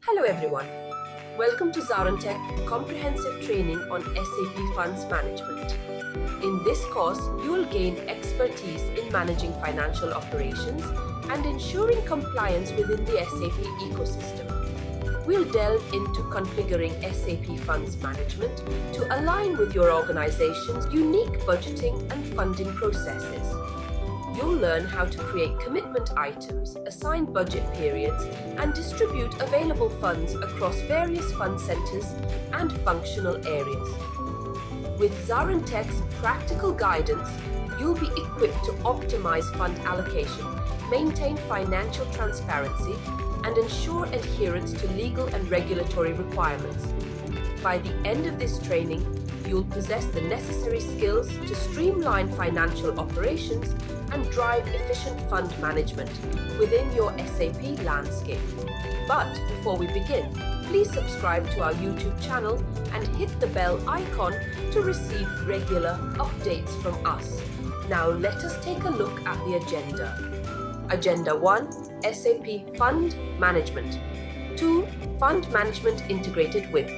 Hello everyone. Welcome to ZaranTech Comprehensive Training on SAP Funds Management. In this course, you will gain expertise in managing financial operations and ensuring compliance within the SAP ecosystem. We'll delve into configuring SAP Funds Management to align with your organization's unique budgeting and funding processes. You'll learn how to create commitment items, assign budget periods, and distribute available funds across various fund centers and functional areas. With ZaranTech's practical guidance, you'll be equipped to optimize fund allocation, maintain financial transparency, and ensure adherence to legal and regulatory requirements. By the end of this training, you'll possess the necessary skills to streamline financial operations and drive efficient fund management within your SAP landscape. But before we begin, please subscribe to our YouTube channel and hit the bell icon to receive regular updates from us. Now let us take a look at the agenda. Agenda 1, SAP Fund Management. 2, Fund Management integrated with.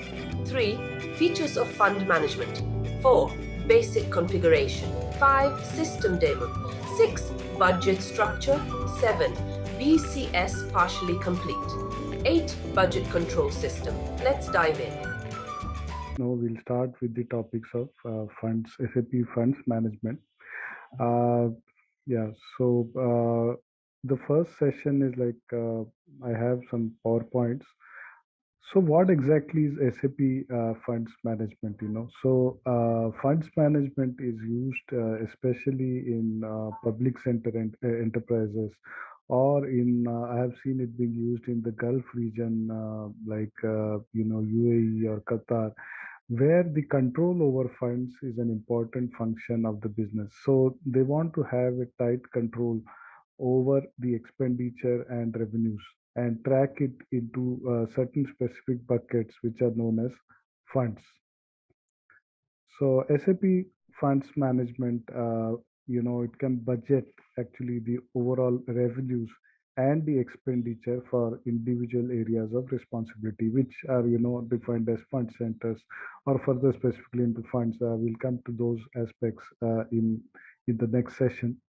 3, Features of Fund Management. 4, Basic Configuration. 5, System Demo. 6, Budget Structure. 7, BCS partially complete. 8, Budget Control System. Let's dive in. Now we'll start with the topics of funds, SAP Funds Management. Uh, yeah, so the first session is I have some PowerPoints. So what exactly is SAP Funds Management? Funds management is used especially in public sector enterprises, or I have seen it being used in the Gulf region, UAE or Qatar, where the control over funds is an important function of the business. So they want to have a tight control over the expenditure and revenues and track it into certain specific buckets which are known as funds. So SAP Funds Management, it can budget actually the overall revenues and the expenditure for individual areas of responsibility, which are, defined as fund centers, or further specifically into funds. We'll come to those aspects in the next session.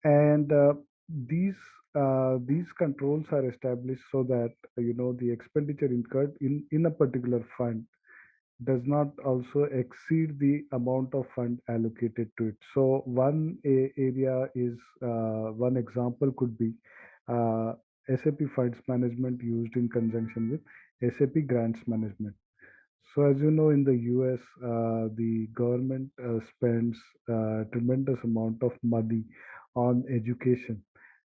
And these controls are established so that the expenditure incurred in a particular fund does not also exceed the amount of fund allocated to it. So area is one example could be uh, SAP Funds Management used in conjunction with SAP Grants Management. So as you know, in the US, the government spends a tremendous amount of money on education.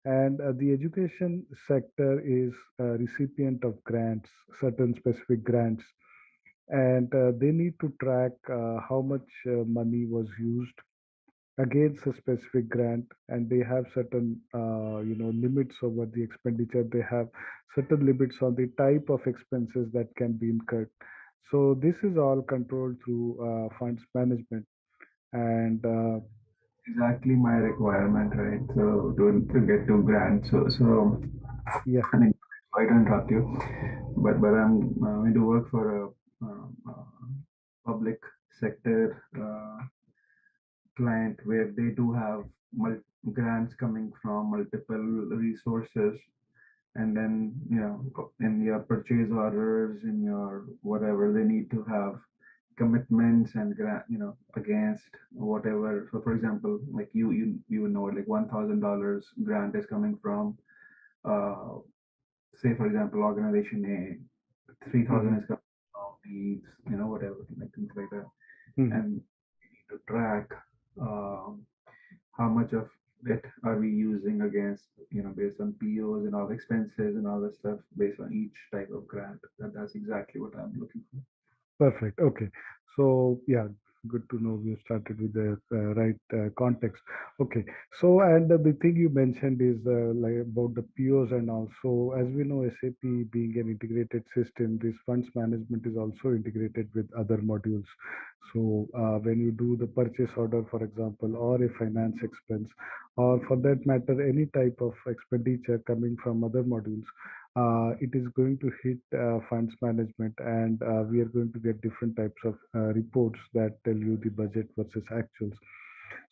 And the education sector is a recipient of grants, certain specific grants, and they need to track how much money was used against a specific grant, and they have certain limits over the expenditure. They have certain limits on the type of expenses that can be incurred. So this is all controlled through funds management. And exactly my requirement, right? So to get to grant. So yeah, I mean, I don't interrupt you, but I'm going to work for a public sector client where they do have grants coming from multiple resources, and then in your purchase orders, in your whatever, they need to have commitments and grant, against whatever. So for example, like you would know, like $1,000 grant is coming from uh say for example organization A, 3,000 mhm, is coming from B's, whatever, like things like that. mhm. And to track um, how much of it are we using against, based on POs and all expenses and all that stuff based on each type of grant. That's exactly what I'm looking for. Perfect. Okay. So yeah, good to know we started with the right context. Okay. So and the thing you mentioned is like about the POs and all. So as we know, SAP being an integrated system, this funds management is also integrated with other modules. So when you do the purchase order, for example, or a finance expense, or for that matter, any type of expenditure coming from other modules, it is going to hit funds management, and we are going to get different types of reports that tell you the budget versus actuals.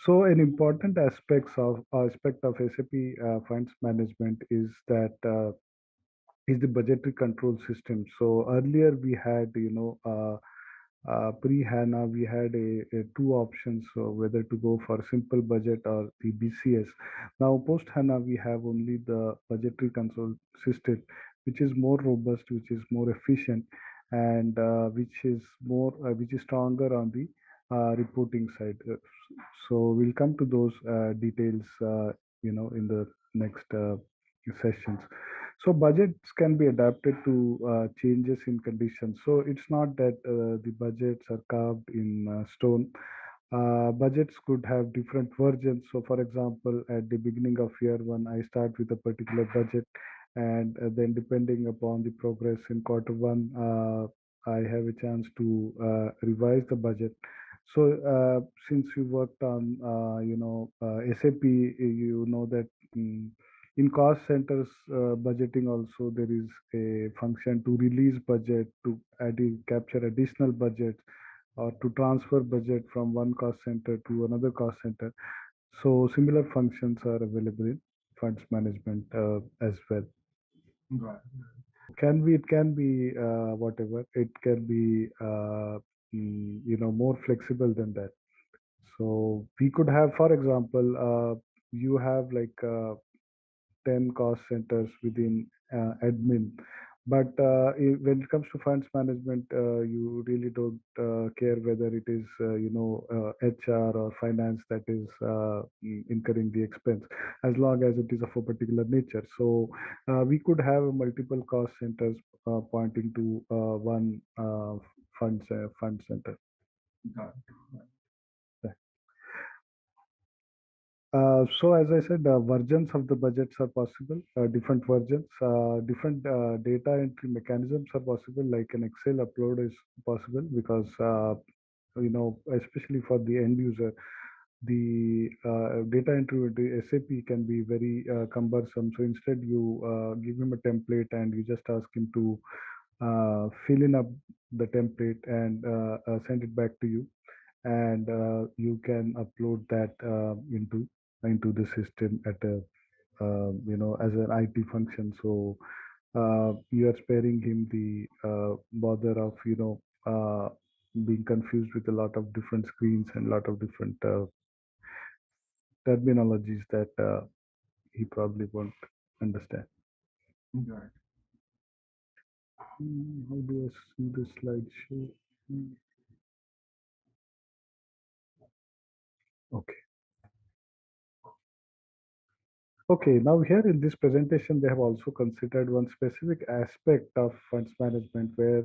So an important aspect of SAP funds management is the budgetary control system. So earlier we had, pre-HANA, we had two options, so whether to go for simple budget or the BCS. Now post-HANA, we have only the budgetary control system, which is more robust, which is more efficient, and which is stronger on the reporting side. So we'll come to those details, in the next sessions. So budgets can be adapted to changes in conditions. So it's not that the budgets are carved in stone. Budgets could have different versions. So, for example, at the beginning of year one, I start with a particular budget, and then depending upon the progress in quarter one, I have a chance to revise the budget. So, since you worked on, SAP, you know that. In cost centers budgeting also, there is a function to release budget, to capture additional budget, or to transfer budget from one cost center to another cost center. So similar functions are available in funds management as well. Right. It can be whatever. It can be more flexible than that. So we could have, for example, you have like 10 cost centers within admin. But when it comes to funds management, you really don't care whether it is, HR or finance that is incurring the expense, as long as it is of a particular nature. So we could have multiple cost centers pointing to one fund center. Got So as I said, versions of the budgets are possible, different versions, different data entry mechanisms are possible, like an Excel upload is possible because, especially for the end user, the data entry with the SAP can be very cumbersome. So instead you give him a template and you just ask him to fill in up the template and send it back to you, and you can upload that into the system at a as an IT function. So you are sparing him the bother of being confused with a lot of different screens and a lot of different terminologies that he probably won't understand. Got How do I see the slideshow? Okay. Okay, now here in this presentation, they have also considered one specific aspect of funds management where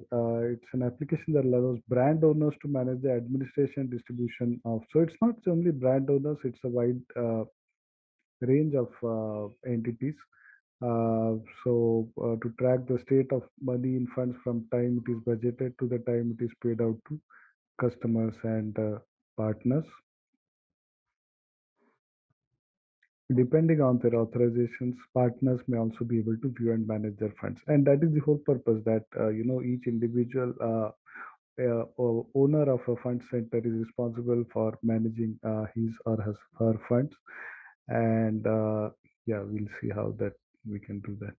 it's an application that allows brand owners to manage the administration distribution of. So it's not only brand owners, it's a wide range of entities. To track the state of money in funds from time it is budgeted to the time it is paid out to customers and partners. Depending on their authorizations, partners may also be able to view and manage their funds, and that is the whole purpose. That each individual owner of a fund center is responsible for managing his or her funds, and yeah, we'll see how that we can do that.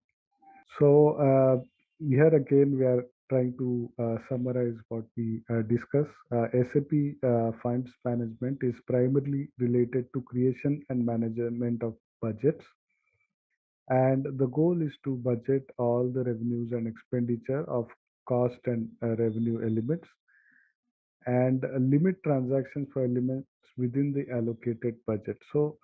So here again, we are trying to summarize what we discuss. SAP Funds Management is primarily related to creation and management of budgets. And the goal is to budget all the revenues and expenditure of cost and revenue elements, and limit transactions for elements within the allocated budget. So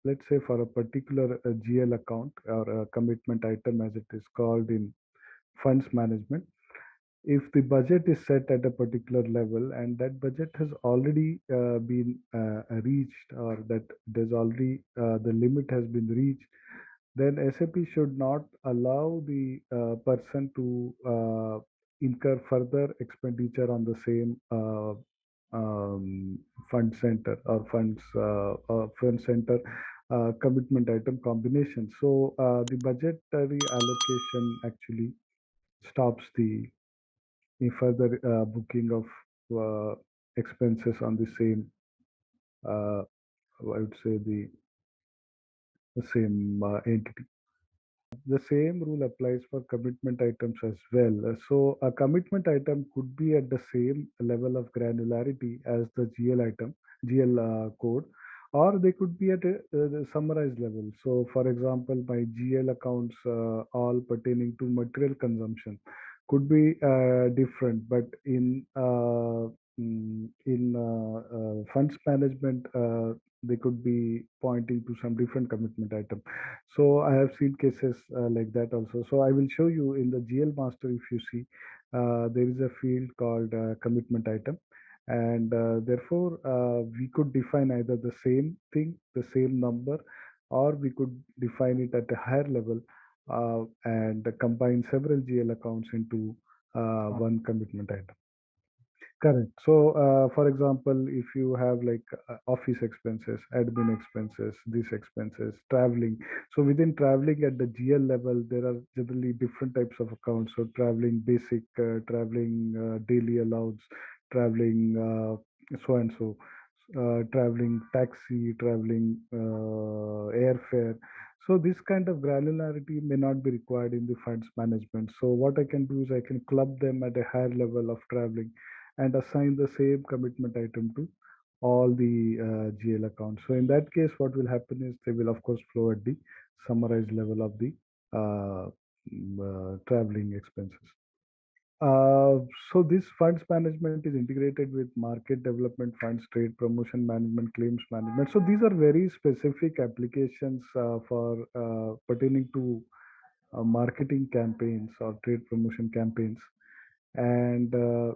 let's say for a particular GL account or a commitment item as it is called in funds management, if the budget is set at a particular level and that budget has already been reached, or that there's already the limit has been reached, then SAP should not allow the person to incur further expenditure on the same fund center or fund center commitment item combination. So the budgetary allocation actually stops the further booking of expenses on the same, I would say the same entity. The same rule applies for commitment items as well. So a commitment item could be at the same level of granularity as the GL item, GL code, or they could be at the summarized level. So, for example, my GL accounts all pertaining to material consumption could be different, but in funds management, they could be pointing to some different commitment item. So I have seen cases like that also. So I will show you in the GL master. If you see, there is a field called commitment item, and therefore we could define either the same thing, the same number, or we could define it at a higher level and combine several GL accounts into one commitment item. Correct. So, for example, if you have like office expenses, admin expenses, these expenses, traveling. So, within traveling at the GL level, there are generally different types of accounts. So, traveling basic, traveling daily allowance, traveling so and so, traveling taxi, traveling airfare. So, this kind of granularity may not be required in the funds management. So, what I can do is I can club them at a higher level of traveling and assign the same commitment item to all the GL accounts. So in that case, what will happen is they will of course flow at the summarized level of the traveling expenses. Uh, so this funds management is integrated with market development funds, trade promotion management, claims management. So these are very specific applications for pertaining to marketing campaigns or trade promotion campaigns. And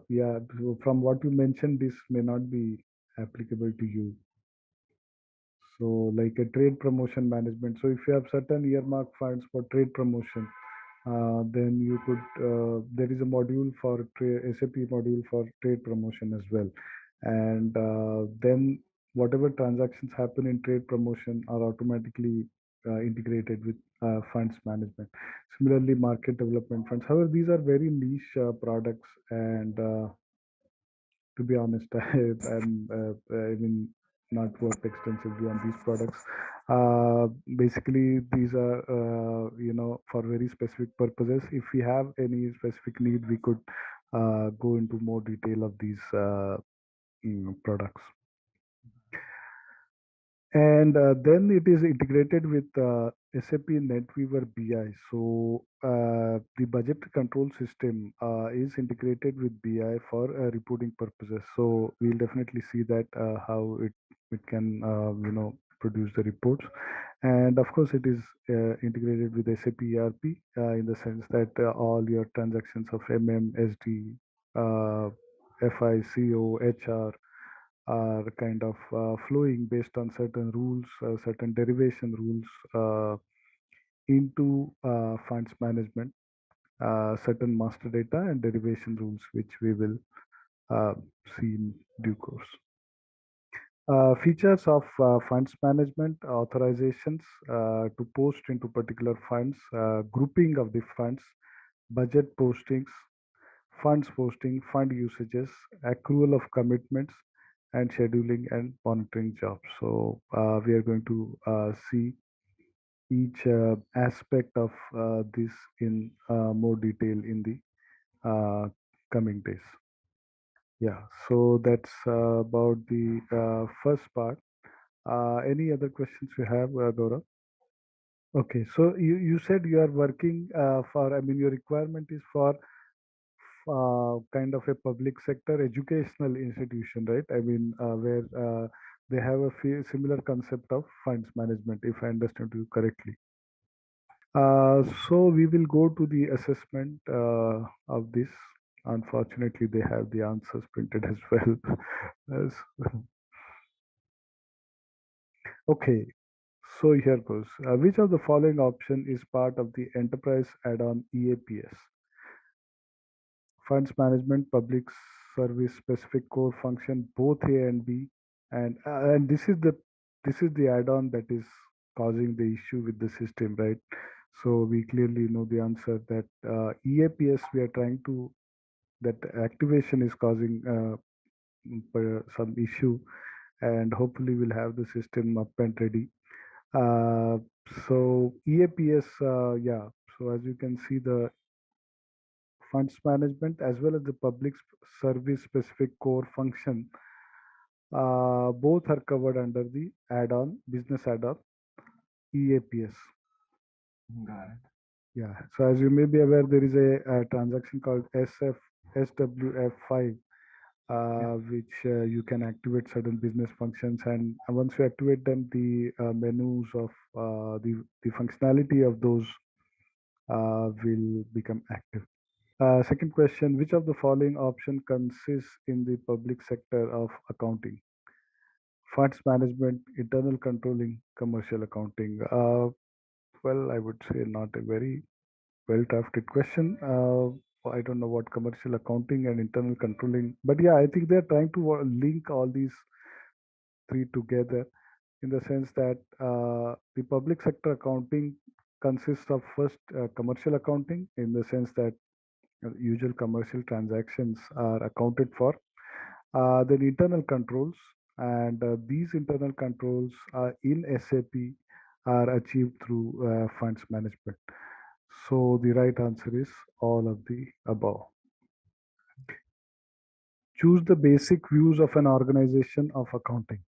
yeah, so from what you mentioned, this may not be applicable to you. So, like a trade promotion management. So, if you have certain earmark funds for trade promotion, then you could, there is a module for SAP module for trade promotion as well. And then whatever transactions happen in trade promotion are automatically integrated with funds management. Similarly, market development funds. However, these are very niche products, and to be honest, I mean, not worked extensively on these products. Basically, these are, for very specific purposes. If we have any specific need, we could go into more detail of these products. And then it is integrated with SAP NetWeaver BI. So the budget control system is integrated with BI for reporting purposes. So we'll definitely see that how it can produce the reports. And of course, it is integrated with SAP ERP in the sense that all your transactions of SD, uh, FI, CO, HR are kind of flowing based on certain rules, certain derivation rules into funds management, certain master data and derivation rules, which we will uh, see in due course. Features of funds management authorizations to post into particular funds, grouping of the funds, budget postings, funds posting, fund usages, accrual of commitments, and scheduling and monitoring jobs. So we are going to see each aspect of this in more detail in the coming days. Yeah, so that's about the first part. Any other questions you have, Gaurav? Okay, so you said you are working for, I mean, your requirement is for kind of a public sector educational institution, right? I mean, where they have a similar concept of funds management, if I understand you correctly. So we will go to the assessment of this. Unfortunately, they have the answers printed as well. As- okay, so here goes. Which of the following option is part of the enterprise add-on EAPS? Funds management, public service specific core function, both A and B, and this is the add-on that is causing the issue with the system, right? So we clearly know the answer that EAPS we are trying to that activation is causing some issue, and hopefully we'll have the system up and ready. Uh, so EAPS, yeah. So as you can see, the funds management as well as the public service specific core function, both are covered under the add-on business add-on EAPS. Got it. Yeah. So as you may be aware, there is a transaction called SWF5, Yeah. which you can activate certain business functions, and once you activate them, the menus of the functionality of those will become active. Second question: which of the following option consists in the public sector of accounting? Funds management, internal controlling, commercial accounting. Well, I would say not a very well drafted question. I don't know what commercial accounting and internal controlling, but yeah, I think they're trying to link all these three together in the sense that the public sector accounting consists of first commercial accounting in the sense that usual commercial transactions are accounted for. Then internal controls, and these internal controls in SAP are achieved through funds management. So the right answer is all of the above. Choose the basic views of an organization of accounting.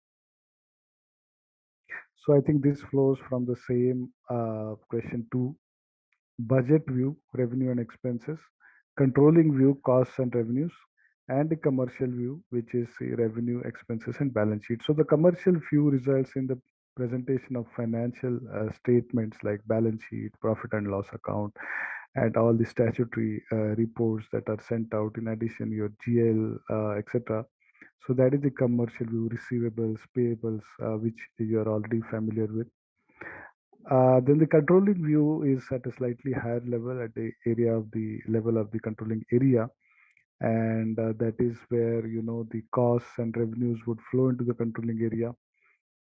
So I think this flows from the same question two. Budget view, revenue and expenses, controlling view, costs and revenues, and the commercial view, which is the revenue, expenses, and balance sheet. So the commercial view results in the presentation of financial statements like balance sheet, profit and loss account, and all the statutory reports that are sent out. In addition, your GL, etc. So that is the commercial view, receivables, payables, which you are already familiar with. Then the controlling view is at a slightly higher level at the area of the level of the controlling area, and that is where the costs and revenues would flow into the controlling area,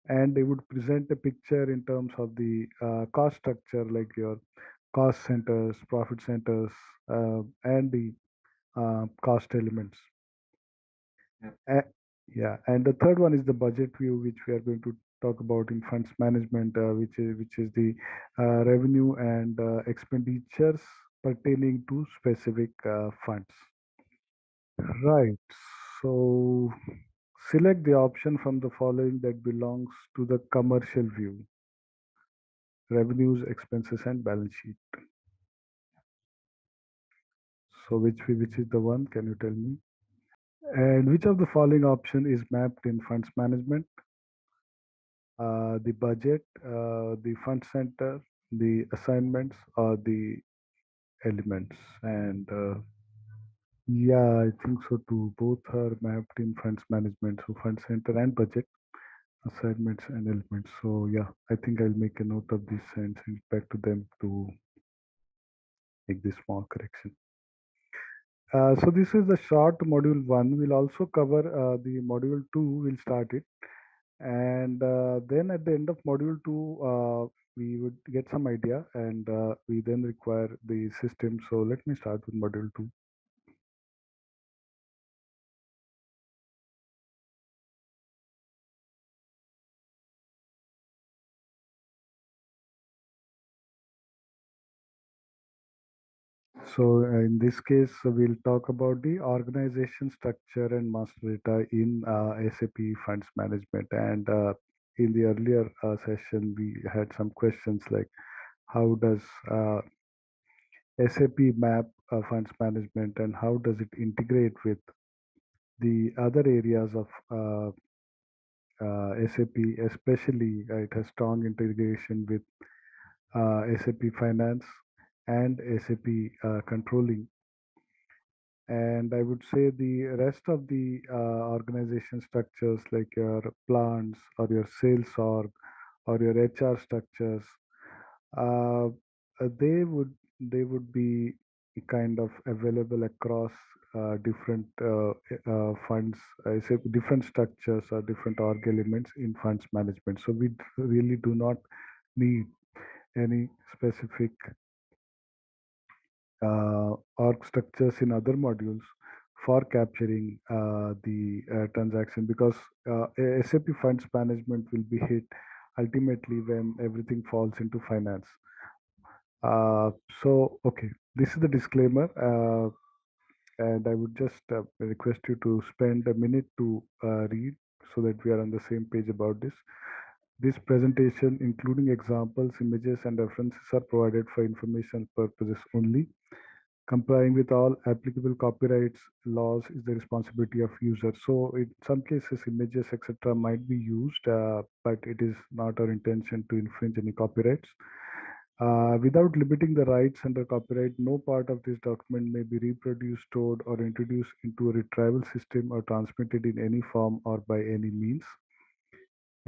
and they would present a picture in terms of the cost structure, like your cost centers, profit centers, and the cost elements. Yep. Uh, yeah, and the third one is the budget view, which we are going to talk about in funds management, which is the revenue and expenditures pertaining to specific funds. Right. So select the option from the following that belongs to the commercial view: revenues, expenses, and balance sheet. So which is the one? Can you tell me? And which of the following option is mapped in funds management? The budget, the fund center, the assignments, or the elements. And yeah, I think so too. Both are mapped in funds management. So fund center and budget, assignments and elements. So yeah, I think I'll make a note of this and send it back to them to make this small correction. So this is the short module one. We'll also cover the module two. We'll start it. And then at the end of module two, we would get some idea, and we then require the system. So let me start with module two. So in this case, we'll talk about the organization structure and master data in SAP Funds Management. And in the earlier session, we had some questions like how does SAP map funds management, and how does it integrate with the other areas of SAP, especially it has strong integration with SAP Finance and SAP Controlling. And I would say the rest of the organization structures, like your plants or your sales org or your HR structures, uh, they would be kind of available across different funds, say different structures or different org elements in funds management. So we really do not need any specific org structures in other modules for capturing the transaction, because SAP Funds Management will be hit ultimately when everything falls into finance. Uh, okay, this is the disclaimer, and I would just request you to spend a minute to read so that we are on the same page about this. This presentation, including examples, images, and references, are provided for informational purposes only. Complying with all applicable copyrights laws is the responsibility of user. So in some cases, images, etc., might be used, but it is not our intention to infringe any copyrights. Without limiting the rights under copyright, no part of this document may be reproduced, stored, or introduced into a retrieval system or transmitted in any form or by any means.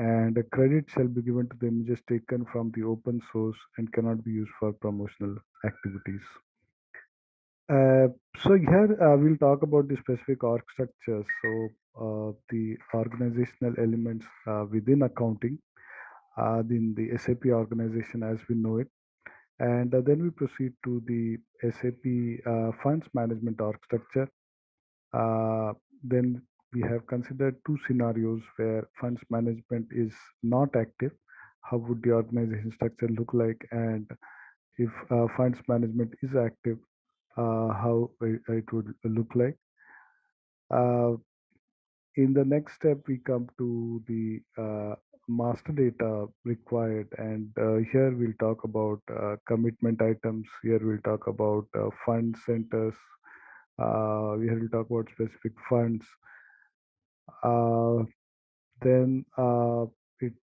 And a credit shall be given to the images taken from the open source and cannot be used for promotional activities. Uh, here we'll talk about the specific org structures. So the organizational elements within accounting, in the SAP organization as we know it, and then we proceed to the SAP Funds Management org structure. Uh, then we have considered two scenarios where funds management is not active. How would the organization structure look like? And if funds management is active, how it would look like. Uh, in the next step, we come to the master data required, and here we'll talk about commitment items. Here we'll talk about fund centers. Here we'll talk about specific funds. Uh, then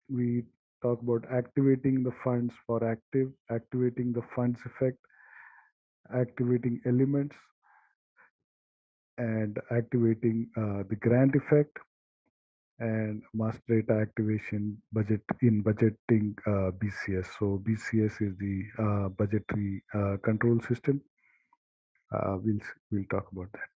we talk about activating the funds for activating the funds effect, activating elements, and activating the grant effect, and master data activation budget in budgeting BCS. So BCS is the budgetary control system. We'll talk about that.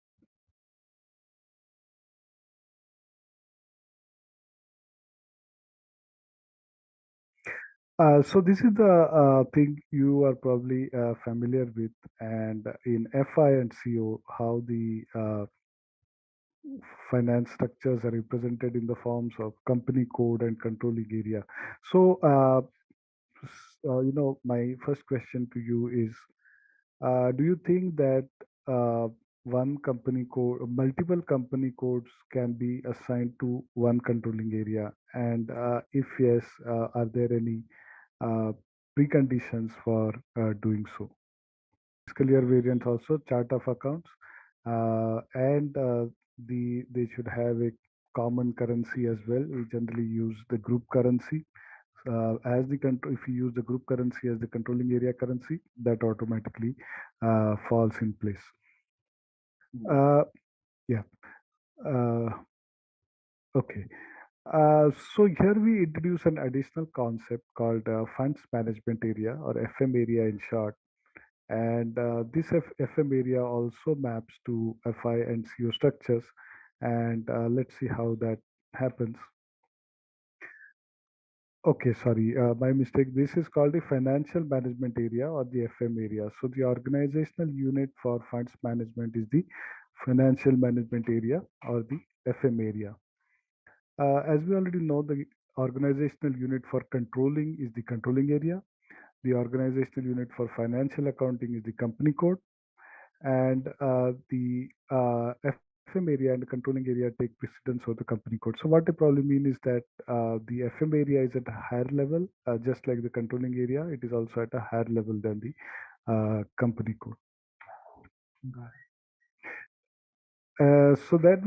So this is the thing you are probably familiar with, and in FI and CO, how the finance structures are represented in the forms of company code and controlling area. So, my first question to you is, do you think that one company code, multiple company codes can be assigned to one controlling area? And if yes, are there any uh, preconditions for doing so? Fiscal year variance also, chart of accounts, and they should have a common currency as well. We generally use the group currency as the control. If you use the group currency as the controlling area currency, that automatically falls in place. Uh, yeah. Uh, okay. So here we introduce an additional concept called funds management area, or FM area in short. And this FM area also maps to FI and CO structures. And let's see how that happens. Okay, sorry, my mistake. This is called the financial management area, or the FM area. So the organizational unit for funds management is the financial management area, or the FM area. As we already know, the organizational unit for controlling is the controlling area. The organizational unit for financial accounting is the company code, and the FM area and the controlling area take precedence over the company code. So what I probably mean is that the FM area is at a higher level, just like the controlling area. It is also at a higher level than the company code. So that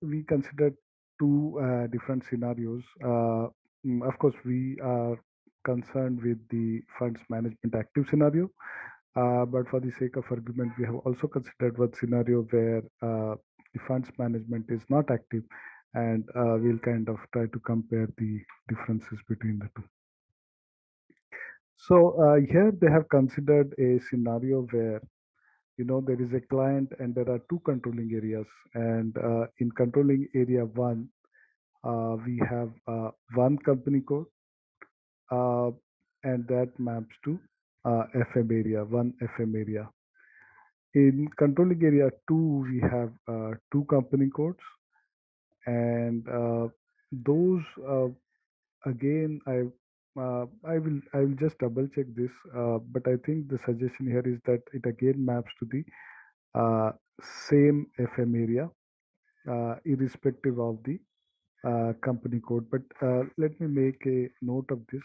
we considered two different scenarios. Of course, we are concerned with the funds management active scenario, but for the sake of argument, we have also considered one scenario where the funds management is not active, and we'll kind of try to compare the differences between the two. So here they have considered a scenario where there is a client and there are two controlling areas, and in controlling area one, we have one company code. and that maps to FM area, one FM area. In controlling area 2, we have two company codes, and those again I will just double check this, but I think the suggestion here is that it again maps to the same FM area, irrespective of the company code. But let me make a note of this.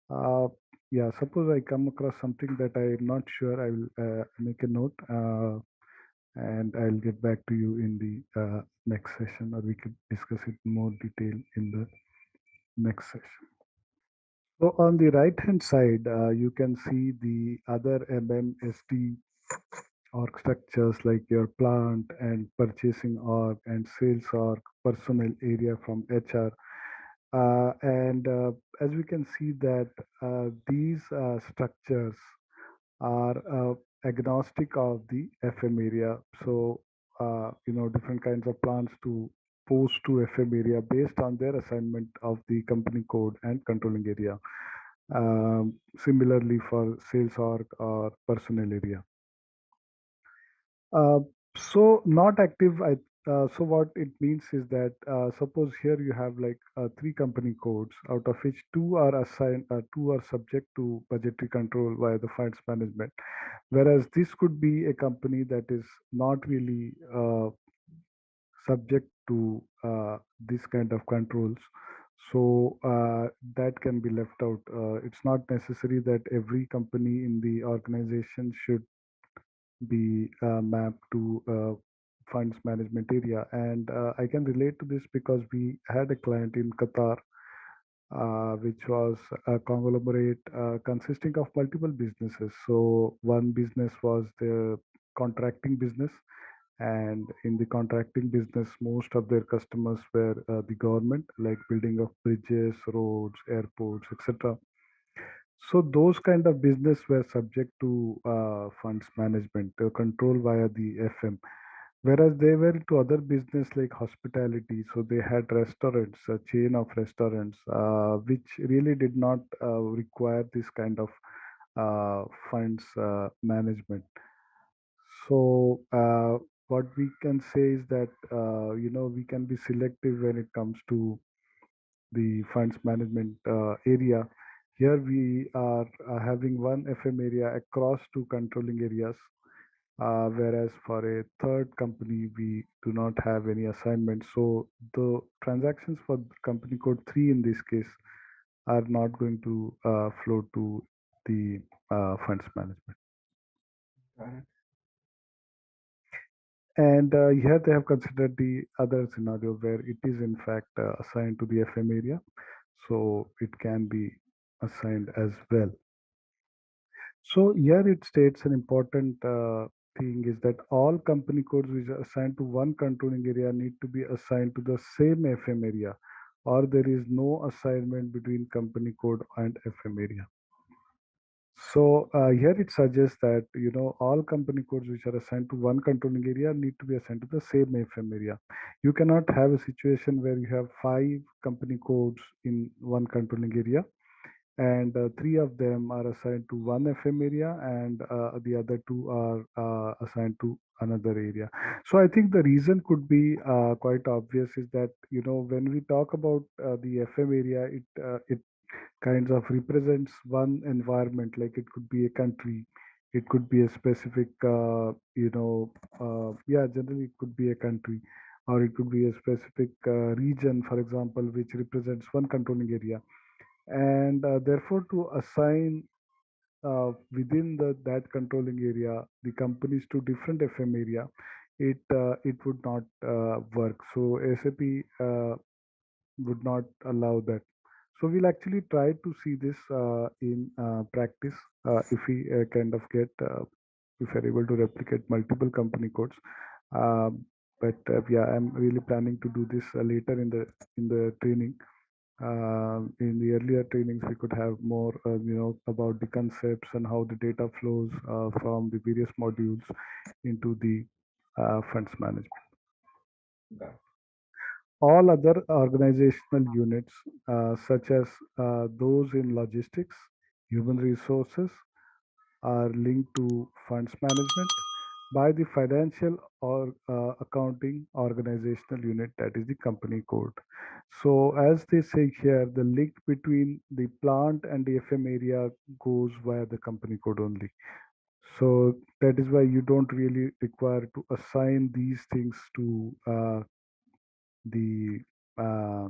Uh, yeah, suppose I come across something that I'm not sure, I will make a note, and I'll get back to you in the next session, or we could discuss it in more detail in the next session. So on the right hand side, you can see the other MMSD org structures like your plant and purchasing org and sales org, personnel area from HR. And as we can see that these structures are agnostic of the FM area. So, different kinds of plans to post to FM area based on their assignment of the company code and controlling area. Similarly for sales org or personnel area. Uh, so not active. So what it means is that suppose here you have like three company codes, out of which two are subject to budgetary control via the funds management, whereas this could be a company that is not really subject to this kind of controls. So that can be left out. It's not necessary that every company in the organization should be mapped to funds management area. And I can relate to this because we had a client in Qatar, which was a conglomerate consisting of multiple businesses. So one business was the contracting business, and in the contracting business, most of their customers were the government, like building of bridges, roads, airports, etc. So those kind of business were subject to funds management control via the FM, whereas they were to other business like hospitality. So they had restaurants, a chain of restaurants, which really did not require this kind of funds management. So what we can say is that we can be selective when it comes to the funds management area. Here we are having one FM area across two controlling areas, whereas for a third company we do not have any assignment. So the transactions for company code 3 in this case are not going to flow to the funds management. Got it. And here they have considered the other scenario where it is in fact assigned to the FM area, so it can be assigned as well. So here it states an important thing is that all company codes which are assigned to one controlling area need to be assigned to the same FM area, or there is no assignment between company code and FM area. So here it suggests that all company codes which are assigned to one controlling area need to be assigned to the same FM area. You cannot have a situation where you have five company codes in one controlling area, and three of them are assigned to one FM area, and the other two are assigned to another area. So I think the reason could be quite obvious is that when we talk about the FM area, it kinds of represents one environment, like it could be a country, it could be a specific yeah, generally it could be a country, or it could be a specific region, for example, which represents one controlling area. And therefore to assign within that controlling area the companies to different FM area, it would not work. So SAP would not allow that. So we'll actually try to see this in practice, if we kind of get if we're able to replicate multiple company codes. But yeah, I'm really planning to do this later in the training. In the earlier trainings, we could have more, about the concepts and how the data flows from the various modules into the funds management. Got it. All other organizational units, such as those in logistics, Human resources are linked to funds management by the financial or accounting organizational unit, that is the company code. So as they say here, the link between the plant and the FM area goes via the company code only. So that is why you don't really require to assign these things the uh,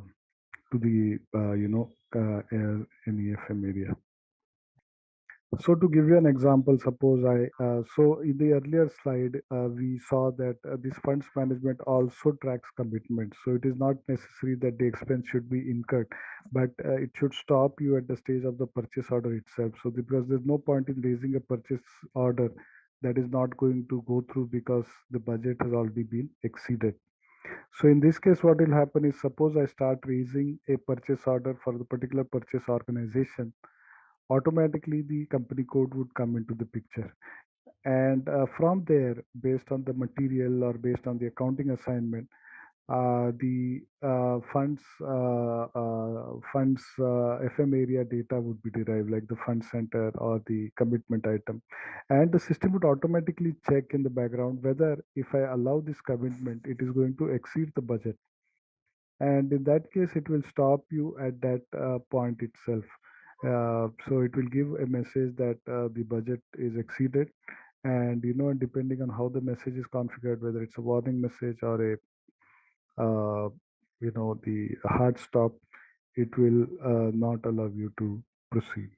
to the any FM area. So to give you an example, suppose so in the earlier slide, we saw that this funds management also tracks commitments. So it is not necessary that the expense should be incurred, but it should stop you at the stage of the purchase order itself. So because there's no point in raising a purchase order that is not going to go through because the budget has already been exceeded. So in this case, what will happen is suppose I start raising a purchase order for the particular purchase organization, automatically the company code would come into the picture. And from there, based on the material or based on the accounting assignment, the funds FM area data would be derived, like the fund center or the commitment item, and the system would automatically check in the background whether if I allow this commitment, it is going to exceed the budget, and in that case it will stop you at that point itself. So it will give a message that the budget is exceeded, and depending on how the message is configured, whether it's a warning message or a the hard stop, it will not allow you to proceed.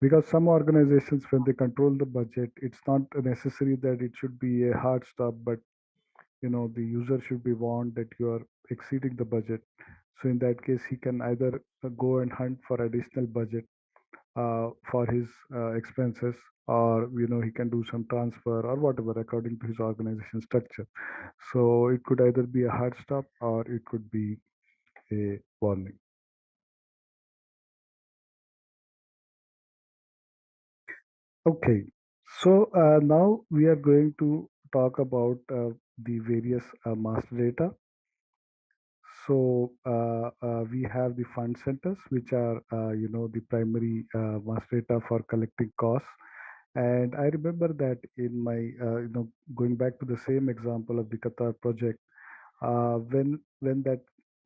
Because some organizations, when they control the budget, it's not necessary that it should be a hard stop, but the user should be warned that you are exceeding the budget. So in that case, he can either go and hunt for additional budget for his expenses, or he can do some transfer or whatever according to his organization structure. So it could either be a hard stop or it could be a warning. Okay, so now we are going to talk about the various master data. So we have the fund centers, which are the primary master data for collecting costs. And I remember that in my going back to the same example of the Qatar project, when that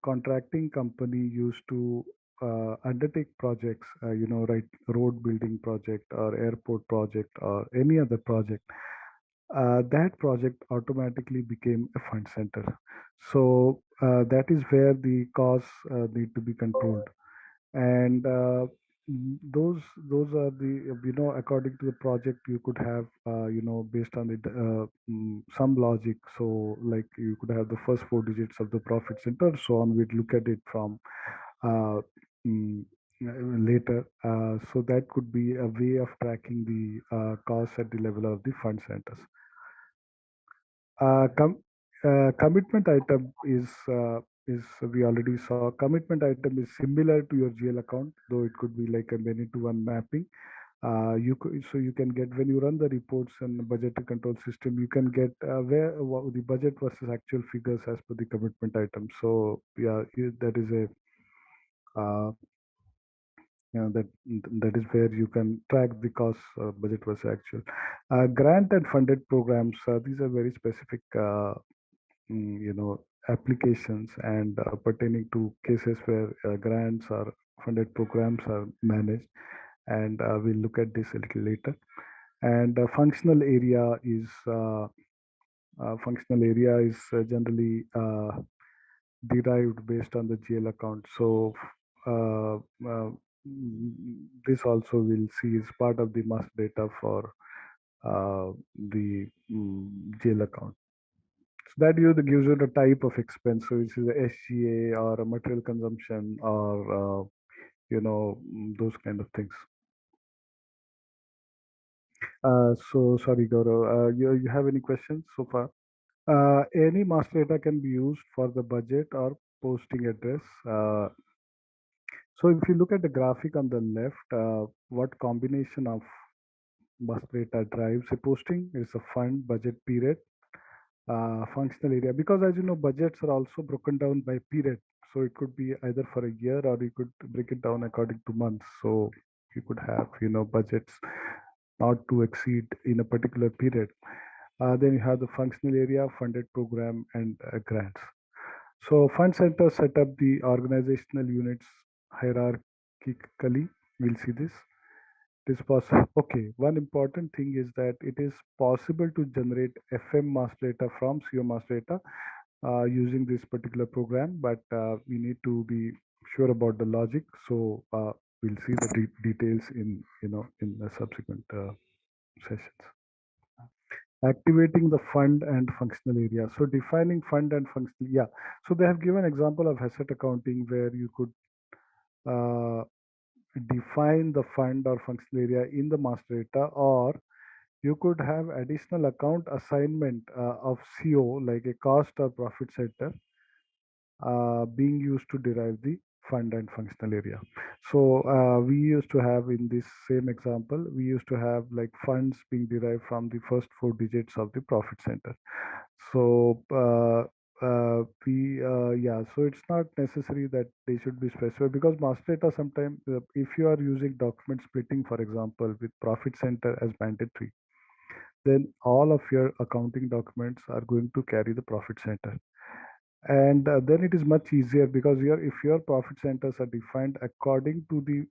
contracting company used to undertake projects, right, road building project or airport project or any other project, that project automatically became a fund center. So that is where the costs need to be controlled, and those are the according to the project you could have based on it some logic. So like you could have the first four digits of the profit center, so on. We'd look at it from uh, mm, later. So that could be a way of tracking the costs at the level of the fund centers. Uh, com- Commitment item is we already saw. Commitment item is similar to your GL account, though it could be like a many to one mapping. So you can get, when you run the reports and the budget control system, you can get the budget versus actual figures as per the commitment item. So yeah, that is a uh, that that is where you can track the cost budget versus actual. Grant and funded programs. These are very specific. Applications and pertaining to cases where grants or funded programs are managed, and we'll look at this a little later. And functional area is generally derived based on the GL account. So uh, uh, this also we'll see is part of the master data for the GL account. So that gives you the type of expense. So this is a SGA or a material consumption or those kind of things. So sorry, Gaurav. You have any questions so far? Any master data can be used for the budget or posting address. So if you look at the graphic on the left, what combination of master data drives a posting? Is a fund, budget, period, functional area. Because as you know, budgets are also broken down by period. So it could be either for a year, or you could break it down according to months. So you could have, budgets not to exceed in a particular period. Then you have the functional area, funded program, and grants. So fund centers set up the organizational units hierarchically. We'll see this. It is possible. Okay, one important thing is that it is possible to generate FM master data from CO master data using this particular program, but we need to be sure about the logic. So we'll see the details in the subsequent sessions. Activating the fund and functional area. So defining fund and functional, yeah. So they have given example of asset accounting where you could uh, define the fund or functional area in the master data, or you could have additional account assignment of CO, like a cost or profit center, being used to derive the fund and functional area. So we used to have, in this same example, we used to have like funds being derived from the first four digits of the profit center. So yeah, so it's not necessary that they should be specified, because master data sometimes, if you are using document splitting, for example, with profit center as mandatory, then all of your accounting documents are going to carry the profit center. And then it is much easier, because if your profit centers are defined according to the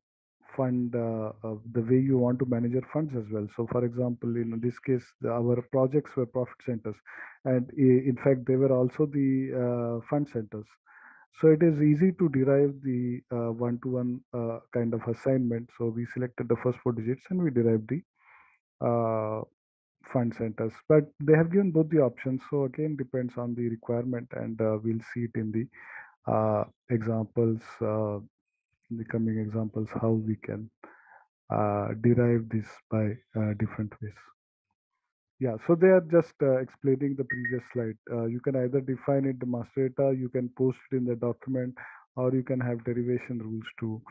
fund, the way you want to manage your funds as well. So for example, in this case, our projects were profit centers, and in fact they were also the fund centers. So it is easy to derive the one-to-one kind of assignment. So we selected the first four digits and we derived the uh, fund centers, but they have given both the options. So again, depends on the requirement, and we'll see it in the examples, in the coming examples, how we can derive this by different ways. Yeah, so they are just explaining the previous slide. You can either define it the master data, you can post it in the document, or you can have derivation rules to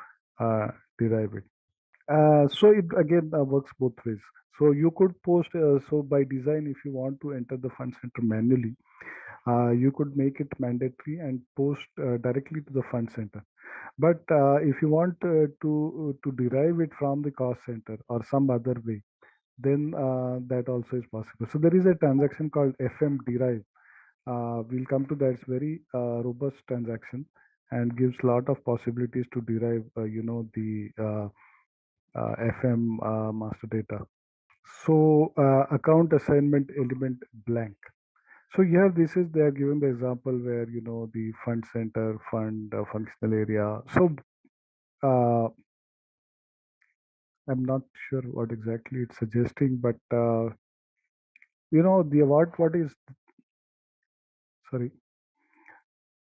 derive it. So it again works both ways. So you could post, so by design, if you want to enter the fund center manually, you could make it mandatory and post directly to the fund center. But if you want to derive it from the cost center or some other way, then that also is possible. So there is a transaction called FM derive. We'll come to that. It's very robust transaction and gives a lot of possibilities to derive, the FM master data. So account assignment element blank. So here this is, they are giving the example where the fund center, fund functional area. So uh, I'm not sure what exactly it's suggesting, but the what is, sorry,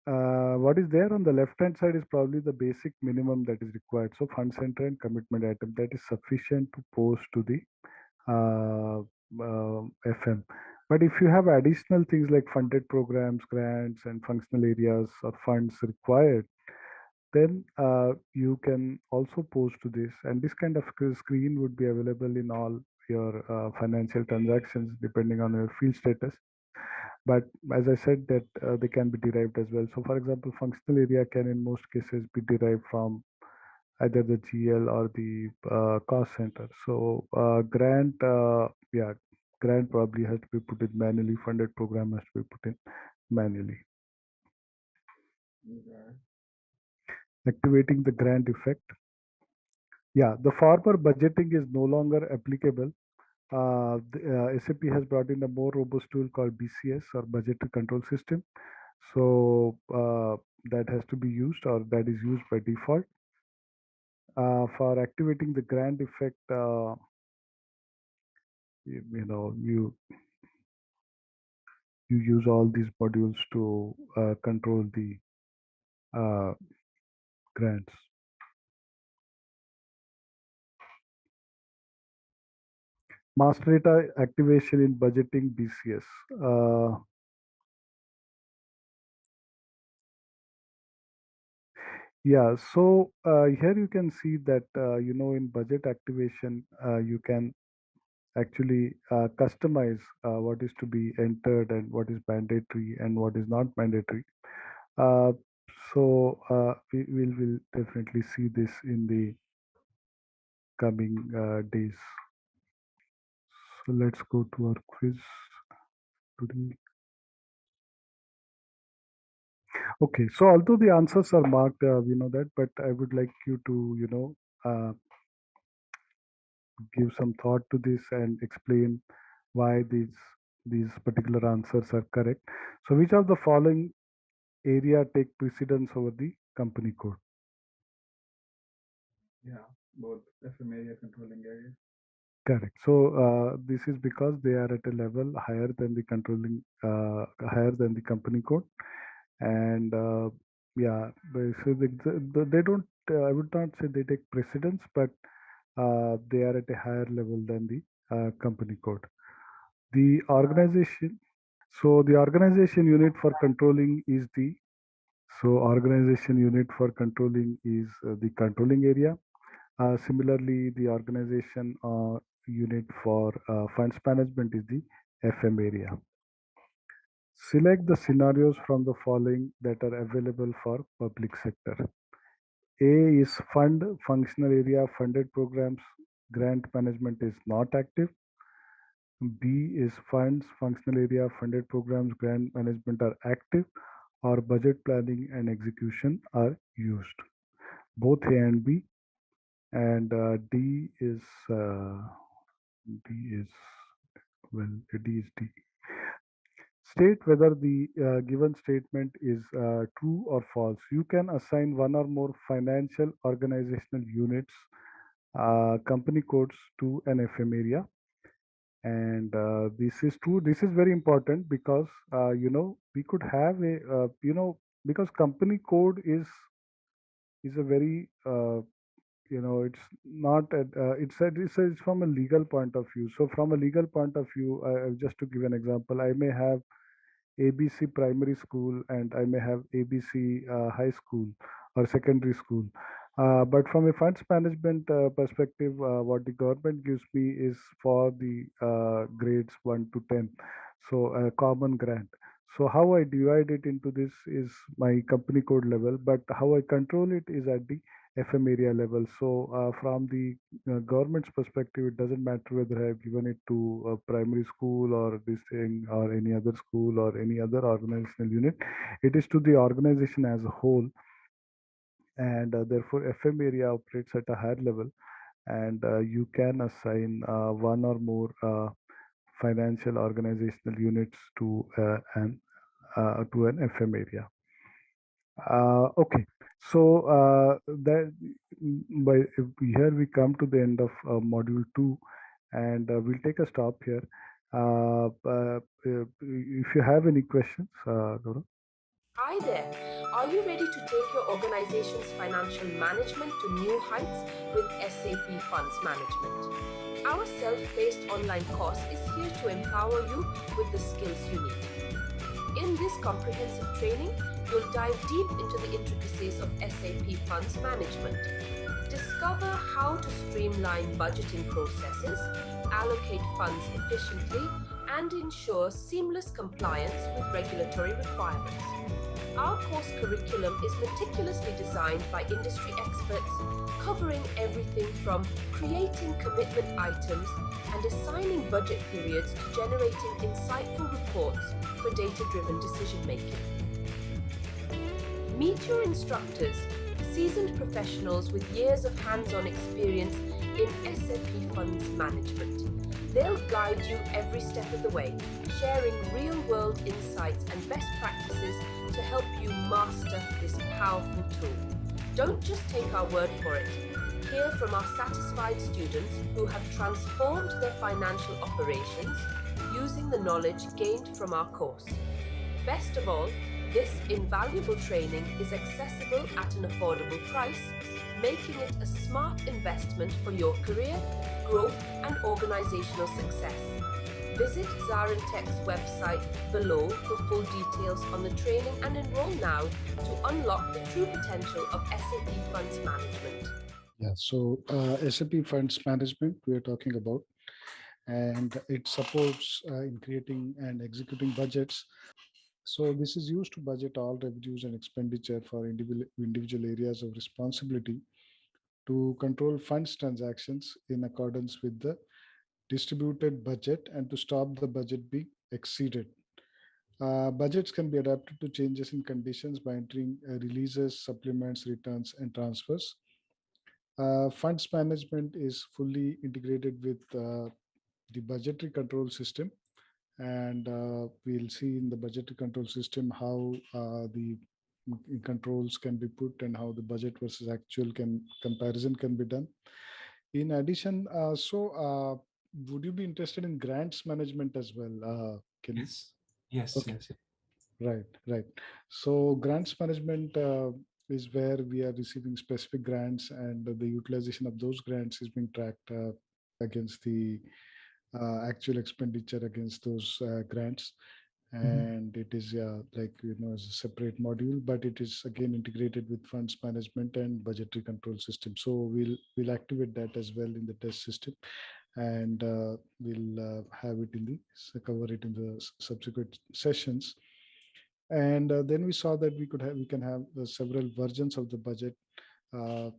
what is there on the left hand side is probably the basic minimum that is required. So fund center and commitment item, that is sufficient to post to the uh, FM. But if you have additional things like funded programs, grants, and functional areas or funds required, then you can also post to this. And this kind of screen would be available in all your financial transactions, depending on your field status. But as I said, that they can be derived as well. So, for example, functional area can in most cases be derived from either the GL or the cost center. So yeah, grant probably has to be put in manually. Funded program has to be put in manually. Okay. Activating the grant effect. Yeah, the former budgeting is no longer applicable. SAP has brought in a more robust tool called BCS, or budgetary control system. So that has to be used, or that is used by default. For activating the grant effect, you use all these modules to control the uh, grants. Master data activation in budgeting BCS. Yeah, so here you can see that in budget activation you can actually customize what is to be entered and what is mandatory and what is not mandatory. So we will definitely see this in the coming days. So let's go to our quiz today. Okay, so although the answers are marked, we know that, but I would like you to, give some thought to this and explain why these particular answers are correct. So, which of the following area take precedence over the company code? Yeah, both FM area, controlling area. Correct. So this is because they are at a level higher than the higher than the company code, and yeah, so they don't. I would not say they take precedence, but they are at a higher level than the company code. The organization. So the organization unit for controlling is the organization unit for controlling is the controlling area. Similarly, the organization unit for funds management is the FM area. Select the scenarios from the following that are available for public sector. A is fund functional area funded programs grant management is not active. B is funds functional area funded programs grant management are active or budget planning and execution are used. Both A and B, and D is D is D. State whether the given statement is true or false. You can assign one or more financial organizational units company codes to an FM area, and this is true. This is very important because we could have a because company code is a very it's not it's from a legal point of view. So from a legal point of view, just to give an example, I may have ABC primary school and I may have ABC high school or secondary school. But from a funds management perspective, what the government gives me is for the grades 1 to 10. So a common grant. So how I divide it into this is my company code level, but how I control it is at the FM area level. So from the government's perspective, it doesn't matter whether I have given it to a primary school or this thing or any other school or any other organizational unit. It is to the organization as a whole, and therefore FM area operates at a higher level, and you can assign one or more financial organizational units to an FM area. Okay, so that by here we come to the end of module 2, and we'll take a stop here. If you have any questions, Gaurav. Hi there. Are you ready to take your organization's financial management to new heights with SAP Funds Management? Our self paced online course is here to empower you with the skills you need. In this comprehensive training, you'll dive deep into the intricacies of SAP Funds Management. Discover how to streamline budgeting processes, allocate funds efficiently, and ensure seamless compliance with regulatory requirements. Our course curriculum is meticulously designed by industry experts, covering everything from creating commitment items and assigning budget periods to generating insightful reports for data-driven decision-making. Meet your instructors, seasoned professionals with years of hands-on experience in SAP Funds Management. They'll guide you every step of the way, sharing real-world insights and best practices to help you master this powerful tool. Don't just take our word for it. Hear from our satisfied students who have transformed their financial operations using the knowledge gained from our course. Best of all, this invaluable training is accessible at an affordable price, making it a smart investment for your career, growth, and organizational success. Visit ZaranTech's website below for full details on the training and enroll now to unlock the true potential of SAP Funds Management. Yeah, so SAP Funds Management we are talking about, and it supports in creating and executing budgets So this is used to budget all revenues and expenditure for individual areas of responsibility, to control funds transactions in accordance with the distributed budget, and to stop the budget being exceeded. Budgets can be adapted to changes in conditions by entering releases, supplements, returns, and transfers. Funds management is fully integrated with the budgetary control system, and we'll see in the budgetary control system how the controls can be put and how the budget versus actual can comparison can be done. In addition, would you be interested in grants management as well, Kenny? Yes. Yes. Okay, Yes. right, right. So grants management is where we are receiving specific grants, and the utilization of those grants is being tracked against the actual expenditure against those grants. Mhm. And it is, like, as a separate module, but it is again integrated with funds management and budgetary control system. So we'll activate that as well in the test system, and we'll have it in the cover it in the subsequent sessions. And then we saw that we can have several versions of the budget. uh,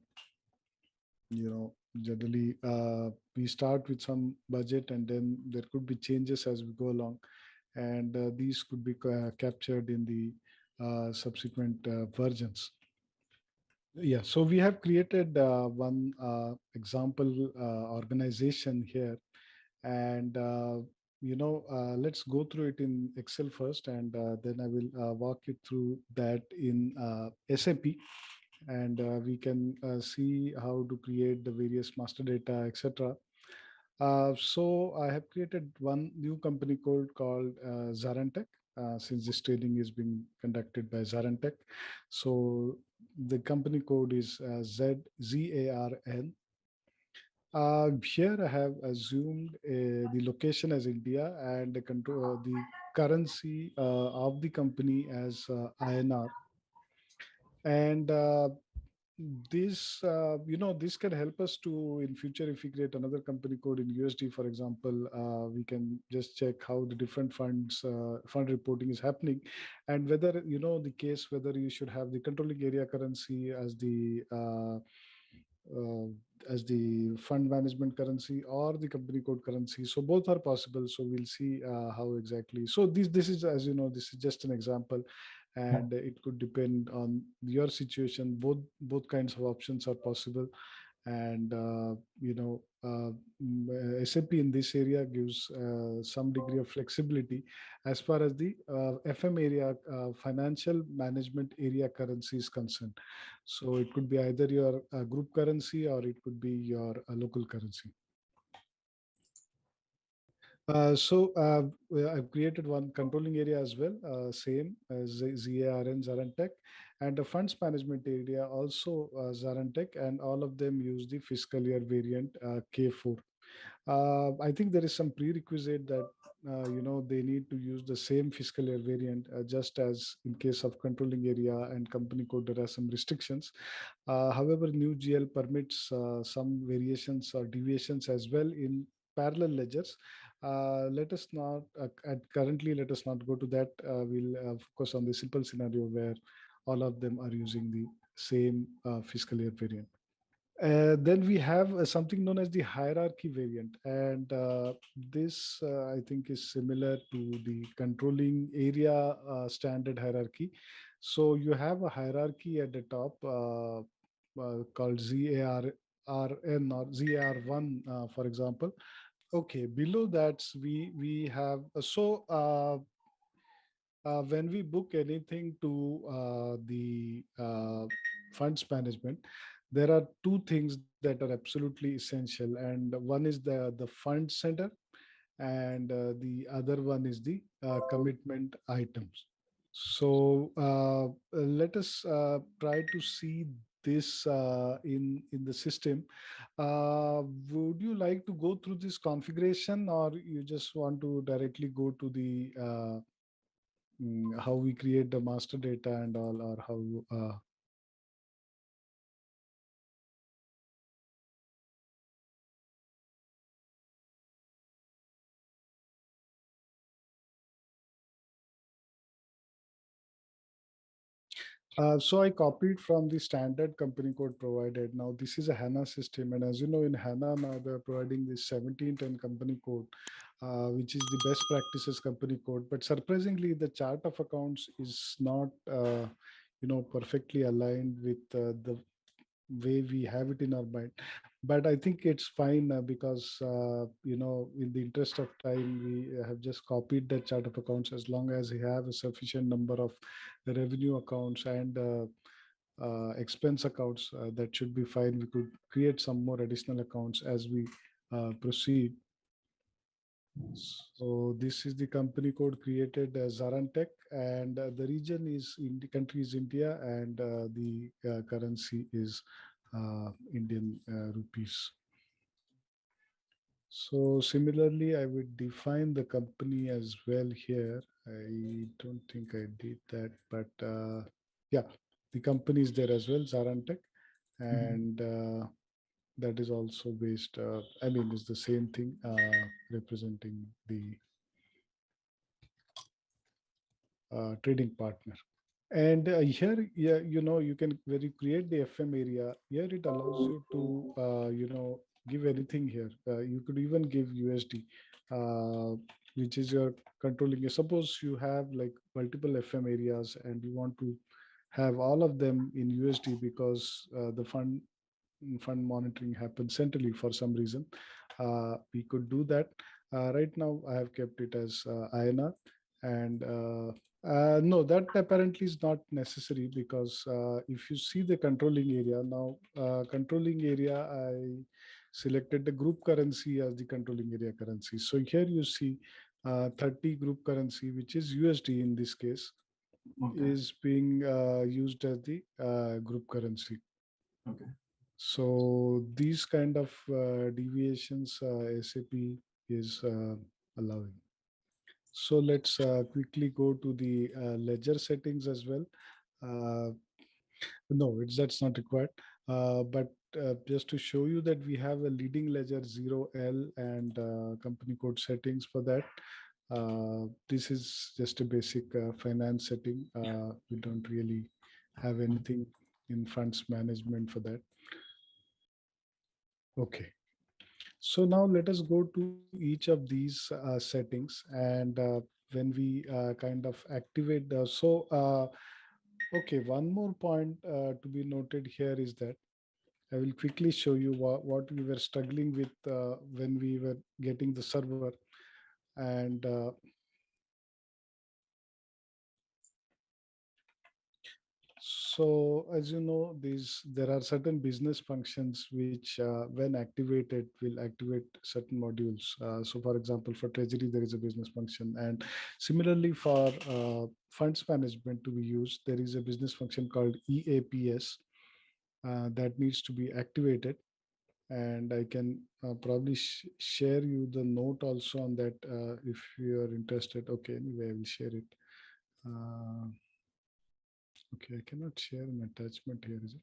Generally, we start with some budget, and then there could be changes as we go along, and these could be captured in the subsequent versions. Yeah, so we have created one example organization here, and let's go through it in Excel first, and then I will walk you through that in SAP, and we can see how to create the various master data, etc. So I have created one new company code called ZaranTech, since this training is being conducted by ZaranTech. So the company code is ZARN. Here I have assumed the location as India, and the currency of the company as INR. And this can help us to, in future, if we create another company code in USD, for example, we can just check how the different fund reporting is happening, and whether, the case whether you should have the controlling area currency uh, as the fund management currency or the company code currency. So both are possible. So we'll see how exactly. So this is, as you know, this is just an example, Yeah. and it could depend on your situation. Both kinds of options are possible, and SAP in this area gives some degree of flexibility as far as the FM area, financial management area currency is concerned. So it could be either your group currency, or it could be your local currency. Well, I've created one controlling area as well, same as ZARN, ZaranTech, and the funds management area also ZaranTech, and all of them use the fiscal year variant K4. I think there is some prerequisite that they need to use the same fiscal year variant, just as in case of controlling area and company code, there are some restrictions. However, new GL permits some variations or deviations as well in parallel ledgers. Let us not currently let us not go to that. We'll focus on the simple scenario where all of them are using the same fiscal year variant. Then we have something known as the hierarchy variant, and this I think is similar to the controlling area standard hierarchy. So you have a hierarchy at the top called ZARN or ZAR1, for example. Okay, below that we have when we book anything to the funds management, there are two things that are absolutely essential, and one is the fund center, and the other one is the commitment items. So let us try to see this in the system. Would you like to go through this configuration, or you just want to directly go to the how we create the master data and all, or how So I copied from the standard company code provided. Now this is a HANA system, and as you know, in HANA now they are providing this 1710 company code, which is the best practices company code. But surprisingly, the chart of accounts is not, perfectly aligned with the way we have it in our mind. But I think it's fine because in the interest of time, we have just copied that chart of accounts. As long as we have a sufficient number of the revenue accounts and expense accounts, that should be fine. We could create some more additional accounts as we proceed. So this is the company code created as ZaranTech, and the region is in the country is India, and the currency is Indian rupees. So similarly, I would define the company as well here. I don't think I did that, but yeah, the company is there as well, ZaranTech, Mhm. and that is also based. I mean, it's the same thing, representing the trading partner. And here, yeah, you can, when you create the FM area, here it allows you to, give anything here. You could even give USD, which is your controlling. Suppose you have like multiple FM areas and you want to have all of them in USD because the fund monitoring happens centrally for some reason. We could do that. Right now, I have kept it as INR, and no, that apparently is not necessary because if you see the controlling area now, controlling area, I selected the group currency as the controlling area currency. So here you see 30 group currency, which is USD in this case, Okay. is being used as the group currency. Okay. So these kind of deviations SAP is allowing. So let's quickly go to the ledger settings as well. Uh, no, that's not required. But just to show you that we have a leading ledger 0L and company code settings for that. This is just a basic finance setting. We don't really have anything in funds management for that. Okay. So now let us go to each of these settings, and when we kind of activate the, okay, one more point to be noted here is that I will quickly show you what we were struggling with when we were getting the server. And so, as you know, there are certain business functions which, when activated, will activate certain modules. So, for example, for treasury, there is a business function, and similarly for funds management to be used, there is a business function called EAPS that needs to be activated. And I can probably share you the note also on that if you are interested. Okay, anyway, I will share it. Uh, okay, I cannot share an attachment here, is it?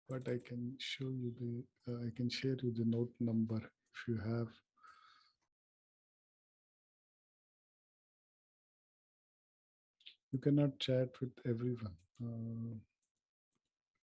But I can show you I can share you the note number if you have. You cannot chat with everyone.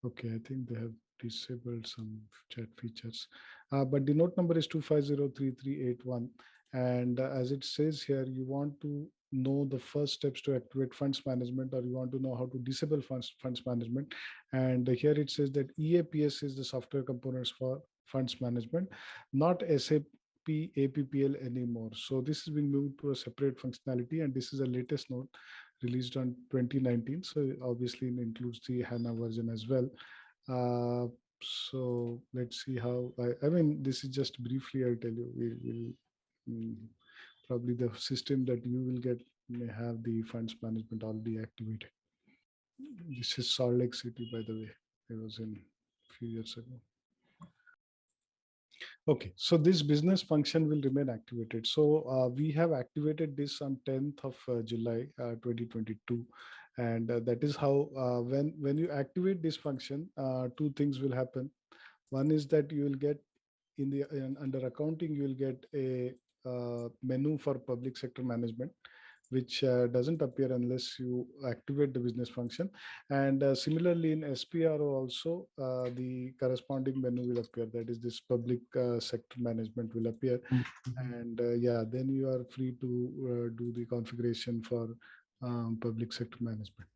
Okay, I think they have disabled some chat features. But the note number is 2503381. And as it says here, you want to know the first steps to activate funds management, or you want to know how to disable funds management. And here it says that EAPS is the software components for funds management, not SAP APPL anymore. So this has been moved to a separate functionality, and this is a latest note released on 2019. So obviously it includes the HANA version as well. Uh, so let's see how, I mean, this is just briefly, I'll tell you, we will probably the system that you will get may have the funds management already activated. This is Salt Lake City, by the way. I was in a few years ago. Okay, so this business function will remain activated. So we have activated this on 10th of July 2022. And that is how when you activate this function, two things will happen. One is that you will get under accounting, you will get a menu for public sector management, which doesn't appear unless you activate the business function. And similarly in SPRO also, the corresponding menu will appear. That is, this public sector management will appear. Mhm. And yeah, then you are free to do the configuration for public sector management.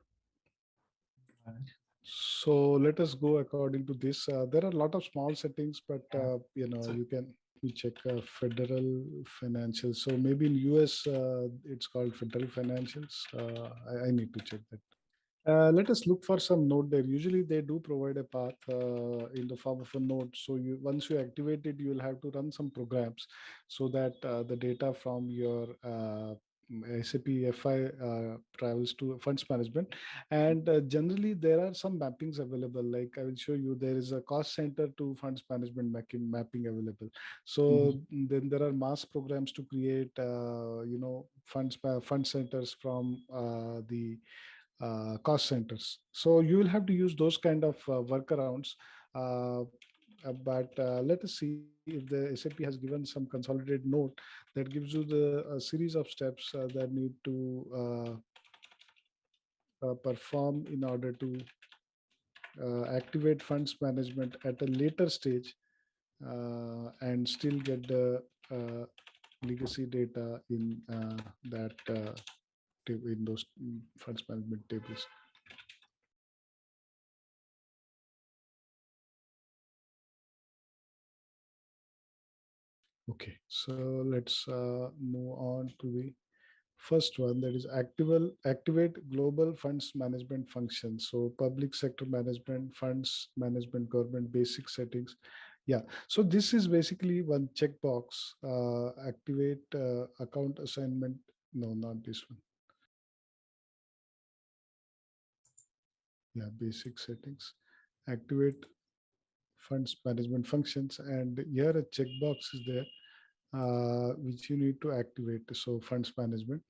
Right. So let us go according to this. There are a lot of small settings, but Yeah. So you can you check federal financials. So maybe in US it's called federal financials. I need to check that. Let us look for some node there. Usually they do provide a path in the form of a node. So you once you activate it, you will have to run some programs so that the data from your SAP FI travels to funds management. And generally there are some mappings available. Like I will show you, there is a cost center to funds management mapping available. So mhm. then there are mass programs to create, fund centers from the cost centers. So you will have to use those kind of workarounds. Uh, but let us see if the SAP has given some consolidated note that gives you the series of steps that need to perform in order to activate funds management at a later stage and still get the legacy data in that in those funds management tables. Okay, so let's move on to the first one, that is activate global funds management functions. So public sector management, funds management, government basic settings. Yeah, so this is basically one checkbox. Activate account assignment. No, not this one. Yeah, basic settings. Activate funds management functions, and here a checkbox is there which you need to activate. So funds management,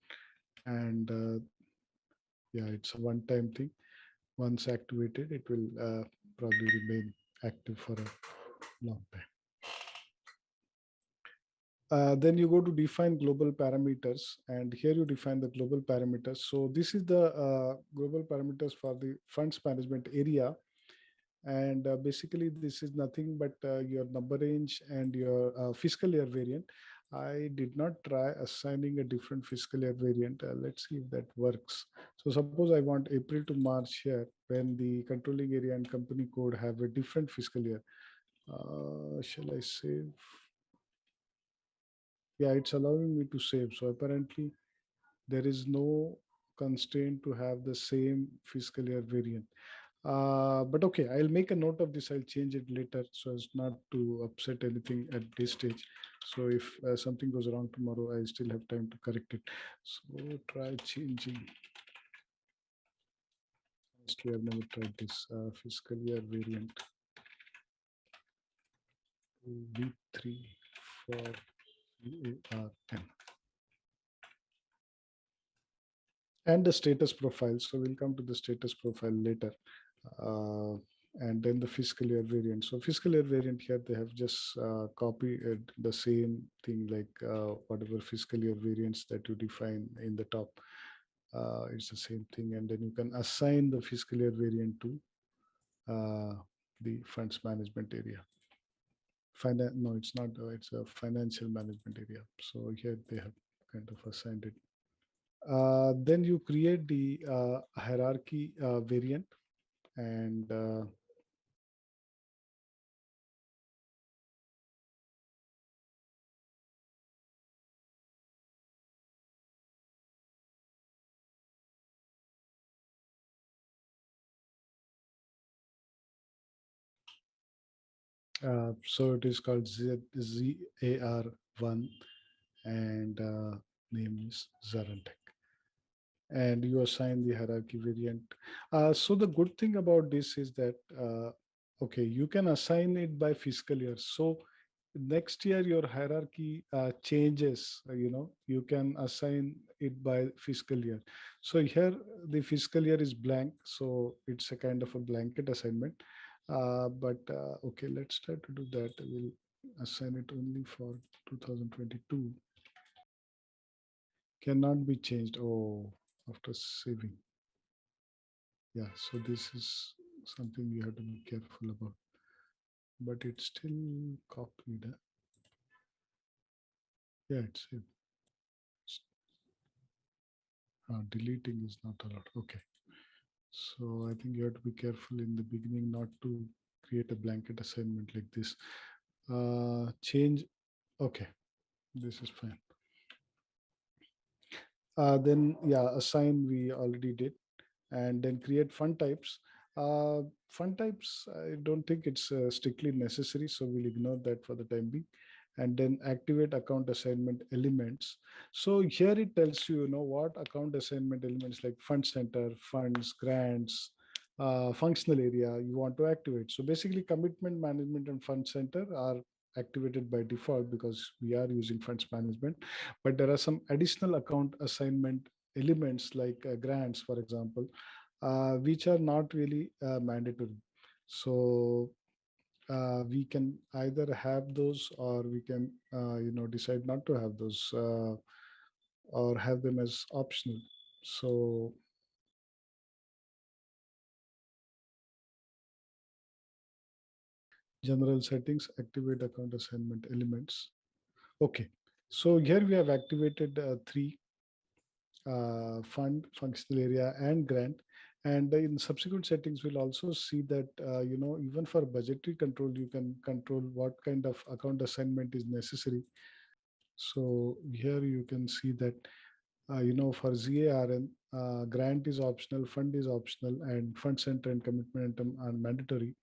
and yeah, it's a one-time thing. Once activated, it will probably remain active for a long time. Then you go to define global parameters, and here you define the global parameters. So this is the global parameters for the funds management area. And basically this is nothing but your number range and your fiscal year variant. I did not try assigning a different fiscal year variant. Let's see if that works. So suppose I want April to March here, when the controlling area and company code have a different fiscal year. Shall I save? Yeah, it's allowing me to save. So apparently there is no constraint to have the same fiscal year variant. But okay, I'll make a note of this. I'll change it later so as not to upset anything at this stage. So if something goes wrong tomorrow, I still have time to correct it. So try changing. Honestly, I've never tried this fiscal year variant to V3 for VARN. And the status profile. So we'll come to the status profile later. Uh, and then the fiscal year variant. So fiscal year variant here, they have just copied the same thing like whatever fiscal year variants that you define in the top. It's the same thing. And then you can assign the fiscal year variant to uh, the funds management area. No, it's not. It's a financial management area. So here they have kind of assigned it. Then you create the hierarchy variant, and so it is called ZAR1, and name is ZaranTech. And you assign the hierarchy variant. So the good thing about this is that, okay, you can assign it by fiscal year. So next year your hierarchy changes, you can assign it by fiscal year. So here the fiscal year is blank, so it's a kind of a blanket assignment. But okay, let's try to do that. We'll assign it only for 2022. cannot be changed. Oh, after saving. Yeah, so this is something you have to be careful about. But it's still copied. Huh? Yeah, it's saved. Deleting is not allowed. Okay. So I think you have to be careful in the beginning not to create a blanket assignment like this. Change. Okay, this is fine. Then yeah, assign we already did, and then create fund types. Fund types, I don't think it's strictly necessary, so we'll ignore that for the time being. And then activate account assignment elements. So here it tells you, what account assignment elements like fund center, funds, grants, functional area you want to activate. So basically, commitment management and fund center are activated by default because we are using funds management. But there are some additional account assignment elements like grants, for example, which are not really mandatory. So we can either have those, or we can decide not to have those, or have them as optional. So general settings, activate account assignment elements. Okay, so here we have activated three: fund, functional area, and grant. And in subsequent settings, we'll also see that, even for budgetary control, you can control what kind of account assignment is necessary. So here you can see that, for ZARN, grant is optional, fund is optional, and fund center and commitment item are mandatory.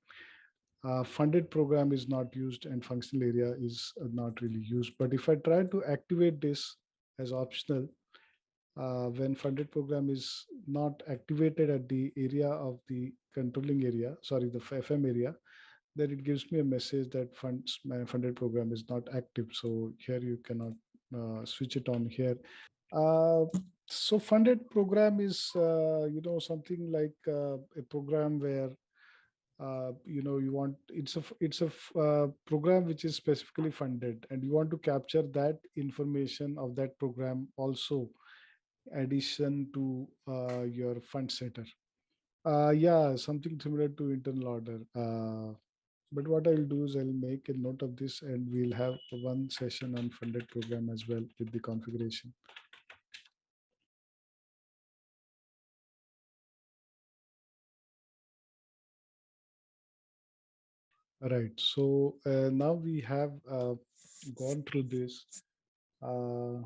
Funded program is not used, and functional area is not really used. But if I try to activate this as optional, when funded program is not activated at the area of the controlling area, sorry, the FM area, then it gives me a message that my funded program is not active. So here you cannot switch it on here. Uh, so funded program is, something like a program where you want it's a program which is specifically funded, and you want to capture that information of that program also addition to your fund setter. Yeah, something similar to internal order. But what I'll do is I'll make a note of this, and we'll have one session on funded program as well with the configuration. Right. So now we have gone through this. Uh,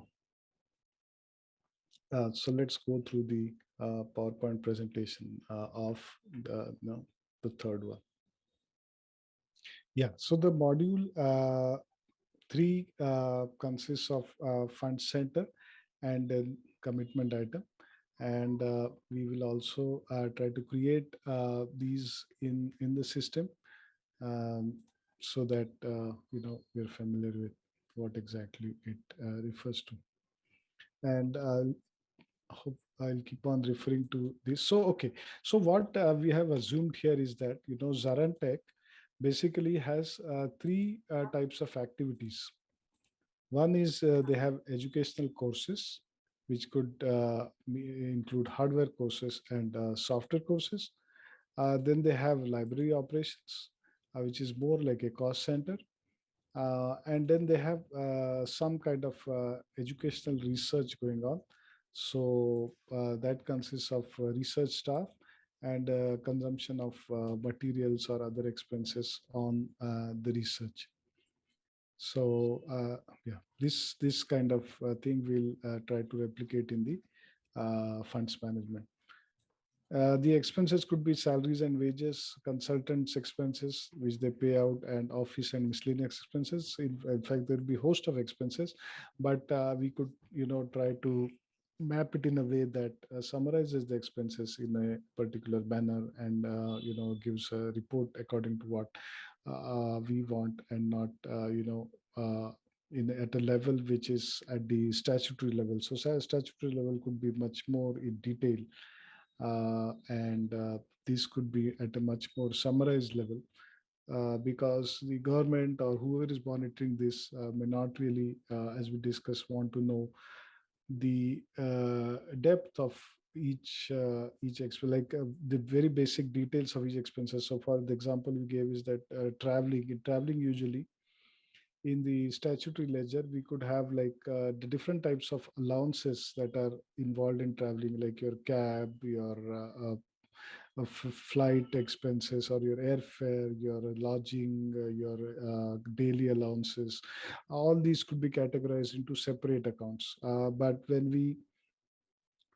so let's go through the PowerPoint presentation of the third one. Yeah. So the module 3 consists of fund center and then commitment item. And we will also try to create these in the system, so that we're familiar with what exactly it refers to. And hope I'll keep on referring to this. So okay, so what we have assumed here is that ZaranTech basically has three types of activities. One is they have educational courses, which could include hardware courses and software courses. Then they have library operations, which is more like a cost center. And then they have some kind of educational research going on. So that consists of research staff and consumption of materials or other expenses on the research. So yeah, this kind of thing we'll try to replicate in the funds management. The expenses could be salaries and wages, consultants' expenses, which they pay out, and office and miscellaneous expenses. In fact, there'll be a host of expenses, but we could, try to map it in a way that summarizes the expenses in a particular manner, and gives a report according to what we want, and not in at a level which is at the statutory level. So statutory level could be much more in detail, and this could be at a much more summarized level, because the government or whoever is monitoring this may not really, as we discussed, want to know the depth of each expense, like the very basic details of each expenses. So for the example we gave is that traveling usually in the statutory ledger, we could have like the different types of allowances that are involved in traveling, like your cab, your flight expenses, or your airfare, your lodging, your daily allowances. All these could be categorized into separate accounts. But when we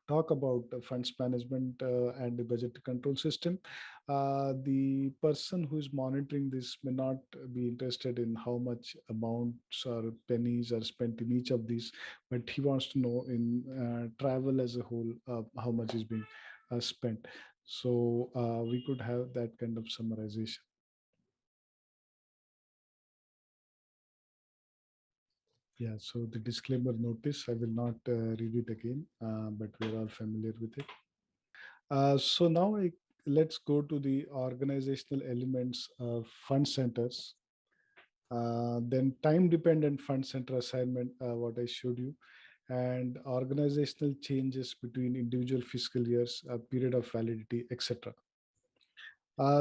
talk about funds management and the budget control system, the person who is monitoring this may not be interested in how much amounts or pennies are spent in each of these, but he wants to know in travel as a whole how much is being spent. So we could have that kind of summarization. Yeah, so the disclaimer notice, I will not read it again, but we're all familiar with it. So now let's go to the organizational elements of fund centers. Then time-dependent fund center assignment, what I showed you, and organizational changes between individual fiscal years, period of validity, etc.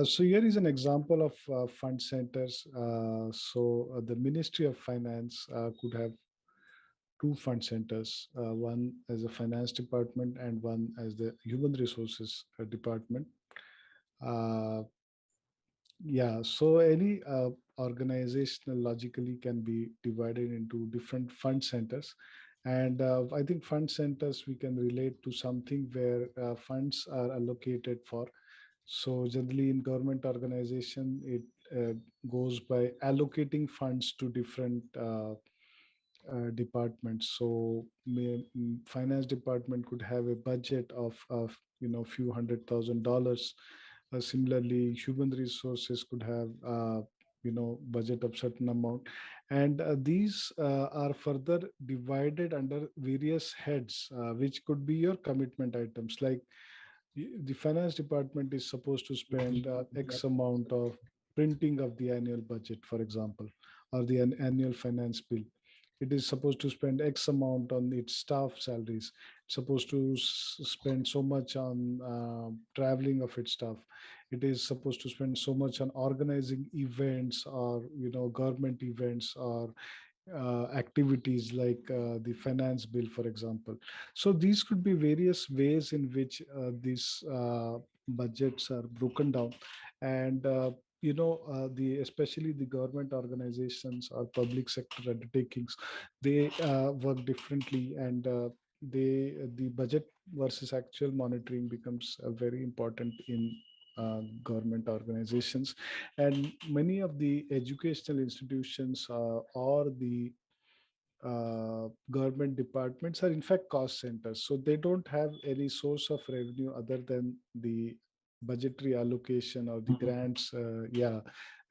So here is an example of fund centers. The Ministry of Finance could have two fund centers, one as a finance department and one as the human resources department. Uh, yeah, so any organizational logically can be divided into different fund centers. And I think fund centers we can relate to something where funds are allocated for. So generally in government organization, it goes by allocating funds to different departments. So finance department could have a budget of few $100,000. Similarly, human resources could have budget of certain amount, and these are further divided under various heads, which could be your commitment items. Like the finance department is supposed to spend X amount of printing of the annual budget, for example, or the annual finance bill. It is supposed to spend X amount on its staff salaries. It's supposed to spend so much on traveling of its staff. It is supposed to spend so much on organizing events, or government events, or activities like the finance bill, for example. So these could be various ways in which these budgets are broken down, and the especially the government organizations or public sector undertakings, they work differently, and the budget versus actual monitoring becomes very important in government organizations. And many of the educational institutions or the government departments are in fact cost centers. So they don't have any source of revenue other than the budgetary allocation or the grants. Yeah,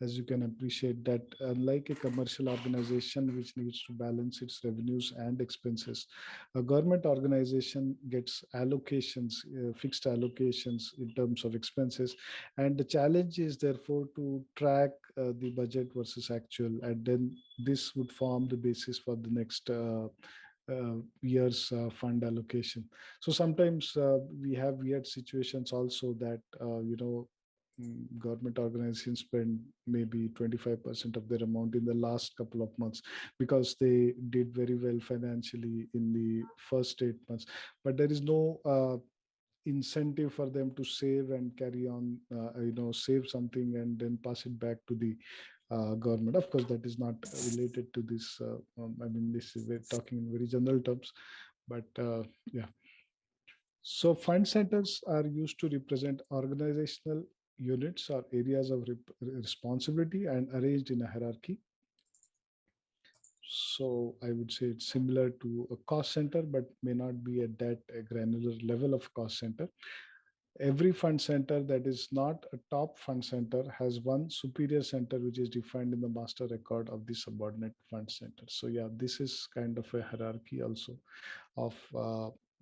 as you can appreciate that, unlike a commercial organization which needs to balance its revenues and expenses, a government organization gets allocations, fixed allocations in terms of expenses. And the challenge is therefore to track the budget versus actual, and then this would form the basis for the next year's fund allocation. So sometimes we have weird situations also that government organizations spend maybe 25% of their amount in the last couple of months because they did very well financially in the first 8 months, but there is no incentive for them to save and carry on, save something and then pass it back to the government. Of course, that is not related to this. I mean, this is we're talking in very general terms, but yeah. So fund centers are used to represent organizational units or areas of responsibility and arranged in a hierarchy. So I would say it's similar to a cost center, but may not be at that granular level of cost center. Every fund center that is not a top fund center has one superior center, which is defined in the master record of the subordinate fund center. So yeah, this is kind of a hierarchy also of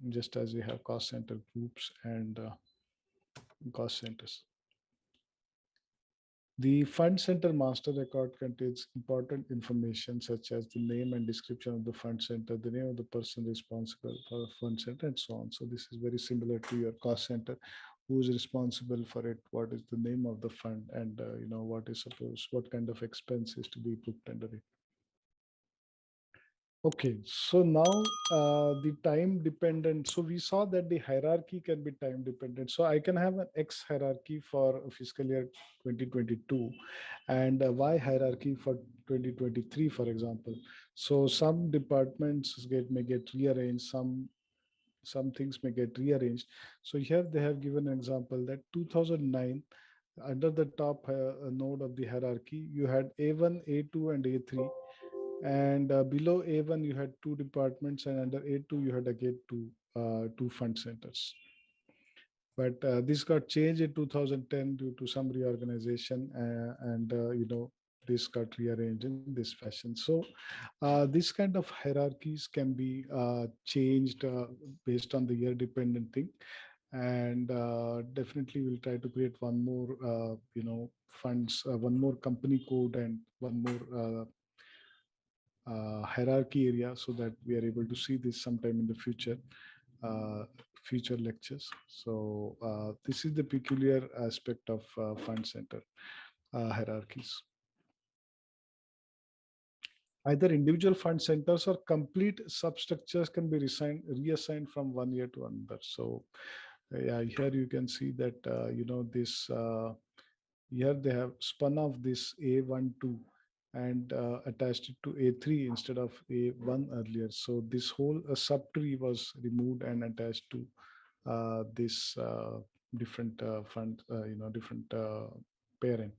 just as we have cost center groups and cost centers. The fund center master record contains important information such as the name and description of the fund center, the name of the person responsible for the fund center, and so on. So this is very similar to your cost center. Who is responsible for it? What is the name of the fund? And what is supposed? What kind of expense is to be booked under it? Okay, so now the time dependent. So we saw that the hierarchy can be time dependent. So I can have an X hierarchy for fiscal year 2022 and a Y hierarchy for 2023, for example. So some departments may get rearranged, some things may get rearranged. So here they have given an example that 2009, under the top node of the hierarchy, you had A1, A2, and A3, and below A1 you had two departments, and under A2 you had again two fund centers. But this got changed in 2010 due to some reorganization, and this got rearranged in this fashion. So this kind of hierarchies can be changed based on the year dependent thing. And definitely we'll try to create one more funds, one more company code, and one more hierarchy area, so that we are able to see this sometime in the uh, future lectures. So this is the peculiar aspect of fund center hierarchies. Either individual fund centers or complete substructures can be reassigned from one year to another. So yeah, here you can see that this here they have spun off this A12 and attached it to A3 instead of A1 earlier. So this whole subtree was removed and attached to this different fund, different parent.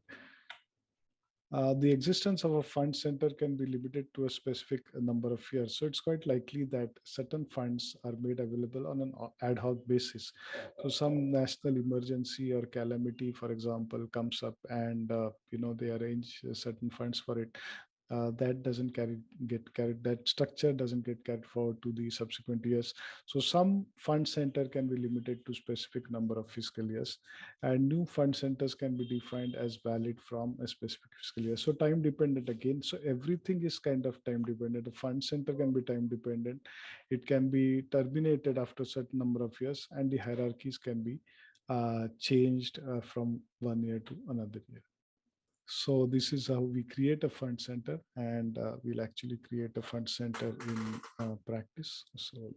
The existence of a fund center can be limited to a specific number of years. So it's quite likely that certain funds are made available on an ad hoc basis. So some national emergency or calamity, for example, comes up, and they arrange certain funds for it. That doesn't get carried, that structure doesn't get carried forward to the subsequent years. So some fund center can be limited to specific number of fiscal years, and new fund centers can be defined as valid from a specific fiscal year. So time dependent again. So everything is kind of time dependent. A fund center can be time dependent. It can be terminated after a certain number of years, and the hierarchies can be changed from one year to another year. So this is how we create a fund center, and we'll actually create a fund center in practice. So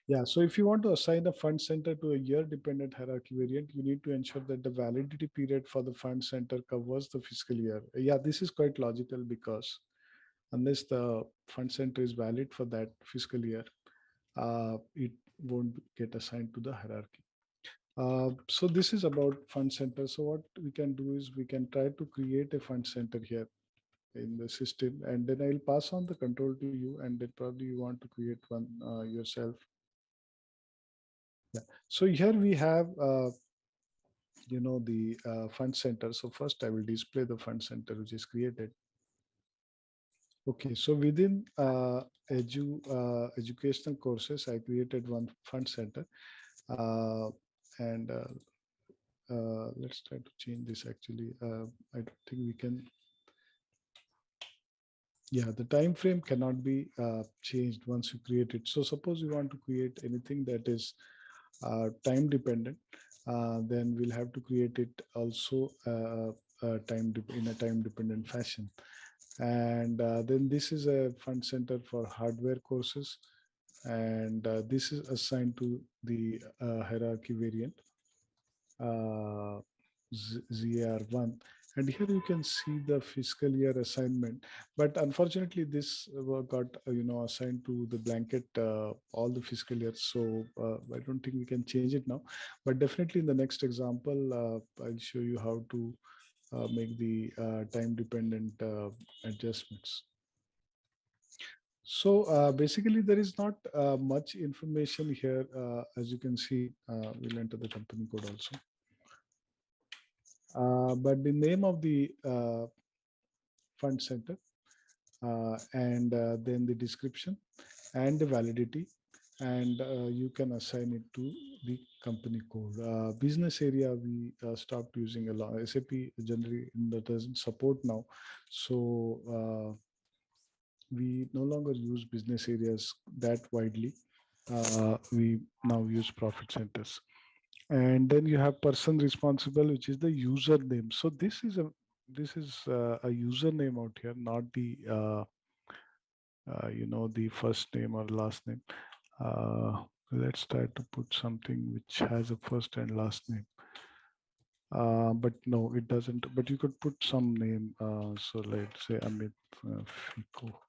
yeah, so if you want to assign a fund center to a year dependent hierarchy variant, you need to ensure that the validity period for the fund center covers the fiscal year. Yeah, this is quite logical, because unless the fund center is valid for that fiscal year, it won't get assigned to the hierarchy. So this is about fund center. So what we can do is we can try to create a fund center here in the system, and then I'll pass on the control to you, and then probably you want to create one yourself. Yeah. So here we have the fund center. So first I will display the fund center which is created. Okay, so within educational courses, I created one fund center, and let's try to change this. Actually, I don't think we can. Yeah, the time frame cannot be changed once you create it. So suppose you want to create anything that is time dependent, then we'll have to create it also in a time dependent fashion. And then this is a fund center for hardware courses, and this is assigned to the hierarchy variant ZR1. And here you can see the fiscal year assignment, but unfortunately this got assigned to the blanket all the fiscal years. So I don't think we can change it now, but definitely in the next example I'll show you how to make the time dependent adjustments. So basically there is not much information here. As you can see, we'll enter the company code also. But the name of the fund center, and then the description and the validity, and you can assign it to the company code. Business area, we stopped using a lot. SAP generally that doesn't support now. So we no longer use business areas that widely. We now use profit centers. And then you have person responsible, which is the username. So this is a username out here, not the the first name or last name. Uh, let's try to put something which has a first and last name. But no, it doesn't. But you could put some name. So let's say Amit Fico.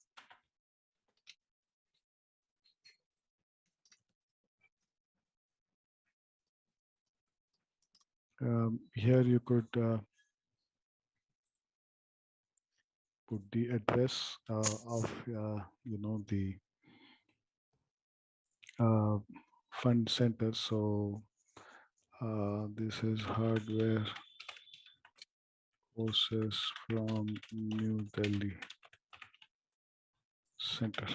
Here you could put the address of the uh, fund center. So this is hardware courses from New Delhi Center.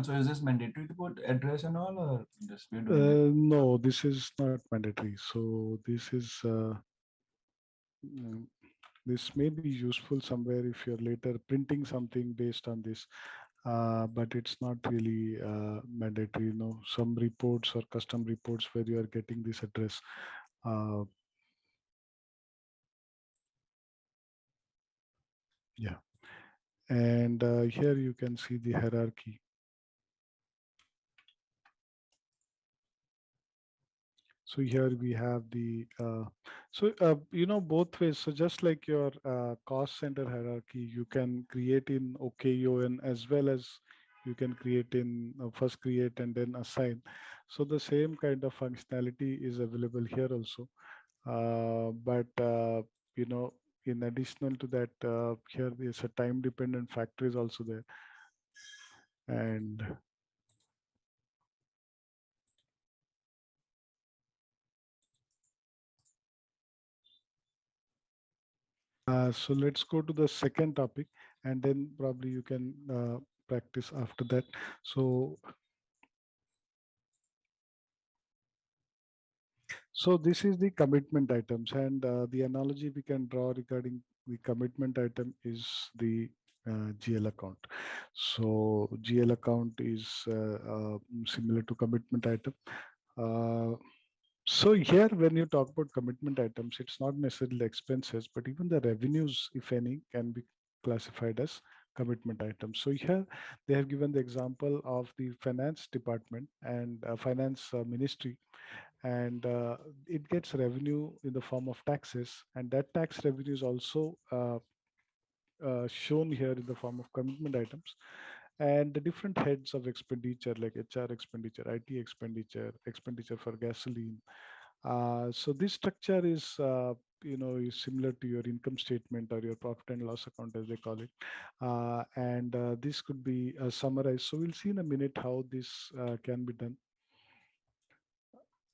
So is this mandatory to put address and all, or just we're doing it? No, this is not mandatory. So mm, this may be useful somewhere if you're later printing something based on this, but it's not really mandatory. Some reports or custom reports where you are getting this address. Uh, yeah, and here you can see the hierarchy. So here we have the both ways. So just like your cost center hierarchy, you can create in OKUN as well as you can create in first create and then assign. So the same kind of functionality is available here also. But you know, in additional to that, here is a time dependent factor is also there, and so let's go to the second topic, and then probably you can practice after that. So this is the commitment items, and the analogy we can draw regarding the commitment item is the GL account. So GL account is similar to commitment item. Uh, so here, when you talk about commitment items, it's not necessarily expenses, but even the revenues, if any, can be classified as commitment items. So here they have given the example of the finance department and finance ministry, and it gets revenue in the form of taxes, and that tax revenue is also shown here in the form of commitment items, and the different heads of expenditure like HR expenditure, IT expenditure, expenditure for gasoline. So this structure is similar to your income statement or your profit and loss account as they call it, and this could be summarized. So we'll see in a minute how this can be done.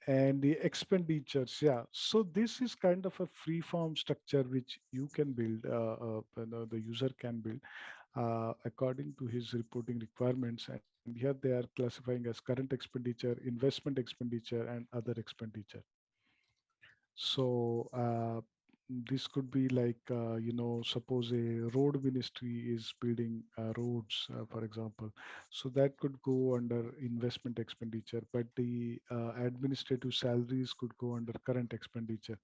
And the expenditures, yeah, so this is kind of a free form structure which you can build, the user can build according to his reporting requirements, and here they are classifying as current expenditure, investment expenditure, and other expenditure. So this could be like, suppose a road ministry is building roads, for example. So that could go under investment expenditure, but the administrative salaries could go under current expenditure.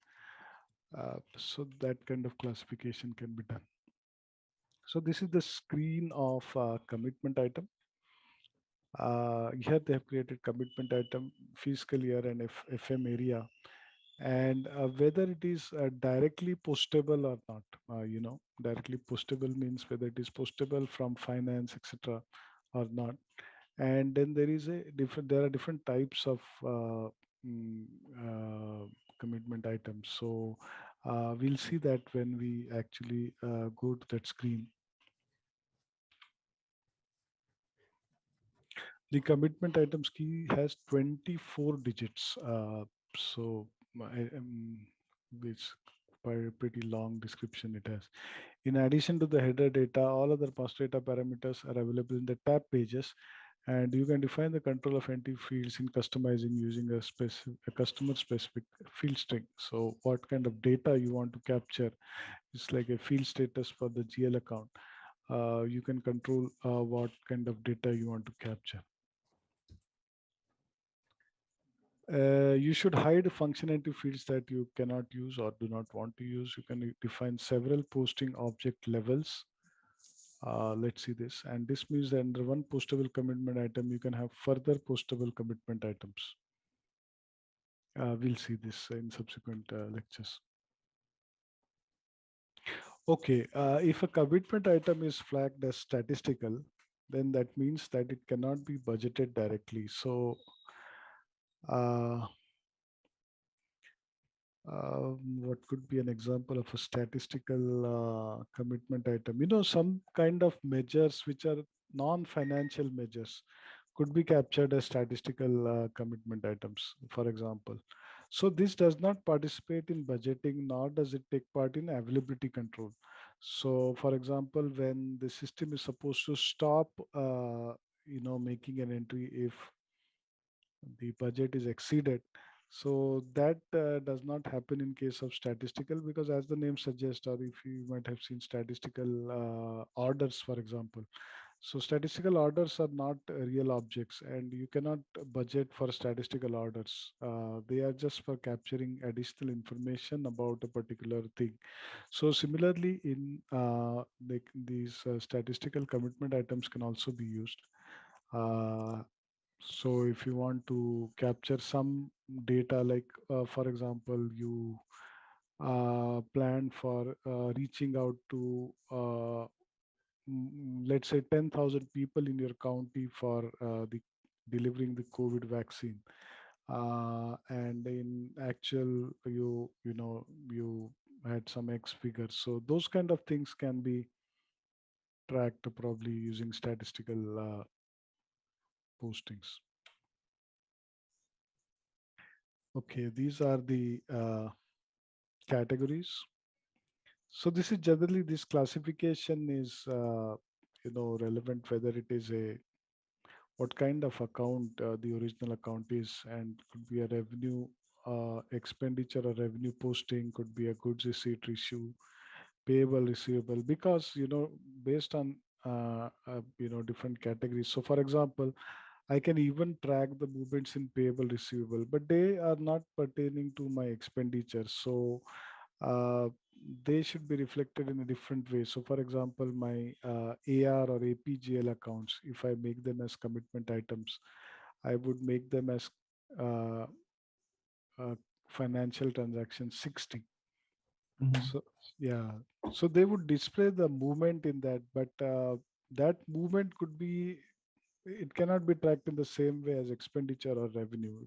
So that kind of classification can be done. So this is the screen of commitment item. Here they have created commitment item, fiscal year, and FM area, and whether it is directly postable or not. Directly postable means whether it is postable from finance, etc., or not. And then there are different types of mm, uh, commitment items. So we'll see that when we actually go to that screen. The commitment items key has 24 digits. So it's by a pretty long description it has. In addition to the header data, all other master data parameters are available in the tab pages, And you can define the control of entity fields in customizing using a customer specific field string. So what kind of data you want to capture is like a field status for the GL account. You can control what kind of data you want to capture. You should hide functionality fields that you cannot use or do not want to use. You can define several posting object levels. Let's see this. And this means that under one postable commitment item, you can have further postable commitment items. We'll see this in subsequent lectures. Okay, if a commitment item is flagged as statistical, then that means that it cannot be budgeted directly. So uh, what could be an example of a statistical commitment item? Some kind of measures which are non-financial measures could be captured as statistical commitment items, for example. So this does not participate in budgeting, nor does it take part in availability control. So, for example, when the system is supposed to stop, making an entry if the budget is exceeded. So that does not happen in case of statistical, because as the name suggests, or if you might have seen statistical orders, for example. So statistical orders are not real objects, and you cannot budget for statistical orders. They are just for capturing additional information about a particular thing. So similarly, in these statistical commitment items can also be used. Uh, so if you want to capture some data, like for example, you plan for reaching out to let's say 10,000 people in your county for the delivering the COVID vaccine, and in actual you had some X figures. So those kind of things can be tracked probably using statistical postings. Okay, these are the categories. So this is generally, this classification is relevant whether it is a what kind of account the original account is, and could be a revenue expenditure or revenue posting, could be a goods receipt issue, payable receivable, because based on different categories. So for example, I can even track the movements in payable receivable, but they are not pertaining to my expenditure. So uh, they should be reflected in a different way. So for example, my AR or APGL accounts, if I make them as commitment items, I would make them as uh, financial transaction 60. Mhm. So yeah, so they would display the movement in that, but that movement could be, it cannot be tracked in the same way as expenditure or revenue.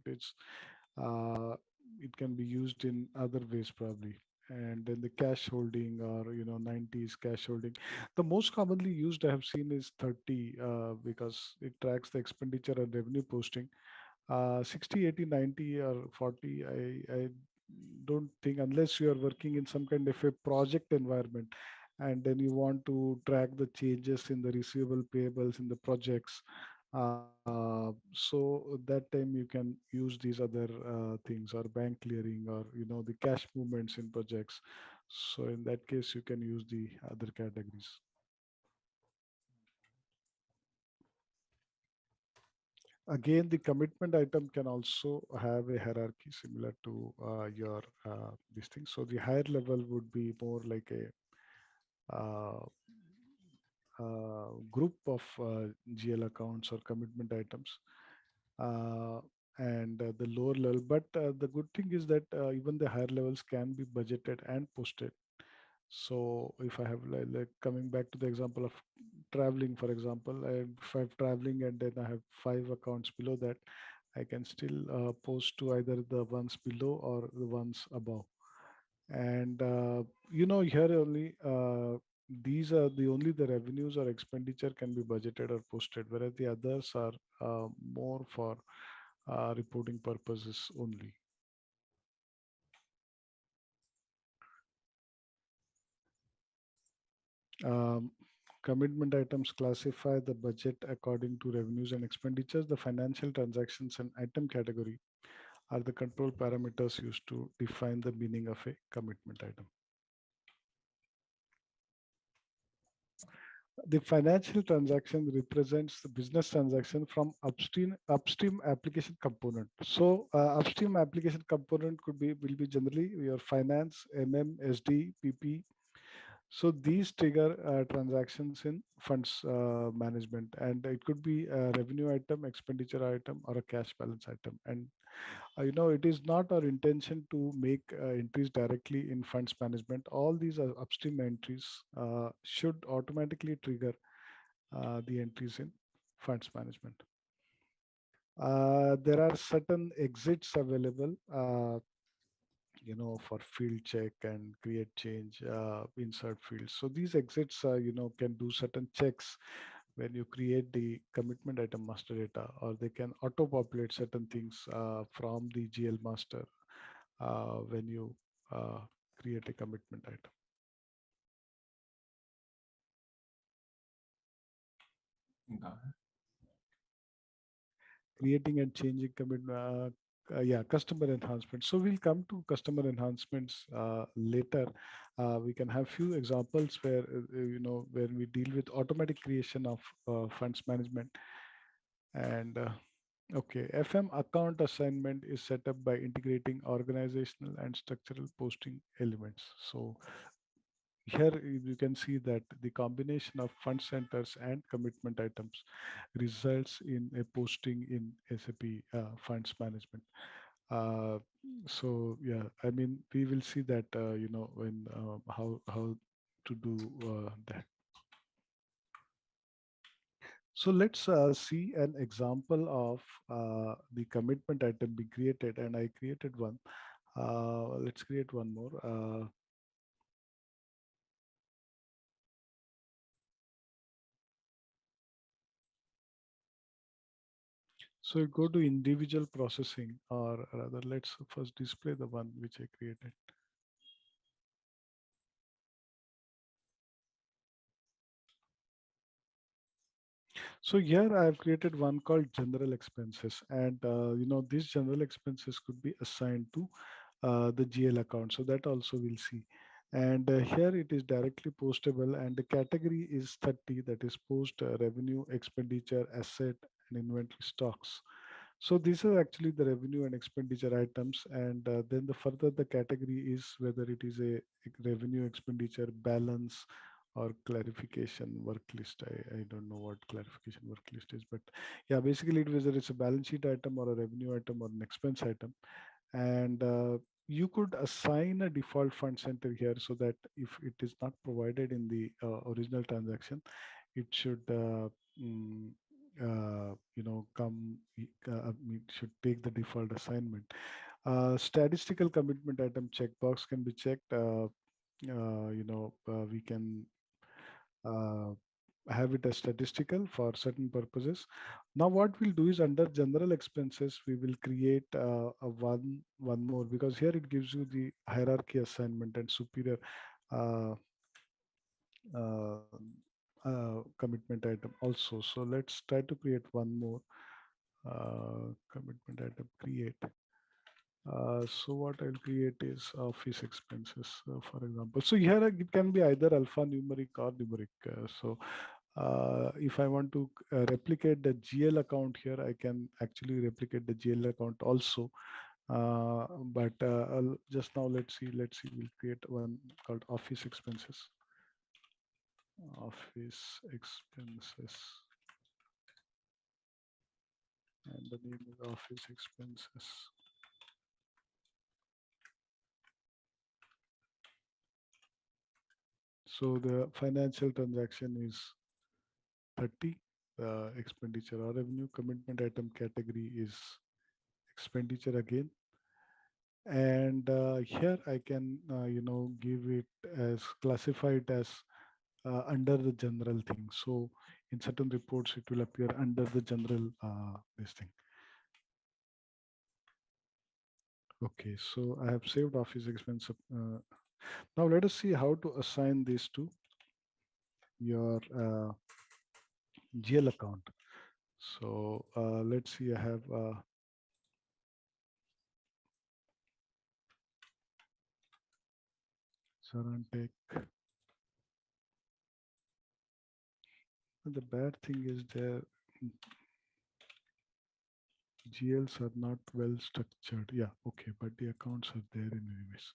Uh, it can be used in other ways probably. And then the cash holding, or 90s cash holding, the most commonly used I have seen is 30, because it tracks the expenditure and revenue posting. 60, 80, 90 or 40, I don't think, unless you are working in some kind of a project environment, and then you want to track the changes in the receivable payables in the projects. So that time you can use these other things, or bank clearing, or the cash movements in projects. So in that case, you can use the other categories. Again, the commitment item can also have a hierarchy similar to your this thing. So the higher level would be more like a uh, group of GL accounts or commitment items, uh, and the lower level. But the good thing is that even the higher levels can be budgeted and posted. So if I have like coming back to the example of traveling, for example, if I'm traveling and then I have 5 accounts below that, I can still post to either the ones below or the ones above. And here only these are the only the revenues or expenditure can be budgeted or posted, whereas the others are more for reporting purposes only. Um, Commitment items classify the budget according to revenues and expenditures. The financial transactions and item category are the control parameters used to define the meaning of a commitment item. The financial transaction represents the business transaction from upstream application component. So upstream application component will be generally your finance, SD, PP. So these trigger transactions in funds management, and it could be a revenue item, expenditure item, or a cash balance item. And it is not our intention to make entries directly in funds management. All these are upstream entries should automatically trigger the entries in funds management. There are certain exits available, for field check and create change, insert fields. So these exits, can do certain checks when you create the commitment item master data, or they can auto populate certain things from the GL master when you uh, create a commitment item. Got it. Creating and changing customer enhancement. So we'll come to customer enhancements later. We can have few examples where where we deal with automatic creation of funds management. And okay, FM account assignment is set up by integrating organizational and structural posting elements. So here you can see that the combination of fund centers and commitment items results in a posting in SAP Funds Management. Uh, so yeah, I mean we will see that when how to do that. So let's see an example of the commitment item being created, and I created one. Let's create one more. So you go to individual processing, or rather, let's first display the one which I created. So here I have created one called general expenses, and these general expenses could be assigned to the GL account. So that also we'll see. And here it is directly postable, and the category is 30, that is post revenue, expenditure, asset, and inventory stocks. So these are actually the revenue and expenditure items, and then the further the category is whether it is a revenue, expenditure, balance, or clarification work list. I don't know what clarification work list is, but yeah, basically whether it's a balance sheet item or a revenue item or an expense item. And you could assign a default fund center here so that if it is not provided in the original transaction, it should mm, it should take the default assignment. Statistical commitment item checkbox can be checked. We can uh, have it as statistical for certain purposes. Now, what we'll do is under general expenses, we will create one more, because here it gives you the hierarchy assignment and superior uh, uh, commitment item also. So let's try to create one more commitment item. Create. So what I'll create is office expenses, for example. So here it can be either alphanumeric or numeric. If I want to replicate the GL account here, I can actually replicate the GL account also. But just now, let's see, we'll create one called office expenses. Office expenses. And the name is office expenses. So the financial transaction is 30. The expenditure or revenue commitment item category is expenditure again. And here I can, give it as classify it as under the general thing. So in certain reports, it will appear under the general this thing. Okay, so I have saved office expense. Now let us see how to assign these to your GL account. So let's see, I have ZaranTech. The bad thing is their GLs are not well structured. Yeah, okay, but the accounts are there anyways.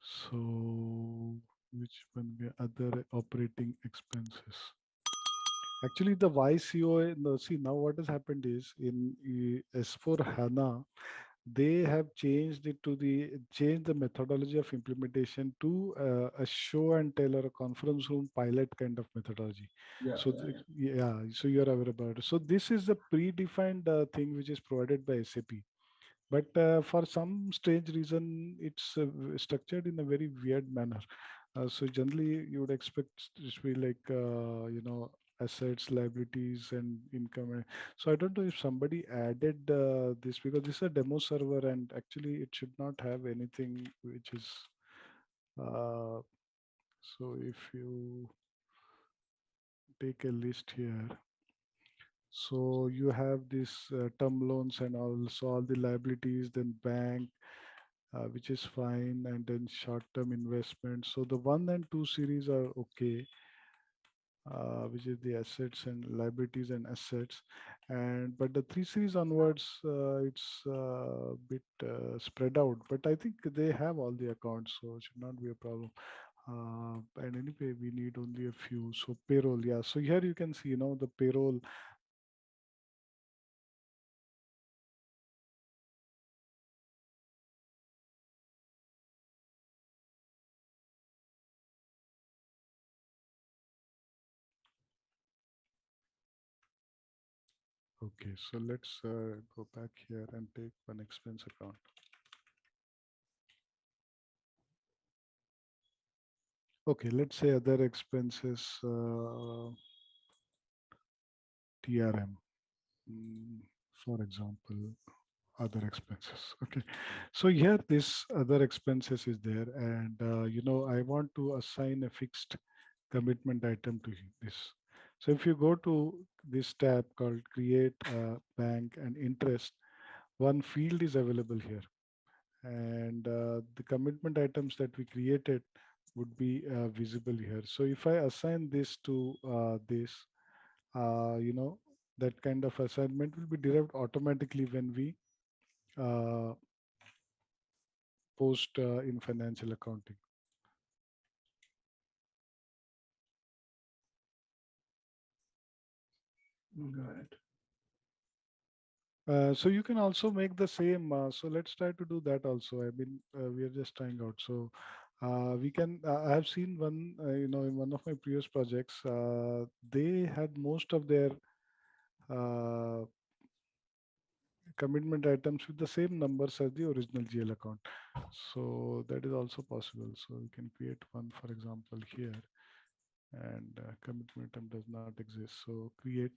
So which one? Other operating expenses. Actually, the YCO, no, see now what has happened is in S4 HANA, they have changed the methodology of implementation to a show and tell or a conference room pilot kind of methodology. Yeah, So yeah, so you're aware about it. So this is a predefined thing which is provided by SAP. But for some strange reason, it's structured in a very weird manner. So generally, you would expect this to be like assets, liabilities, and income. So I don't know if somebody added this because this is a demo server, and actually it should not have anything which is. Uh, so if you take a list here, so you have this term loans and also all the liabilities, then bank, which is fine, and then short-term investments. So the 1 and 2 series are okay, which is the assets and liabilities and assets, and but the 3 series onwards, it's a bit spread out. But I think they have all the accounts, so it should not be a problem. And anyway, we need only a few. So payroll, yeah. So here you can see, the payroll. Okay, so let's go back here and take one expense account. Okay, let's say other expenses, TRM, for example, other expenses. Okay, so here this other expenses is there, and I want to assign a fixed commitment item to this. So if you go to this tab called Create Bank and Interest, one field is available here, and the commitment items that we created would be visible here. So if I assign this to this, uh, you know, that kind of assignment will be derived automatically when we uh, post in financial accounting. got it. So you can also make the same. So let's try to do that also. I mean, we are just trying out. So we can. I have seen one. In one of my previous projects, they had most of their uh, commitment items with the same numbers as the original GL account. So that is also possible. So we can create one, for example, here, and commitment item does not exist. So create.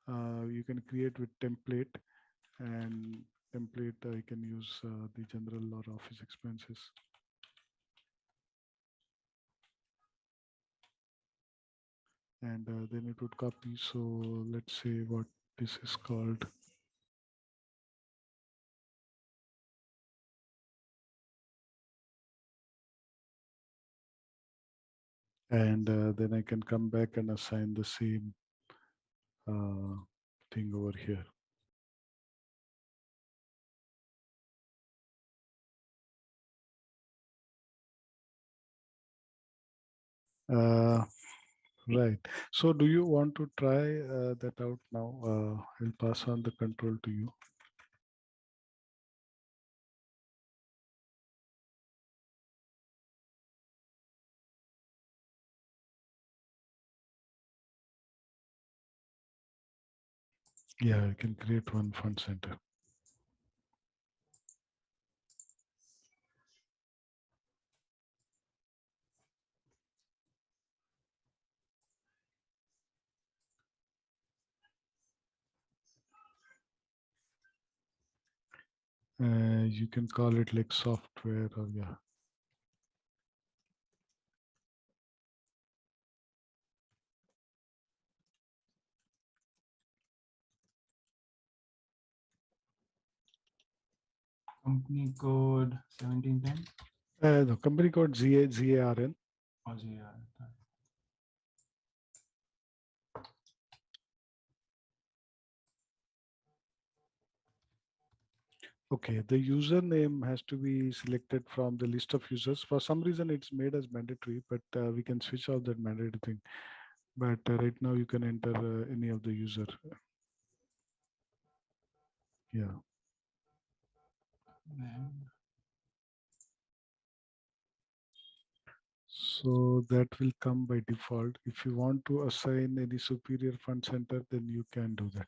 You can create with template, and template I can use the general or office expenses. And then it would copy. So let's say what this is called. And then I can come back and assign the same thing over here. Right. So do you want to try that out now? I'll pass on the control to you. Yeah, I can create one fund center. You can call it like software or yeah. Company code 1710 The company code ZARN. or ZR. Okay, the username has to be selected from the list of users. For some reason, it's made as mandatory, but we can switch out that mandatory thing. But right now, you can enter any of the user. Yeah. And So that will come by default. If you want to assign any superior fund center, then you can do that.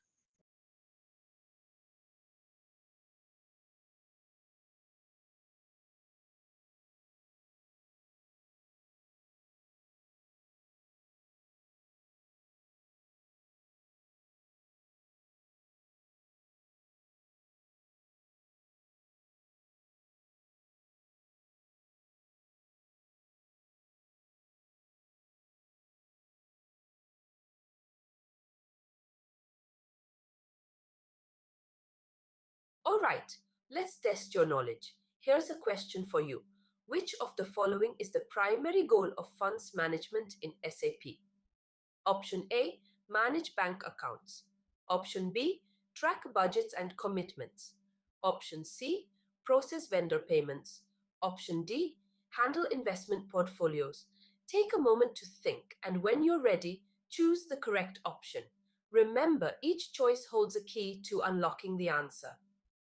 Alright, let's test your knowledge. Here's a question for you. Which of the following is the primary goal of funds management in SAP? Option A, manage bank accounts. Option B, track budgets and commitments. Option C, process vendor payments. Option D, handle investment portfolios. Take a moment to think, and when you're ready, choose the correct option. Remember, each choice holds a key to unlocking the answer.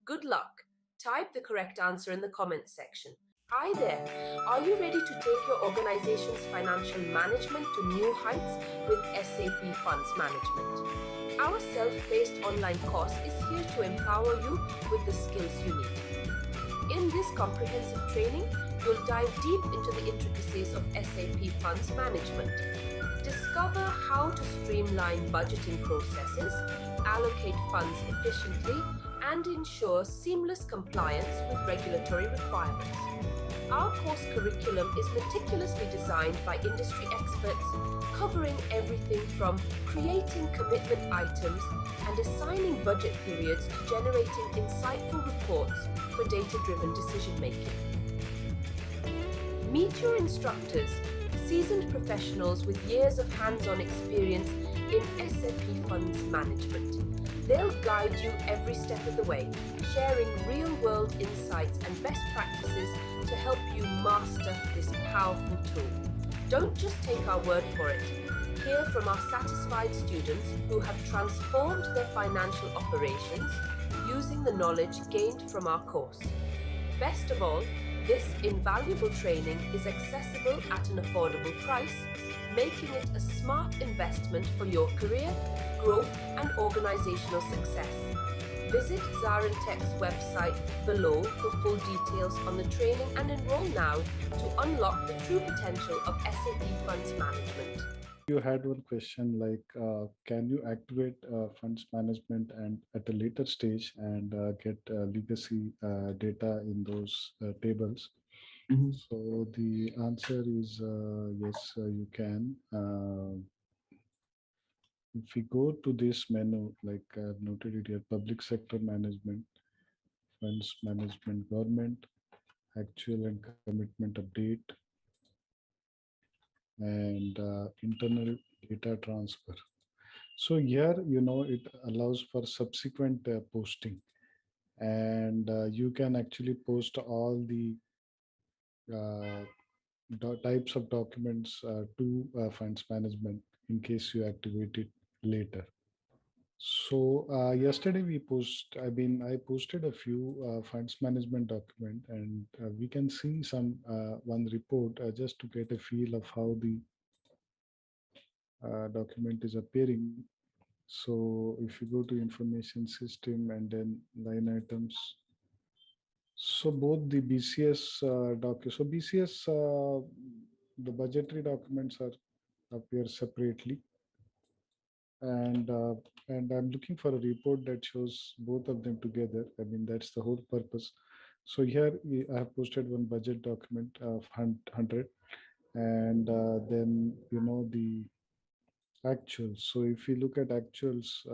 Good luck. Type the correct answer in the comments section. Hi there. Are you ready to take your organization's financial management to new heights with SAP Funds Management? Our self-paced online course is here to empower you with the skills you need. In this comprehensive training, you'll dive deep into the intricacies of SAP Funds Management. Discover how to streamline budgeting processes, allocate funds efficiently, and ensure seamless compliance with regulatory requirements. Our course curriculum is meticulously designed by industry experts, covering everything from creating commitment items and assigning budget periods to generating insightful reports for data-driven decision-making. Meet your instructors, seasoned professionals with years of hands-on experience in SAP Funds Management. They'll guide you every step of the way, sharing real-world insights and best practices to help you master this powerful tool. Don't just take our word for it. Hear from our satisfied students who have transformed their financial operations using the knowledge gained from our course. Best of all, this invaluable training is accessible at an affordable price, making it a smart investment for your career, growth, and organizational success. Visit ZaranTech's website below for full details on the training and enroll now to unlock the true potential of SAP Funds Management. You had one question like, can you activate funds management and at a later stage and get legacy data in those tables? So the answer is yes, you can. If we go to this menu, like I've noted it here, public sector management, funds management, government, actual and commitment update, and internal data transfer. So here, it allows for subsequent posting, and you can actually post all the uh, types of documents to funds management in case you activate it later. So yesterday I posted a few funds management document, and we can see some one report just to get a feel of how the document is appearing. So if you go to information system and then line items, so both the BCS, the budgetary documents are appear separately, and I'm looking for a report that shows both of them together. I mean, that's the whole purpose. So here I have posted one budget document of 100, and then the actuals. So if you look at actuals,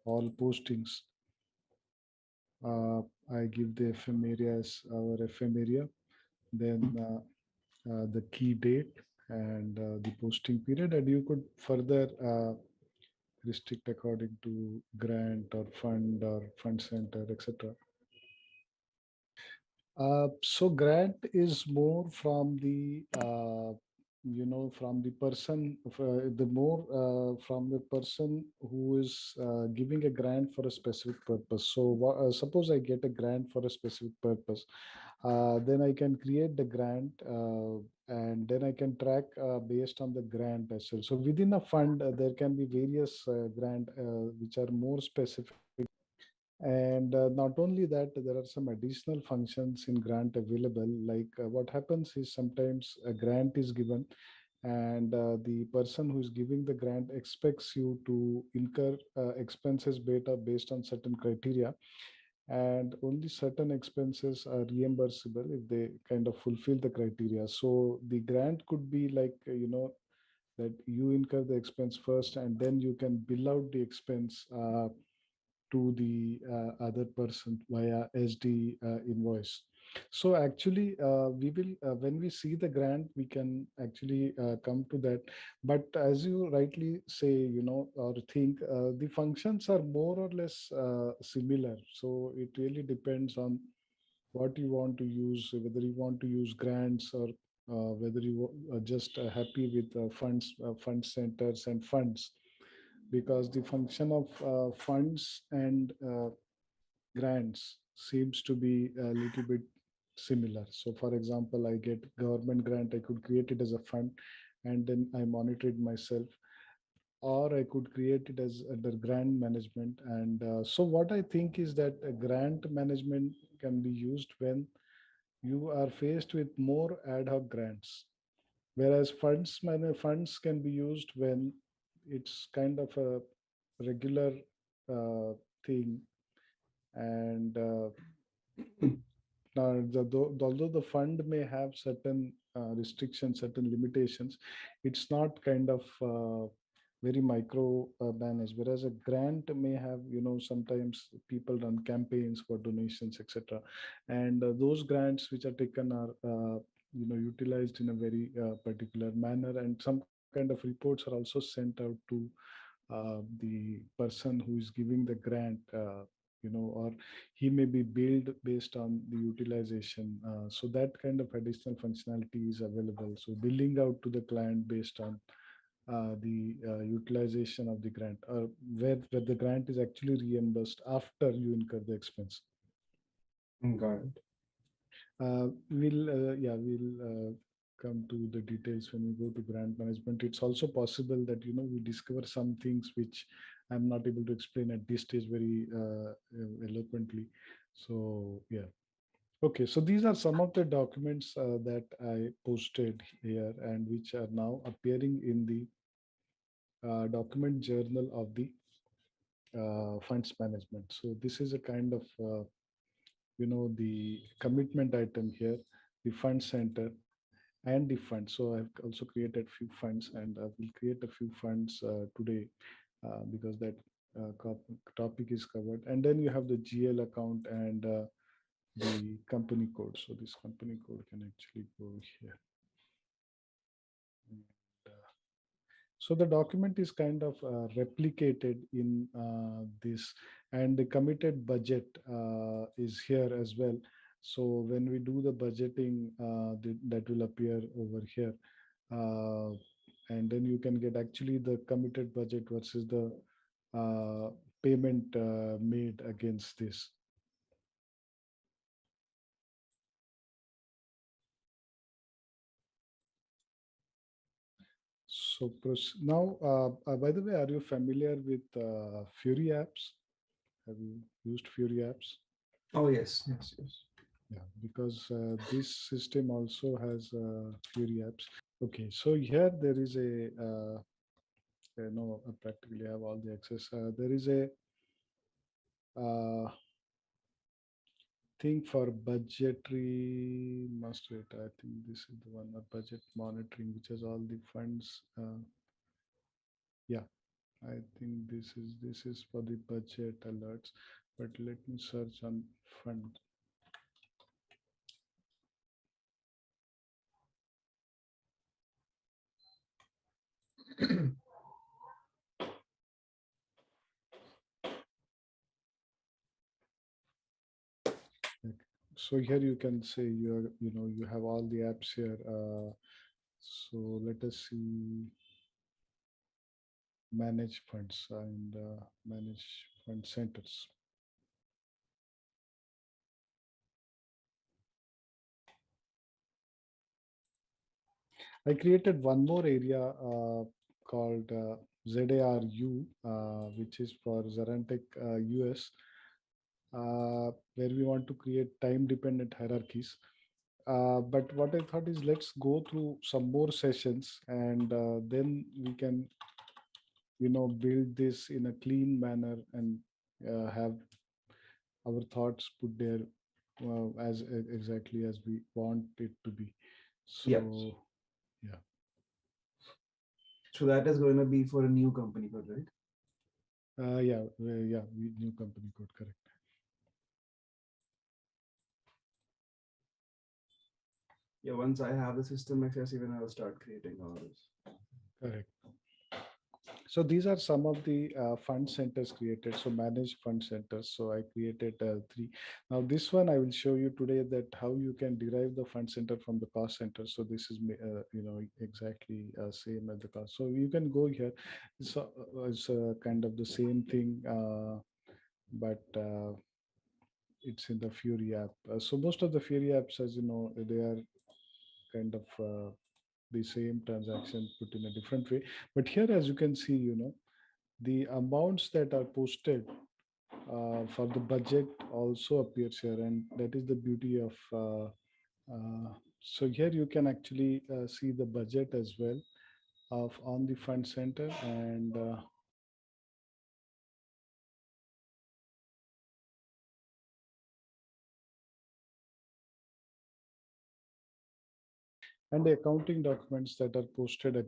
all postings, Uh, I give the FM area as our FM area, then the key date and the posting period, and you could further restrict according to grant or fund center, etc. So grant is more from the from the person, the more from the person who is giving a grant for a specific purpose. So suppose I get a grant for a specific purpose, then I can create the grant, and then I can track based on the grant as well. So within a fund, there can be various grant which are more specific. And not only that, there are some additional functions in grant available. Like what happens is sometimes a grant is given, and the person who is giving the grant expects you to incur expenses based on certain criteria, and only certain expenses are reimbursable if they kind of fulfill the criteria. So the grant could be like, that you incur the expense first, and then you can bill out the expense to the other person via SD invoice. So actually, we will when we see the grant, we can actually come to that. But as you rightly say, or think, the functions are more or less similar. So it really depends on what you want to use, whether you want to use grants or whether you are just happy with fund centers and funds, because the function of funds and grants seems to be a little bit similar. So for example, I get government grant, I could create it as a fund and then I monitor it myself, or I could create it as under grant management. And so what I think is that a grant management can be used when you are faced with more ad hoc grants, whereas funds can be used when it's kind of a regular uh, thing. And although the fund may have certain restrictions, certain limitations, it's not kind of very micro managed. Whereas a grant may have, sometimes people run campaigns for donations, etc. And those grants which are taken are, utilized in a very particular manner, and some kind of reports are also sent out to the person who is giving the grant, or he may be billed based on the utilization. So that kind of additional functionality is available. So billing out to the client based on the utilization of the grant, or where the grant is actually reimbursed after you incur the expense. Got it. We'll come to the details when we go to grant management. It's also possible that we discover some things which I'm not able to explain at this stage very eloquently. So yeah. Okay, so these are some of the documents that I posted here and which are now appearing in the document journal of the funds management. So this is a kind of the commitment item here, the fund center and the fund. So I've also created few funds, and I will create a few funds today because that topic is covered. And then you have the GL account and the company code. So this company code can actually go here. And, so the document is kind of replicated in this, and the committed budget is here as well. So when we do the budgeting, that will appear over here. Uh, and then you can get actually the committed budget versus the payment made against this. So now, by the way, are you familiar with Fury apps? Have you used Fury apps? Oh, yes, yes, yes. Yeah, because this system also has Fury apps. Okay, so here there is a, I practically have all the access. There is a thing for budgetary master data. I think this is the one, budget monitoring, which has all the funds. Yeah, I think this is for the budget alerts. but let me search on fund. Okay. So here you can say you have all the apps here. So let us see manage funds and manage fund centers. I created one more area called ZARU, which is for ZaranTech US, where we want to create time-dependent hierarchies. But what I thought is let's go through some more sessions and then we can, build this in a clean manner and have our thoughts put there as exactly as we want it to be. Yeah. So, yeah. So that is going to be for a new company code, right? New company code, correct. Yeah, once I have the system access, even I'll start creating all this. Correct. So these are some of the fund centers created. So managed fund centers. So I created three. Now this one I will show you today that how you can derive the fund center from the cost center. So this is exactly same as the cost. So you can go here. It's kind of the same thing, but it's in the Fury app. So most of the Fury apps, as you know, they are kind of the same transaction put in a different way. But here, as you can see, the amounts that are posted for the budget also appears here, and that is the beauty of. So here you can actually see the budget as well of on the fund center and the accounting documents that are posted uh,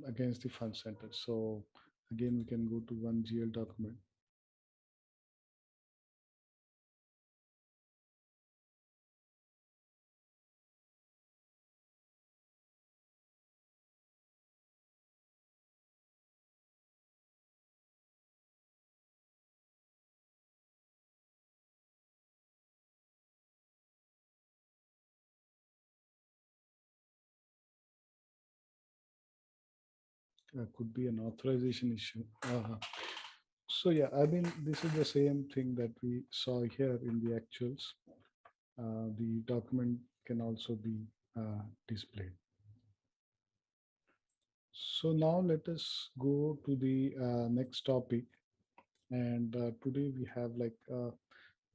against the fund center. So again, we can go to one GL document. Could be an authorization issue. So yeah, I mean, this is the same thing that we saw here in the actuals. The document can also be displayed. So now let us go to the next topic. And today we have like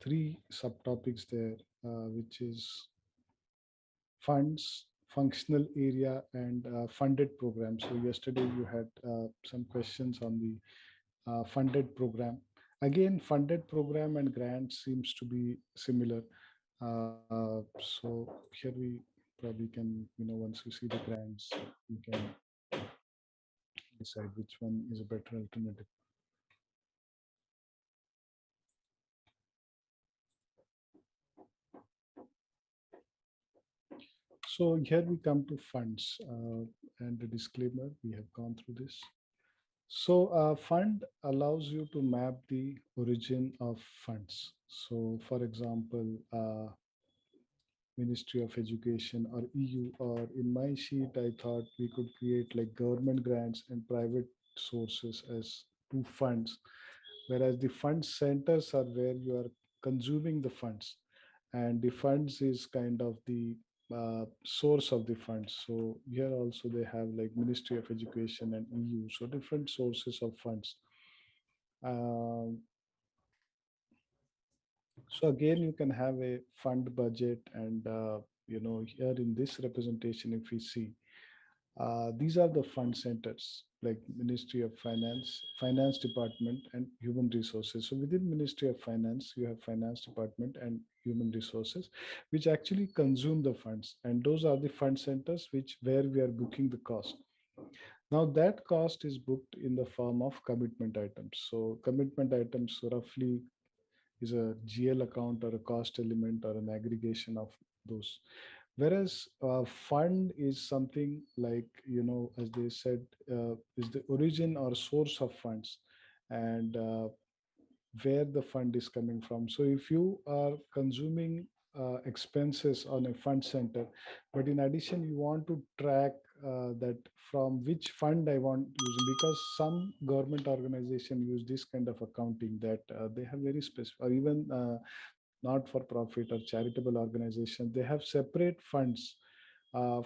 three subtopics there, which is funds, functional area, and funded program. So yesterday you had some questions on the funded program. Again, funded program and grants seems to be similar. So here we probably can, once we see the grants, we can decide which one is a better alternative. So here we come to funds and the disclaimer, we have gone through this. So fund allows you to map the origin of funds. So for example, Ministry of Education or EU, or in my sheet, I thought we could create like government grants and private sources as two funds, whereas the fund centers are where you are consuming the funds, and the funds is kind of the source of the funds. So here also they have like Ministry of Education and EU, so different sources of funds. Um, So again, you can have a fund budget, and here in this representation, if we see, these are the fund centers like Ministry of Finance, Finance Department, and Human Resources. So within Ministry of Finance, you have Finance Department and Human Resources, which actually consume the funds, and those are the fund centers which where we are booking the cost. Now that cost is booked in the form of commitment items. So commitment items roughly is a GL account or a cost element or an aggregation of those. Whereas fund is something like, as they said, is the origin or source of funds, and where the fund is coming from. So if you are consuming expenses on a fund center, but in addition you want to track that from which fund I want using, because some government organization use this kind of accounting that they have very specific, or even not for profit or charitable organization, they have separate funds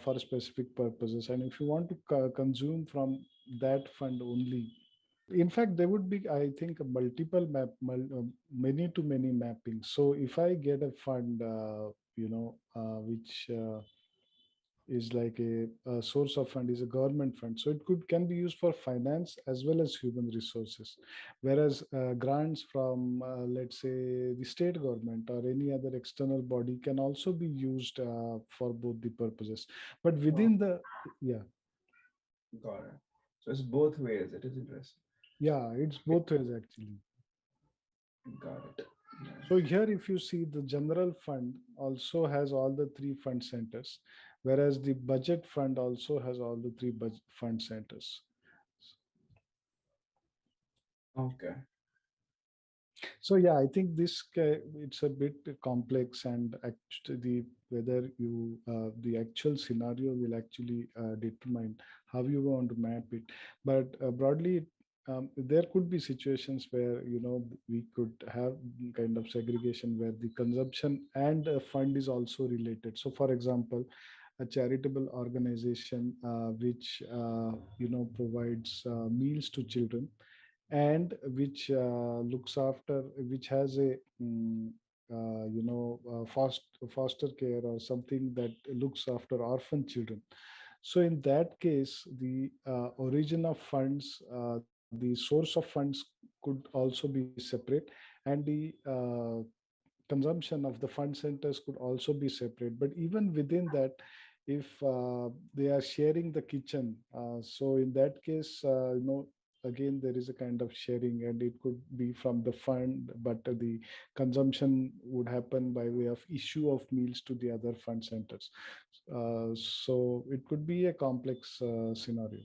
for specific purposes, and if you want to consume from that fund only, in fact there would be, I think, a multiple many to many mapping. So if I get a fund which is like a source of fund is a government fund, so it could can be used for finance as well as human resources, whereas grants from let's say the state government or any other external body can also be used for both the purposes, but Oh, within the, yeah, got it. So it's both ways. It is interesting. yeah, it's Okay, both ways actually. got it. Yeah. So here, if you see, the general fund also has all the three fund centers, whereas the budget fund also has all the three fund centers. Okay. So yeah, I think it's a bit complex, and actually whether you the actual scenario will actually determine how you want to map it. But broadly, there could be situations where we could have kind of segregation where the consumption and a fund is also related. So, for example, a charitable organization which provides meals to children, and which looks after, which has a foster care or something that looks after orphan children. So in that case, the origin of funds, the source of funds could also be separate, and the consumption of the fund centers could also be separate. But even within that, if they are sharing the kitchen, so in that case, again there is a kind of sharing, and it could be from the fund, but the consumption would happen by way of issue of meals to the other fund centers. So it could be a complex scenario.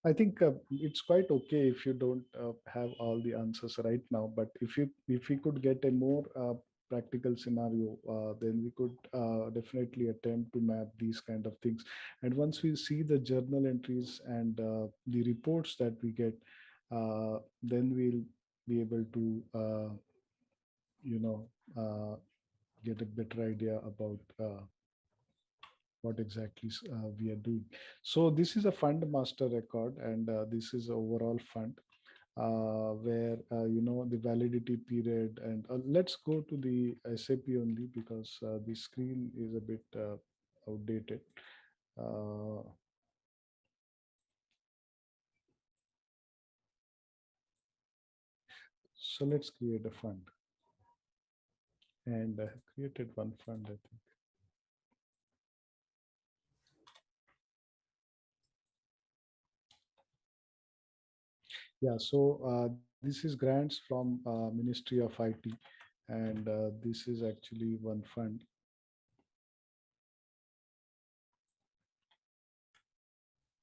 I think it's quite okay if you don't have all the answers right now, but if we could get a more practical scenario, then we could definitely attempt to map these kind of things. And once we see the journal entries and the reports that we get, then we'll be able to you know uh, get a better idea about what exactly we are doing. So this is a fund master record, and this is overall fund where the validity period. And let's go to the SAP only, because the screen is a bit outdated. Uh, so let's create a fund, and I have created one fund, I think. Yeah, so this is grants from Ministry of IT, and this is actually one fund.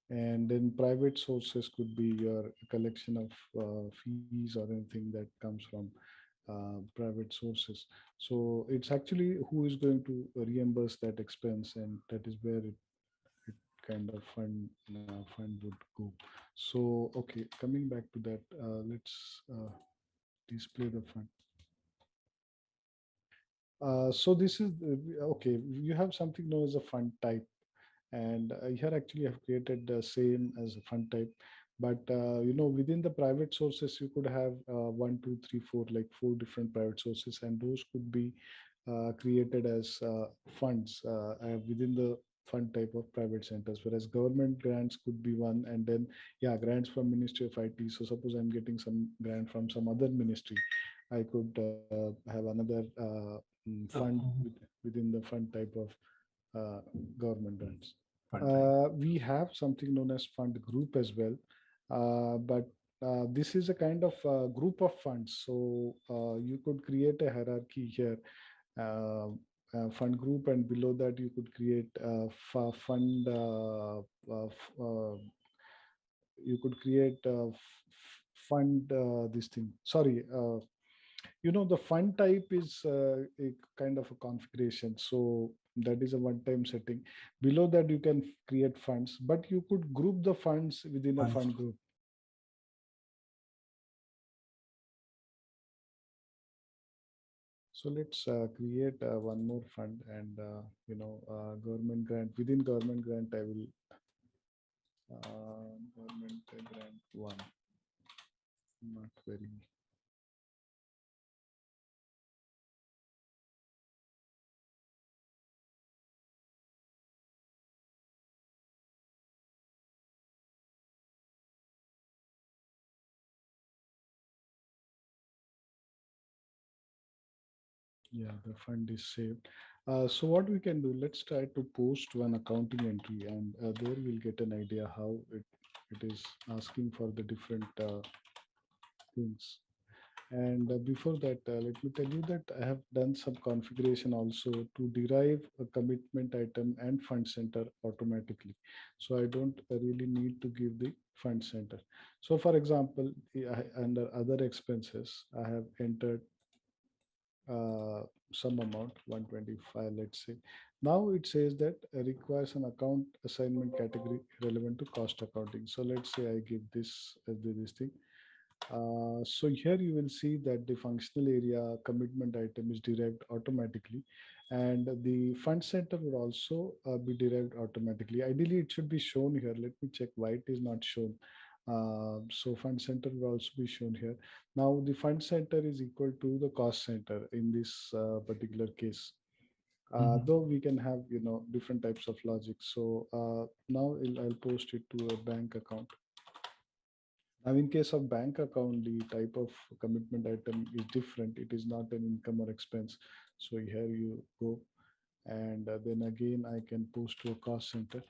And then private sources could be your collection of fees or anything that comes from private sources. So it's actually who is going to reimburse that expense, and that is where it kind of fund would go. So okay, coming back to that, let's display the fund. So this is okay. You have something known as a fund type, and here actually I've created the same as a fund type. But within the private sources, you could have one, two, three, four, like four different private sources, and those could be created as funds within the fund type of private centers. Whereas government grants could be one, and then yeah, grants from Ministry of IT. So suppose I'm getting some grant from some other ministry, I could have another fund Oh, within the fund type of government grants. fund type? We have something known as fund group as well, but this is a kind of group of funds. So you could create a hierarchy here, uh, fund group, and below that you could create fund. You could create fund this thing. Sorry, the fund type is a kind of a configuration. So that is a one-time setting. Below that you can create funds, but you could group the funds within a Funds. fund group. So let's create one more fund, and government grant. Within government grant I will government grant one, not very. Yeah, the fund is saved. So what we can do, let's try to post one accounting entry, and there we'll get an idea how it is asking for the different things. And before that, let me tell you that I have done some configuration also to derive a commitment item and fund center automatically. So I don't really need to give the fund center. So for example, under other expenses, I have entered uh, some amount 125, let's say. Now it says that requires an account assignment category relevant to cost accounting. So let's say I give this as this thing. So here you will see that the functional area commitment item is derived automatically, and the fund center will also be derived automatically. Ideally it should be shown here. Let me check why it is not shown. So fund center will also be shown here. Now the fund center is equal to the cost center in this particular case. Mhm. Though we can have different types of logic. So now I'll post it to a bank account. Now in case of bank account, the type of commitment item is different. It is not an income or expense. So here you go, and then again I can post to a cost center.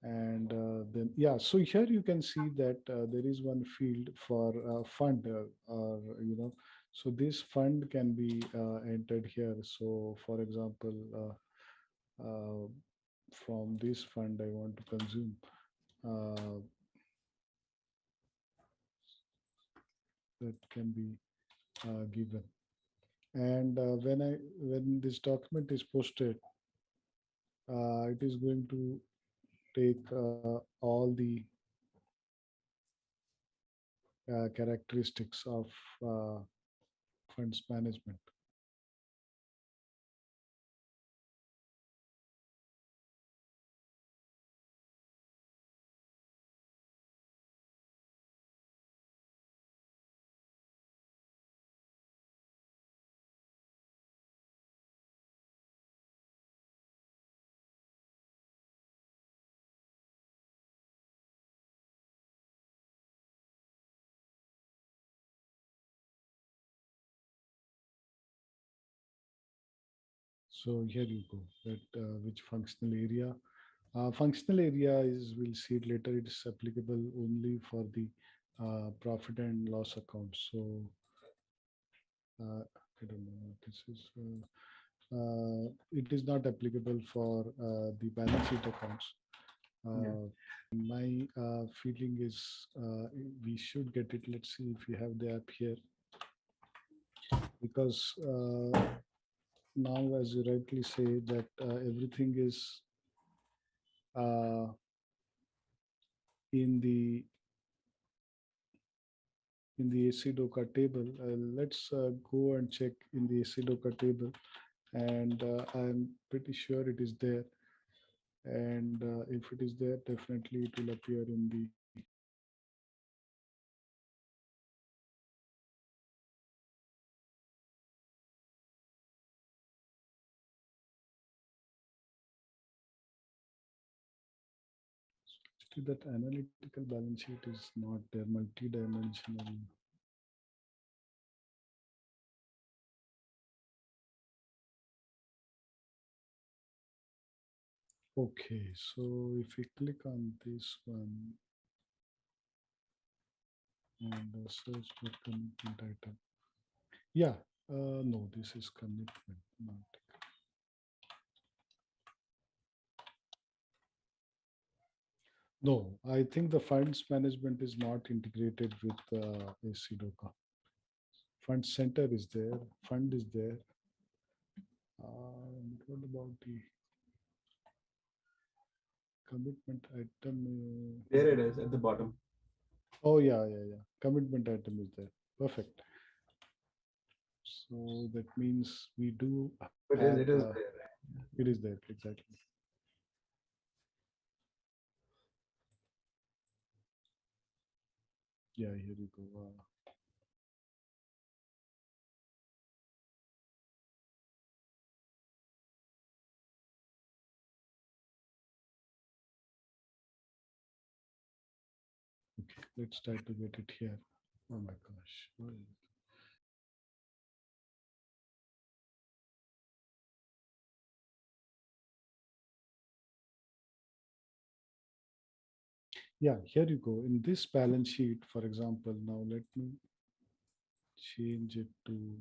And then yeah, so here you can see that there is one field for fund, or so this fund can be entered here. So for example, from this fund I want to consume, uh, that can be given. And when this document is posted, it is going to take all the characteristics of uh, funds management. So here you go, that which functional area. Functional area is, we'll see it later, it is applicable only for the profit and loss account. So I don't know what this is. It is not applicable for the balance sheet accounts. Yeah. My feeling is we should get it. Let's see if we have the app here, because now, as you rightly say, that everything is uh, in the AC Doka table. Let's go and check in the AC Doka table, and I'm pretty sure it is there. And if it is there, definitely it will appear in the. Actually, that analytical balance sheet is not there, multi-dimensional. Okay, so if we click on this one and search for commitment item, yeah, no, this is commitment, not. No, I think the funds management is not integrated with AC Doka. Fund center is there, fund is there. What about the commitment item? There it is at the bottom. Oh, yeah, yeah, yeah. Commitment item is there. Perfect. So that means we do It have, is. It is there. it is there, exactly. Yeah, here you go. Okay, let's try to get it here. Oh my gosh. Where is it? Yeah, here you go. In this balance sheet, for example, now let me change it to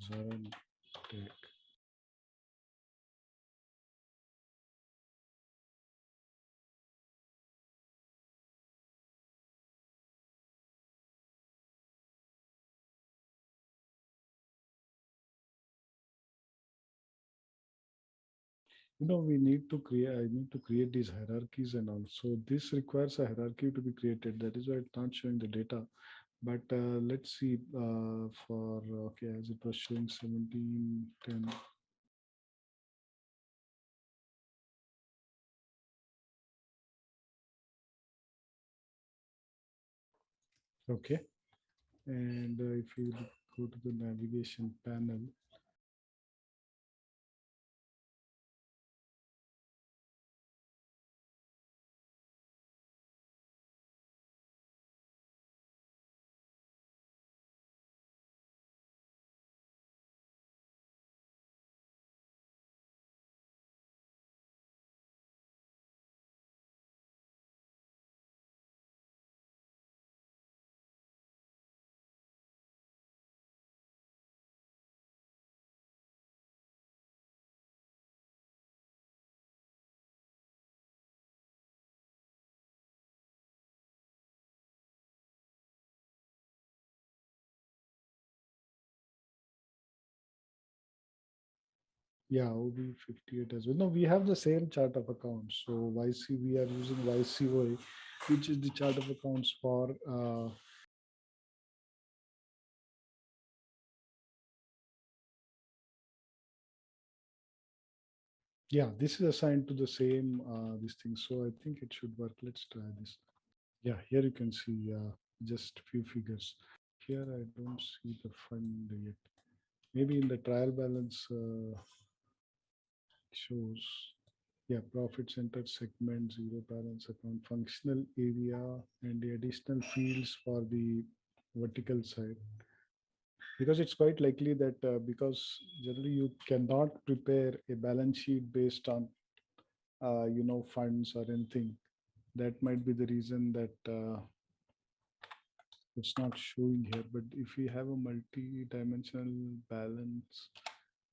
ZaranTech. We need to create, I need to create these hierarchies and also this requires a hierarchy to be created. That is why it's not showing the data. But let's see for, okay, as it was showing 17, 10. Okay. And if you go to the navigation panel, yeah, OB58 as well. No, we have the same chart of accounts. So YC, we are using YCOA, which is the chart of accounts for yeah, this is assigned to the same this thing. So I think it should work. Let's try this. Yeah, here you can see just few figures. Here I don't see the fund yet. Maybe in the trial balance shows. Yeah, profit center segment, zero balance account, functional area, and the additional fields for the vertical side. Because it's quite likely that because generally you cannot prepare a balance sheet based on funds or anything. That might be the reason that it's not showing here. But if we have a multi-dimensional balance,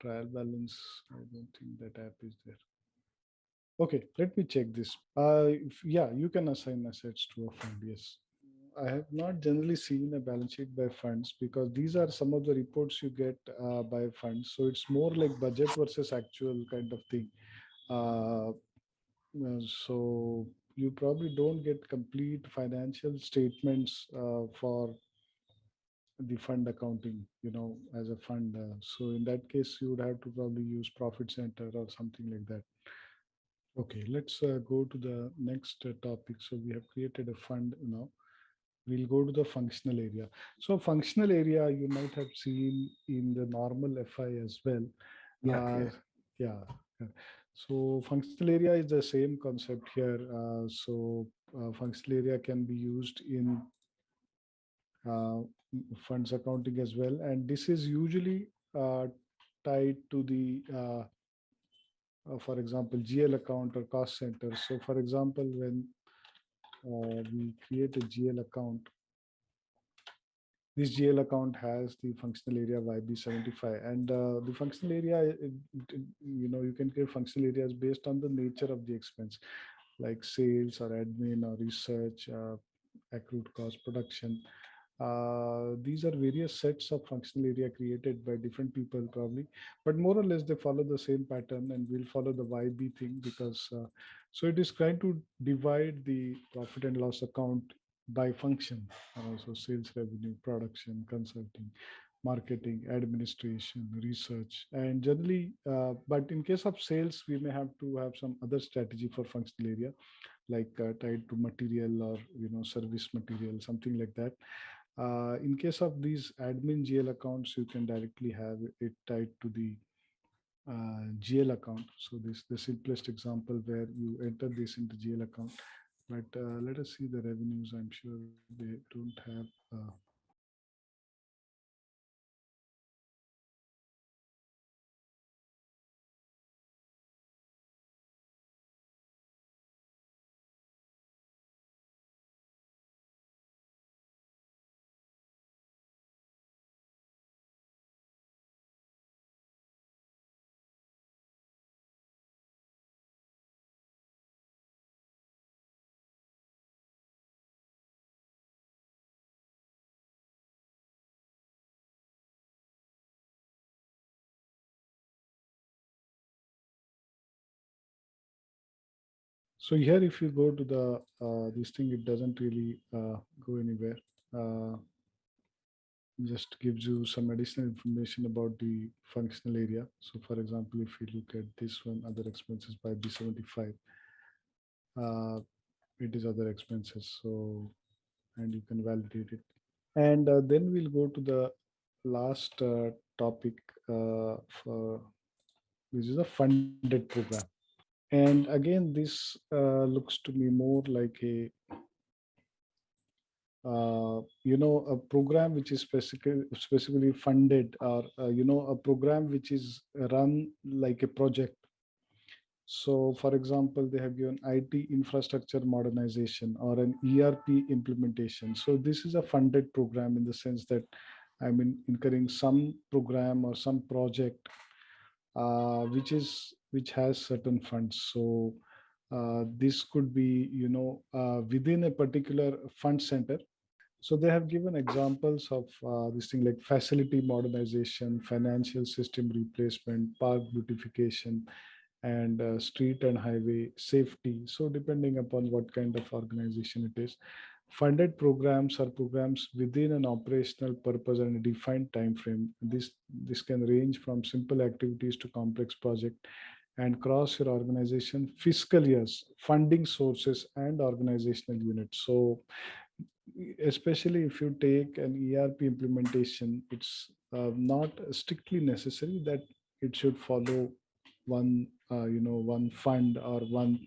trial balance, I don't think that app is there. Okay, let me check this. Yeah, you can assign assets to a fund. Yes. I have not generally seen a balance sheet by funds because these are some of the reports you get by funds. So it's more like budget versus actual kind of thing. Uh, so you probably don't get complete financial statements for the fund accounting, as a fund. So in that case, you would have to probably use profit center or something like that. Okay, let's go to the next topic. So we have created a fund now. We'll go to the functional area. So functional area, you might have seen in the normal FI as well. Yeah. Uh, yeah. yeah. So functional area is the same concept here. Functional area can be used in uh, funds accounting as well. And this is usually tied to the for example, GL account or cost center. So for example, when we create a GL account, this GL account has the functional area YB75, and the functional area, you can create functional areas based on the nature of the expense, like sales or admin or research, accrued cost, production. These are various sets of functional area created by different people probably, but more or less they follow the same pattern, and we'll follow the YB thing because so it is trying to divide the profit and loss account by function, so sales revenue, production, consulting, marketing, administration, research, and generally, but in case of sales, we may have to have some other strategy for functional area, like tied to material or service material, something like that. In case of these admin GL accounts, you can directly have it tied to the GL account. So this the simplest example where you enter this into GL account. But let us see the revenues. I'm sure they don't have. So here, if you go to the this thing, it doesn't really go anywhere. Uh, just gives you some additional information about the functional area. So for example, if you look at this one, other expenses by B75, uh, it is other expenses. So, and you can validate it. And then we'll go to the last topic for which is a funded program. And again, this looks to me more like a program which is specifically funded, or a program which is run like a project. So for example, they have given IT infrastructure modernization or an ERP implementation. So this is a funded program in the sense that I'm incurring some program or some project which has certain funds. So this could be within a particular fund center. So they have given examples of this thing like facility modernization, financial system replacement, park beautification, and street and highway safety. So depending upon what kind of organization it is, funded programs are programs within an operational purpose and a defined time frame. This can range from simple activities to complex project and cross your organization fiscal years, funding sources, and organizational units. So especially if you take an ERP implementation, it's not strictly necessary that it should follow one fund or one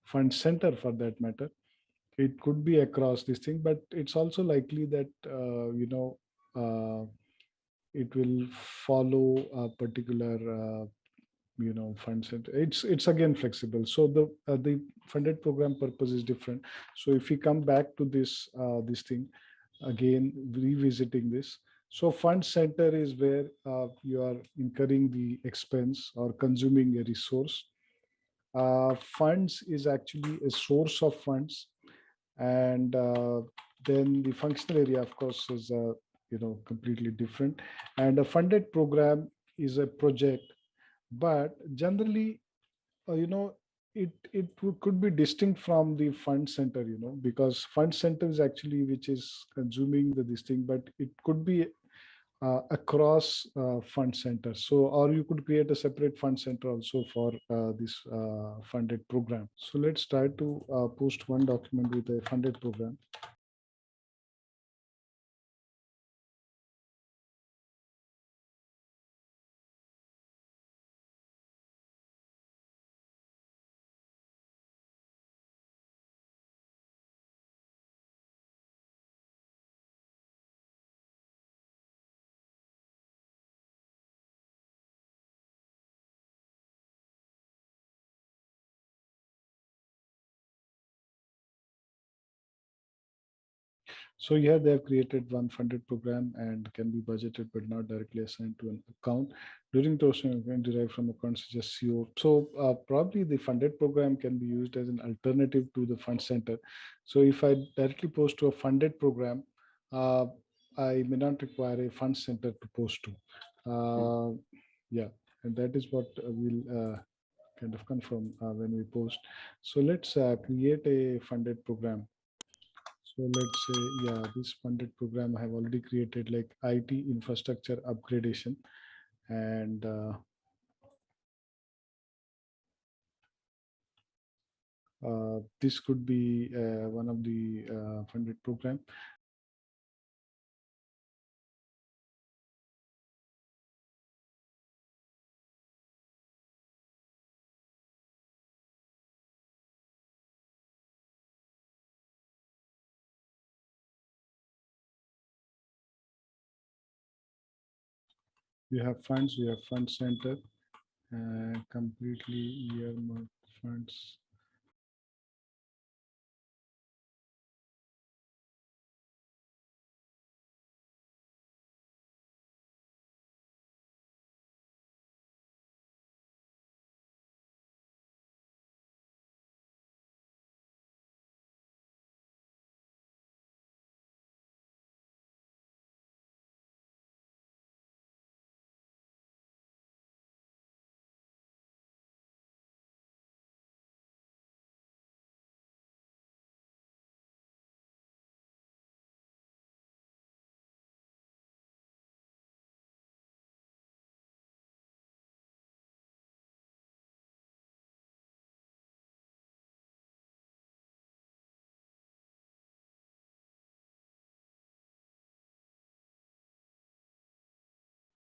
fund center for that matter. It could be across this thing, but it's also likely that uh, it will follow a particular fund center. It's again flexible. So the funded program purpose is different. So if we come back to this thing again, revisiting this. So fund center is where you are incurring the expense or consuming a resource. Funds is actually a source of funds, and then the functional area, of course, is completely different. And a funded program is a project, but generally, it could be distinct from the fund center, because fund center is actually which is consuming the this thing, but it could be across fund center. So, or you could create a separate fund center also for this funded program. So let's try to post one document with a funded program. So here they have created one funded program and can be budgeted but not directly assigned to an account. During toasting can derive from accounts such as CO. So probably the funded program can be used as an alternative to the fund center. So if I directly post to a funded program, uh, I may not require a fund center to post to. Yeah, and that is what we'll kind of confirm when we post. So let's create a funded program. So let's say, yeah, this funded program I have already created like IT infrastructure upgradation. And this could be one of the funded program. We have funds, we have fund center, completely earmarked funds.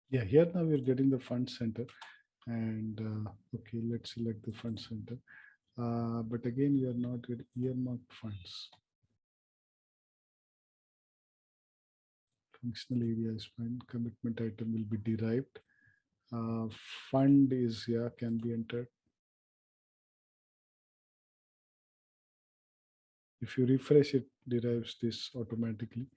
Yeah, here now we're getting the fund center. And okay, let's select the fund center. But again, we are not getting earmarked funds. Functional area is fine. Commitment item will be derived. Uh, Fund is, yeah, can be entered. If you refresh, it derives this automatically.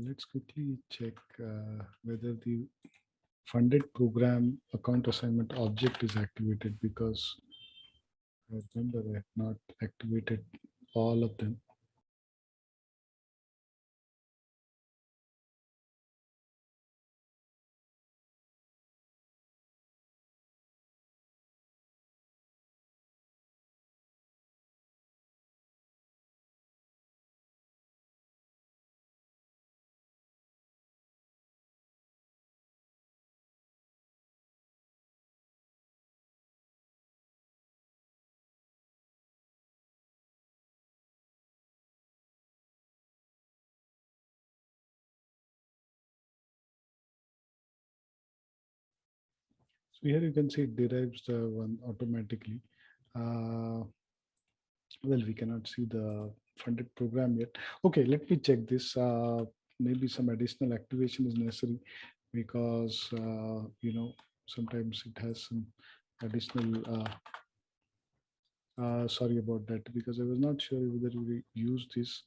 Let's quickly check whether the funded program account assignment object is activated, because I remember I have not activated all of them. So here you can see it derives the one automatically. Uh, well, we cannot see the funded program yet. Okay, let me check this. Maybe some additional activation is necessary, because sometimes it has some additional. Sorry about that, because I was not sure whether we use this.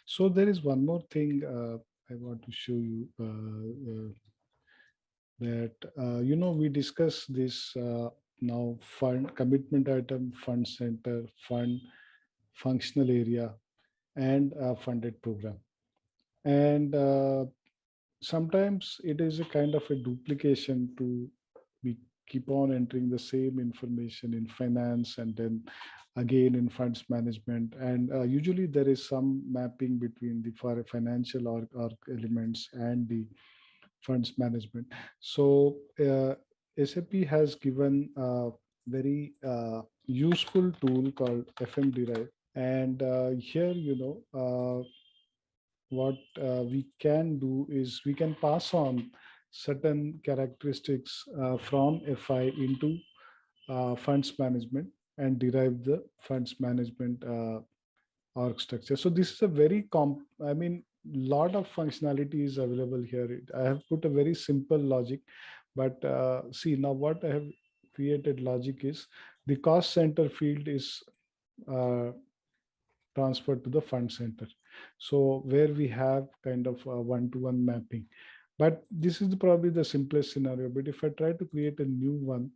So there is one more thing I want to show you, that we discuss this now: fund commitment item, fund center, fund functional area, and funded program. And sometimes it is a kind of a duplication to we keep on entering the same information in finance and then again in funds management. And usually there is some mapping between the financial or elements and the funds management. So SAP has given very useful tool called FM Derive. And here, what we can do is we can pass on certain characteristics from FI into funds management and derive the funds management org structure. So this is a very I mean, lot of functionality is available here. I have put a very simple logic, but see now what I have created logic is the cost center field is uh, transferred to the fund center. So where we have kind of a one-to-one mapping. But this is probably the simplest scenario. But if I try to create a new one,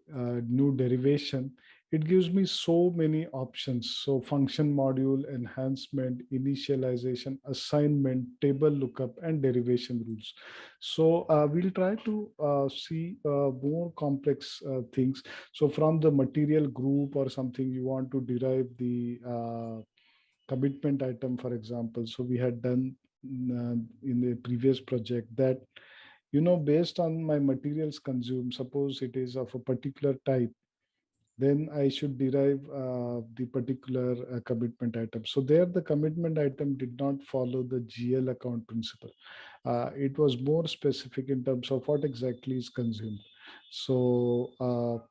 new derivation, it gives me so many options. So function module, enhancement, initialization, assignment, table lookup, and derivation rules. So we'll try to see more complex things. So from the material group or something, you want to derive the commitment item, for example. So we had done in the previous project that, based on my materials consumed, suppose it is of a particular type, then I should derive the particular commitment item. So there the commitment item did not follow the GL account principle. It was more specific in terms of what exactly is consumed. So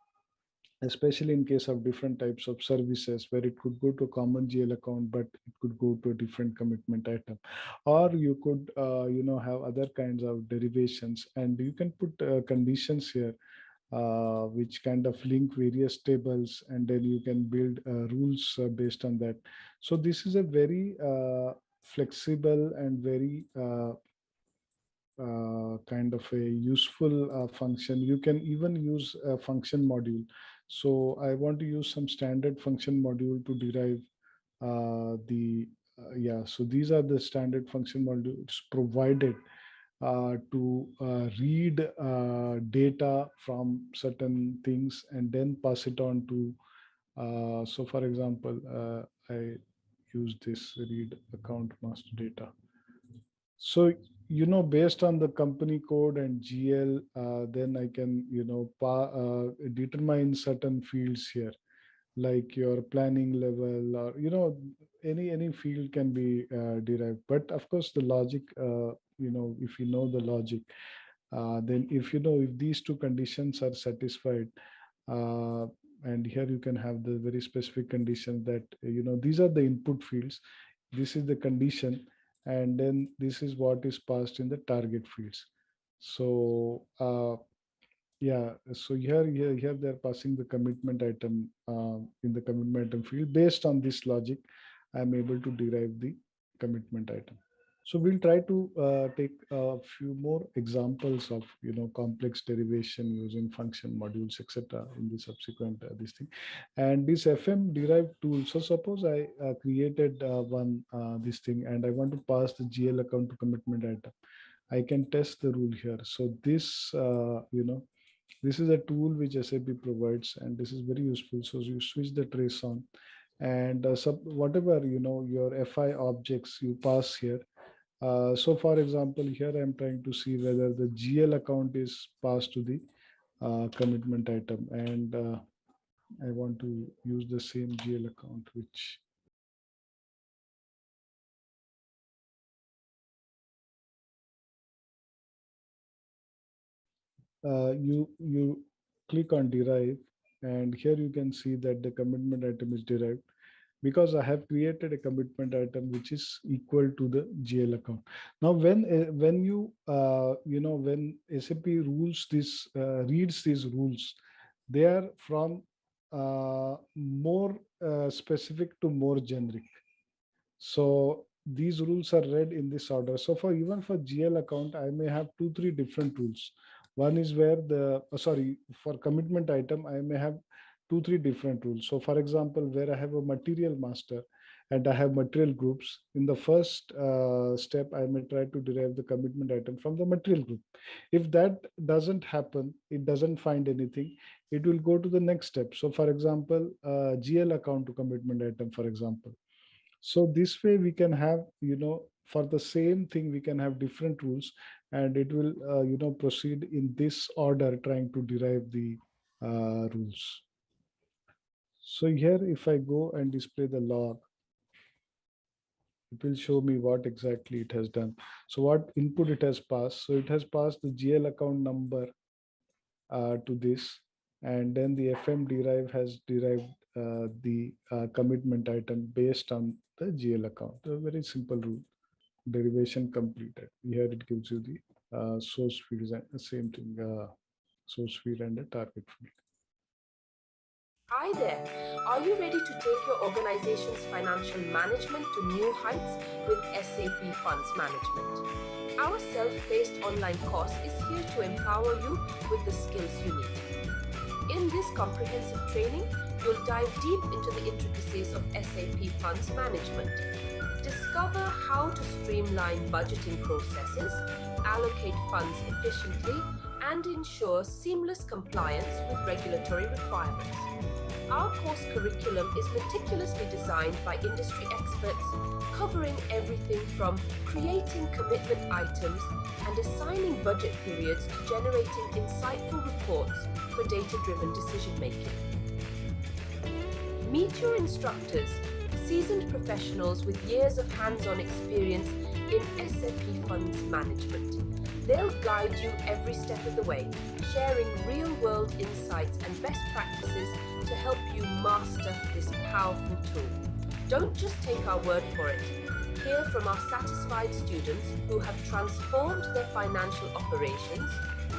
especially in case of different types of services where it could go to a common GL account, but it could go to a different commitment item. Or you could, have other kinds of derivations, and you can put conditions here which kind of link various tables, and then you can build rules based on that. So this is a very flexible and very kind of a useful function. You can even use a function module. So I want to use some standard function module to derive yeah, so these are the standard function modules provided to read data from certain things and then pass it on to, so for example, I use this read account master data. So, based on the company code and GL, then I can, determine certain fields here, like your planning level, or, any field can be derived. But of course, the logic, if you know the logic, then if these two conditions are satisfied, uh, and here you can have the very specific condition that, these are the input fields, this is the condition, and then this is what is passed in the target fields. So yeah, so here they're passing the commitment item in the commitment item field. Based on this logic, I'm able to derive the commitment item. So we'll try to take a few more examples of complex derivation using function modules, etc. in the subsequent this thing. And this FM derived tool. So suppose I created one this thing, and I want to pass the GL account to commitment item. I can test the rule here. So this is a tool which SAP provides, and this is very useful. So you switch the trace on, and whatever your FI objects you pass here. So for example, here I'm trying to see whether the GL account is passed to the commitment item, and I want to use the same GL account, which you click on derive, and here you can see that the commitment item is derived because I have created a commitment item which is equal to the GL account. Now, when when SAP rules this reads these rules, they are from more specific to more generic. So these rules are read in this order. So for even for GL account, I may have three different rules. One is where for commitment item, I may have three different rules. So for example, where I have a material master and I have material groups, in the first step, I may try to derive the commitment item from the material group. If that doesn't happen, it doesn't find anything, it will go to the next step. So for example, GL account to commitment item, for example. So this way we can have, for the same thing, we can have different rules, and it will, proceed in this order, trying to derive the rules. So here, if I go and display the log, it will show me what exactly it has done. So what input it has passed. So it has passed the GL account number to this, and then the FM derive has derived the commitment item based on the GL account. A very simple rule. Derivation completed. Here it gives you the source fields and the same thing, source field and the target field. Hi there. Are you ready to take your organization's financial management to new heights with SAP Funds Management? Our self-paced online course is here to empower you with the skills you need. In this comprehensive training, you'll dive deep into the intricacies of SAP Funds Management. Discover how to streamline budgeting processes, allocate funds efficiently, and ensure seamless compliance with regulatory requirements. Our course curriculum is meticulously designed by industry experts, covering everything from creating commitment items and assigning budget periods to generating insightful reports for data-driven decision-making. Meet your instructors, seasoned professionals with years of hands-on experience in SAP Funds Management. They'll guide you every step of the way, sharing real-world insights and best practices to help you master this powerful tool. Don't just take our word for it. Hear from our satisfied students who have transformed their financial operations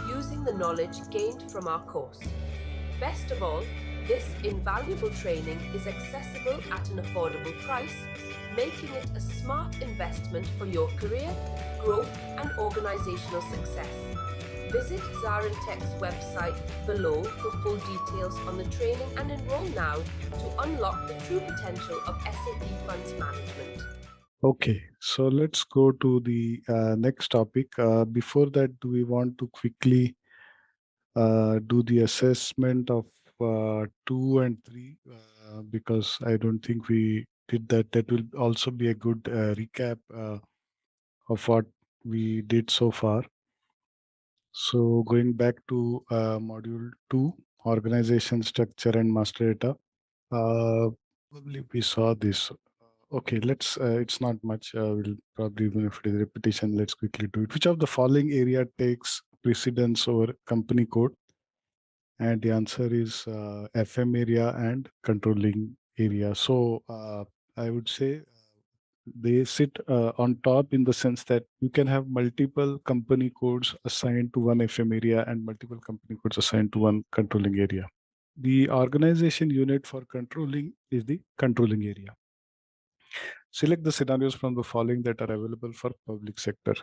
using the knowledge gained from our course. Best of all, this invaluable training is accessible at an affordable price, making it a smart investment for your career, growth, and organizational success. Visit ZaranTech's website below for full details on the training and enroll now to unlock the true potential of SAP Funds Management. Okay, so let's go to the next topic. Before that, do we want to quickly do the assessment of 2 and 3? Because I don't think we did that. That will also be a good recap of what we did so far. So going back to module 2, organization structure and master data. Probably we saw this. Okay, let's. It's not much. We'll probably, even if it is repetition, let's quickly do it. Which of the following area takes precedence over company code? And the answer is FM area and controlling area. So I would say they sit on top in the sense that you can have multiple company codes assigned to one FM area and multiple company codes assigned to one controlling area. The organization unit for controlling is the controlling area. Select the scenarios from the following that are available for public sector.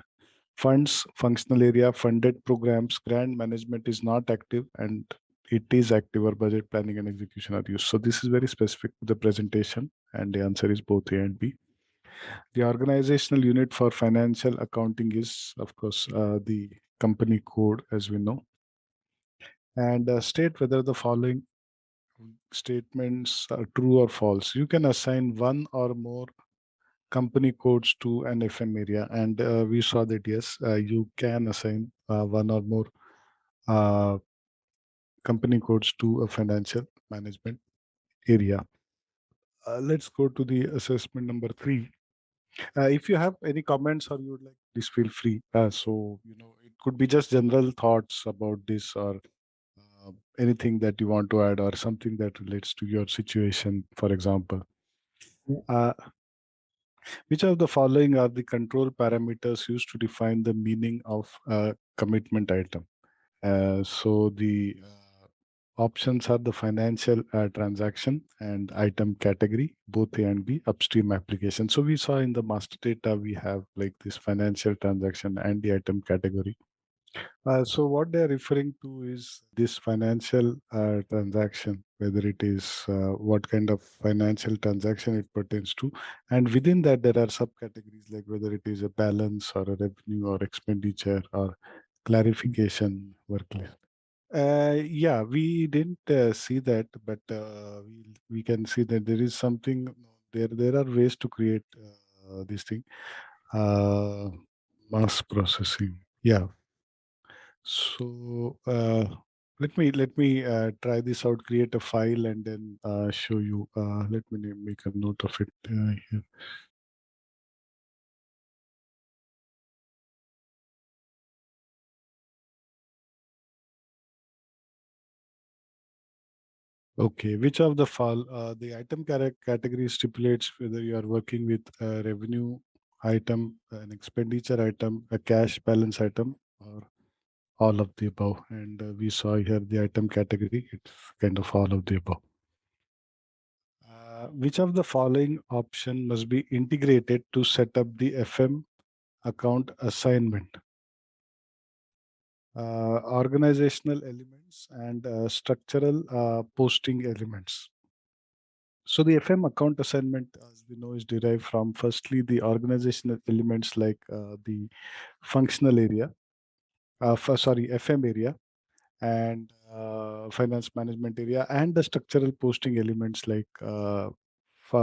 Funds, functional area, funded programs, grant management is not active and it is active, or budget planning and execution are used. So this is very specific to the presentation and the answer is both A and B. The organizational unit for financial accounting is, of course, the company code, as we know. And state whether the following statements are true or false. You can assign one or more company codes to an FM area, and we saw that yes, you can assign one or more uh, company codes to a financial management area. Let's go to the assessment number 3. If you have any comments or you would like, please feel free. So, it could be just general thoughts about this, or anything that you want to add, or something that relates to your situation, for example. Uh, which of the following are the control parameters used to define the meaning of a commitment item? So the options are the financial transaction and item category, both A and B, upstream application. So we saw in the master data, we have like this financial transaction and the item category. So what they're referring to is this financial transaction, whether it is what kind of financial transaction it pertains to. And within that, there are subcategories like whether it is a balance or a revenue or expenditure or clarification workload. Yeah, we didn't see that, but we can see that there is something there. There are ways to create this thing, uh, mass processing. Yeah. So Let me try this out, create a file, and then show you. Let me make a note of it here. Okay, which of the item category stipulates whether you are working with a revenue item, an expenditure item, a cash balance item, or all of the above. And we saw here the item category. It's kind of all of the above. Which of the following option must be integrated to set up the FM account assignment? Organizational elements and structural posting elements. So the FM account assignment, as we know, is derived from firstly the organizational elements like the functional area, FM area, and finance management area, and the structural posting elements like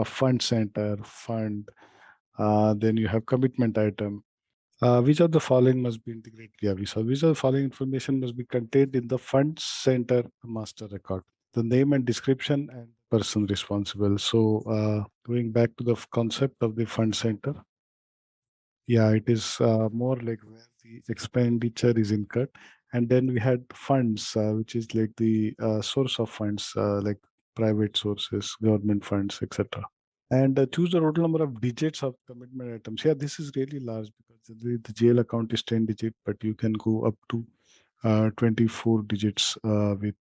fund center, fund. Then you have commitment item. Which of the following must be integrated? Yeah, we saw which of the following information must be contained in the fund center master record. The name and description and person responsible. So going back to the concept of the fund center, yeah, it is more like where the expenditure is incurred. And then we had funds, which is like the source of funds, like private sources, government funds, etc. And choose the total number of digits of commitment items. Yeah, this is really large because the jail account is 10 digit, but you can go up to 24 digits with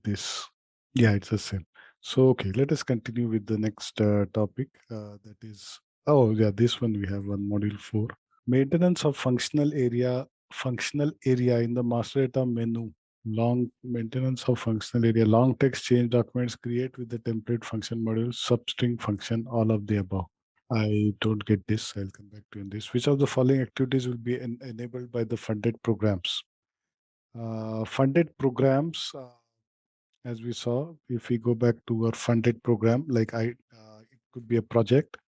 this. Yeah, it's the same. So, okay, let us continue with the next topic. That is, oh, yeah, this one we have on module 4. Maintenance of functional area in the master data menu. Long maintenance of functional area, long text change documents, create with the template function module, substring function, all of the above. I don't get this. I'll come back to you on this. Which of the following activities will be enabled by the funded programs? Funded programs, as we saw, if we go back to our funded program, it could be a project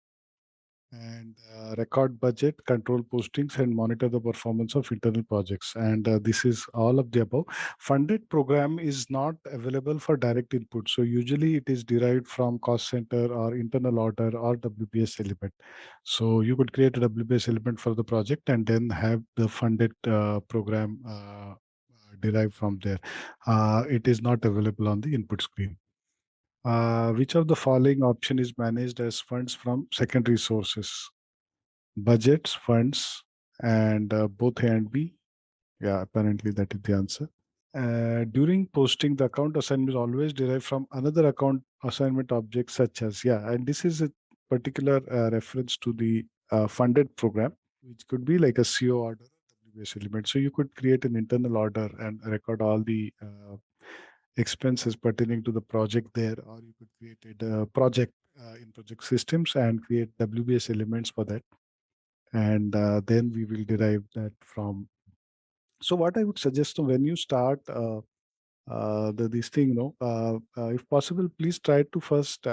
and record budget, control postings, and monitor the performance of internal projects. And this is all of the above. Funded program is not available for direct input. So usually it is derived from cost center or internal order or WBS element. So you could create a WBS element for the project and then have the funded program derived from there. It is not available on the input screen. Which of the following option is managed as funds from secondary sources? Budgets, funds, and both A and B. Yeah, apparently that is the answer. During posting, the account assignment is always derived from another account assignment object, such as, yeah, and this is a particular reference to the funded program, which could be like a CO order, WBS element. So you could create an internal order and record all the expenses pertaining to the project there, or you could create a project in project systems and create WBS elements for that. And then we will derive that from. So what I would suggest, when you start this thing, if possible, please try to first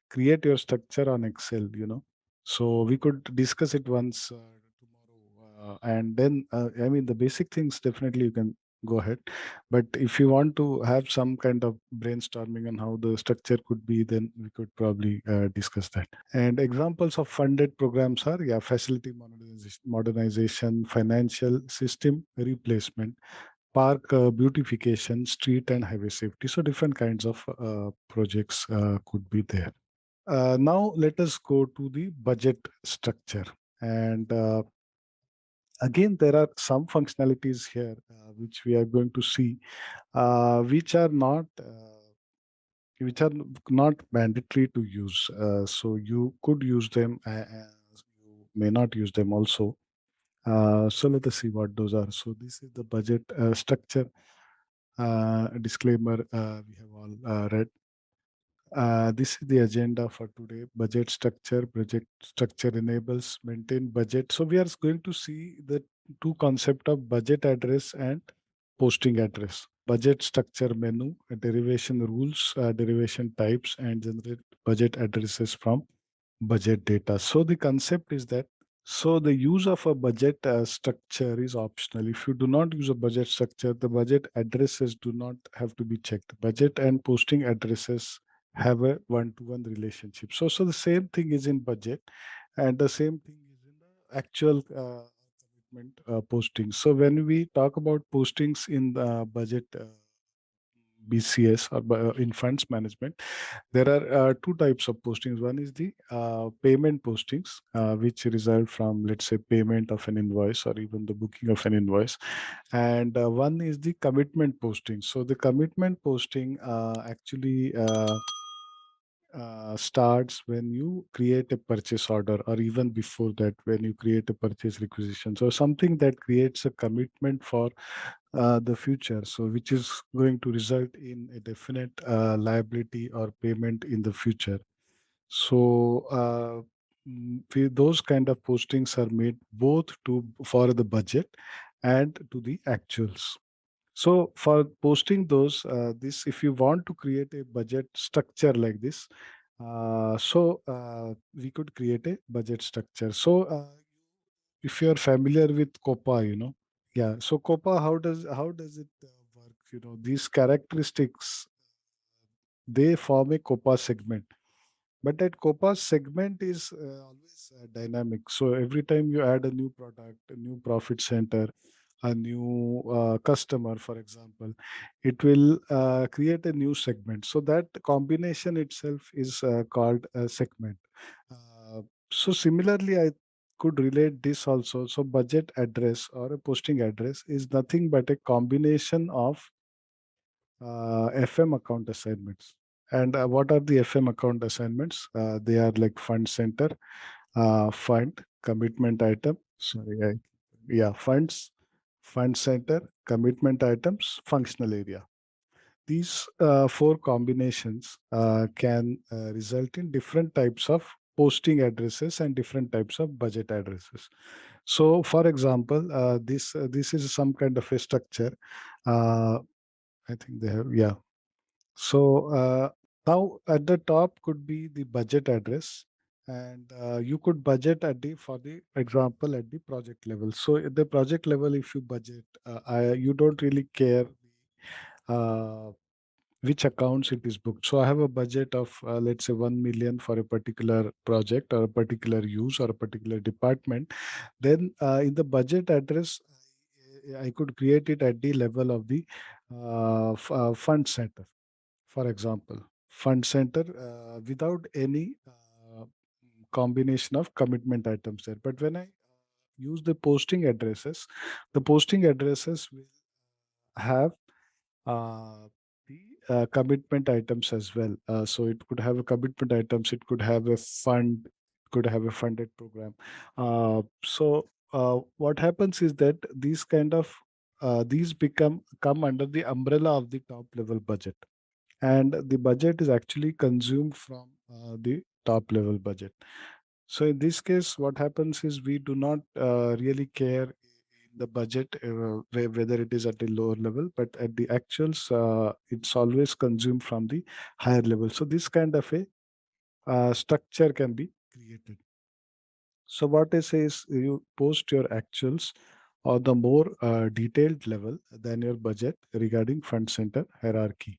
create your structure on Excel, so we could discuss it once tomorrow. And then, I mean, the basic things definitely you can go ahead. But if you want to have some kind of brainstorming on how the structure could be, then we could probably discuss that. And examples of funded programs are, yeah, facility modernization, financial system replacement, park beautification, street and highway safety. So different kinds of projects could be there. Now let us go to the budget structure. And again, there are some functionalities here which we are going to see, which are not mandatory to use. So you could use them, you may not use them also. So let us see what those are. So this is the budget structure disclaimer we have all read. This is the agenda for today. Budget structure. Project structure enables maintain budget. So we are going to see the two concept of budget address and posting address. Budget structure menu, derivation rules, derivation types, and generate budget addresses from budget data. So the concept is that So the use of a budget structure is optional. If you do not use a budget structure, the budget addresses do not have to be checked. Budget and posting addresses have a one-to-one relationship. So the same thing is in budget, and the same thing is in the actual commitment postings. So when we talk about postings in the budget BCS or in funds management, there are two types of postings. One is the payment postings, which result from, let's say, payment of an invoice or even the booking of an invoice. And one is the commitment posting. So the commitment posting actually starts when you create a purchase order, or even before that, when you create a purchase requisition. So something that creates a commitment for the future, so which is going to result in a definite liability or payment in the future. So those kind of postings are made both to for the budget and to the actuals. So for posting those, this if you want to create a budget structure like this, we could create a budget structure. So if you are familiar with COPA, yeah. So COPA, how does it work? These characteristics, they form a COPA segment. But that COPA segment is always dynamic. So every time you add a new product, a new profit center, a new customer, for example, it will create a new segment. So that combination itself is called a segment. So similarly, I could relate this also. So budget address or a posting address is nothing but a combination of FM account assignments. And what are the FM account assignments? They are like fund center, fund, commitment item. Sorry, yeah, funds, fund center, commitment items, functional area. These four combinations can result in different types of posting addresses and different types of budget addresses. So, for example, this is some kind of a structure. Uh, I think they have, yeah. So now at the top could be the budget address, and you could budget for the example at the project level. So at the project level, if you budget, you don't really care uh, which accounts it is booked. So I have a budget of let's say 1 million for a particular project or a particular use or a particular department. Then in the budget address, I could create it at the level of the fund center, for example, fund center without any combination of commitment items there. But when I use the posting addresses will have uh, the commitment items as well. So it could have a commitment items, it could have a fund, could have a funded program. What happens is that these become come under the umbrella of the top level budget, and the budget is actually consumed from the top level budget. So in this case, what happens is we do not really care in the budget whether it is at a lower level, but at the actuals, it's always consumed from the higher level. So this kind of a structure can be created. So what I say is you post your actuals on the more detailed level than your budget regarding fund center hierarchy.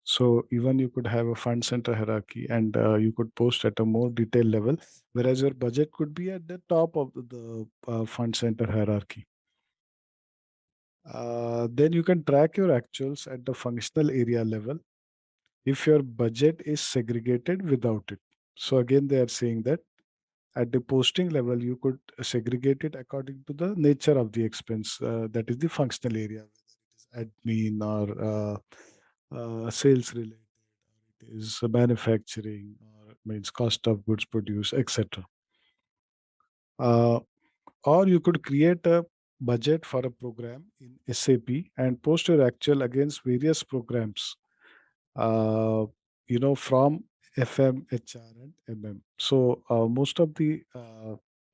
So even you could have a fund center hierarchy, and you could post at a more detailed level, whereas your budget could be at the top of the fund center hierarchy. Then you can track your actuals at the functional area level if your budget is segregated without it. So again, they are saying that at the posting level, you could segregate it according to the nature of the expense, that is the functional area, whether it is admin or sales related, or it is manufacturing, or means cost of goods produced, etc. Uh, or you could create a budget for a program in SAP and post your actual against various programs, uh, from FM, HR, and MM. So most of the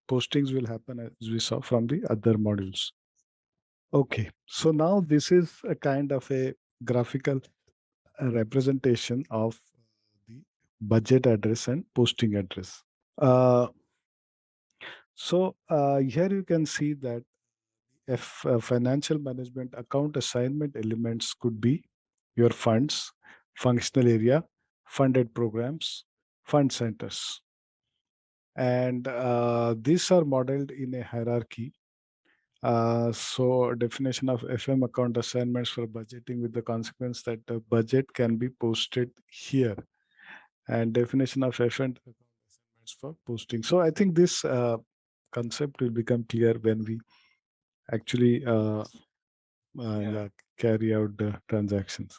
postings will happen as we saw from the other modules. Okay, so now this is a kind of a graphical representation of the budget address and posting address. Uh, So here you can see that if financial management account assignment elements could be your funds, functional area, funded programs, fund centers. And these are modeled in a hierarchy. So definition of FM account assignments for budgeting with the consequence that the budget can be posted here, and definition of FM account assignments for posting. So I think this concept will become clear when we actually yeah, carry out the transactions.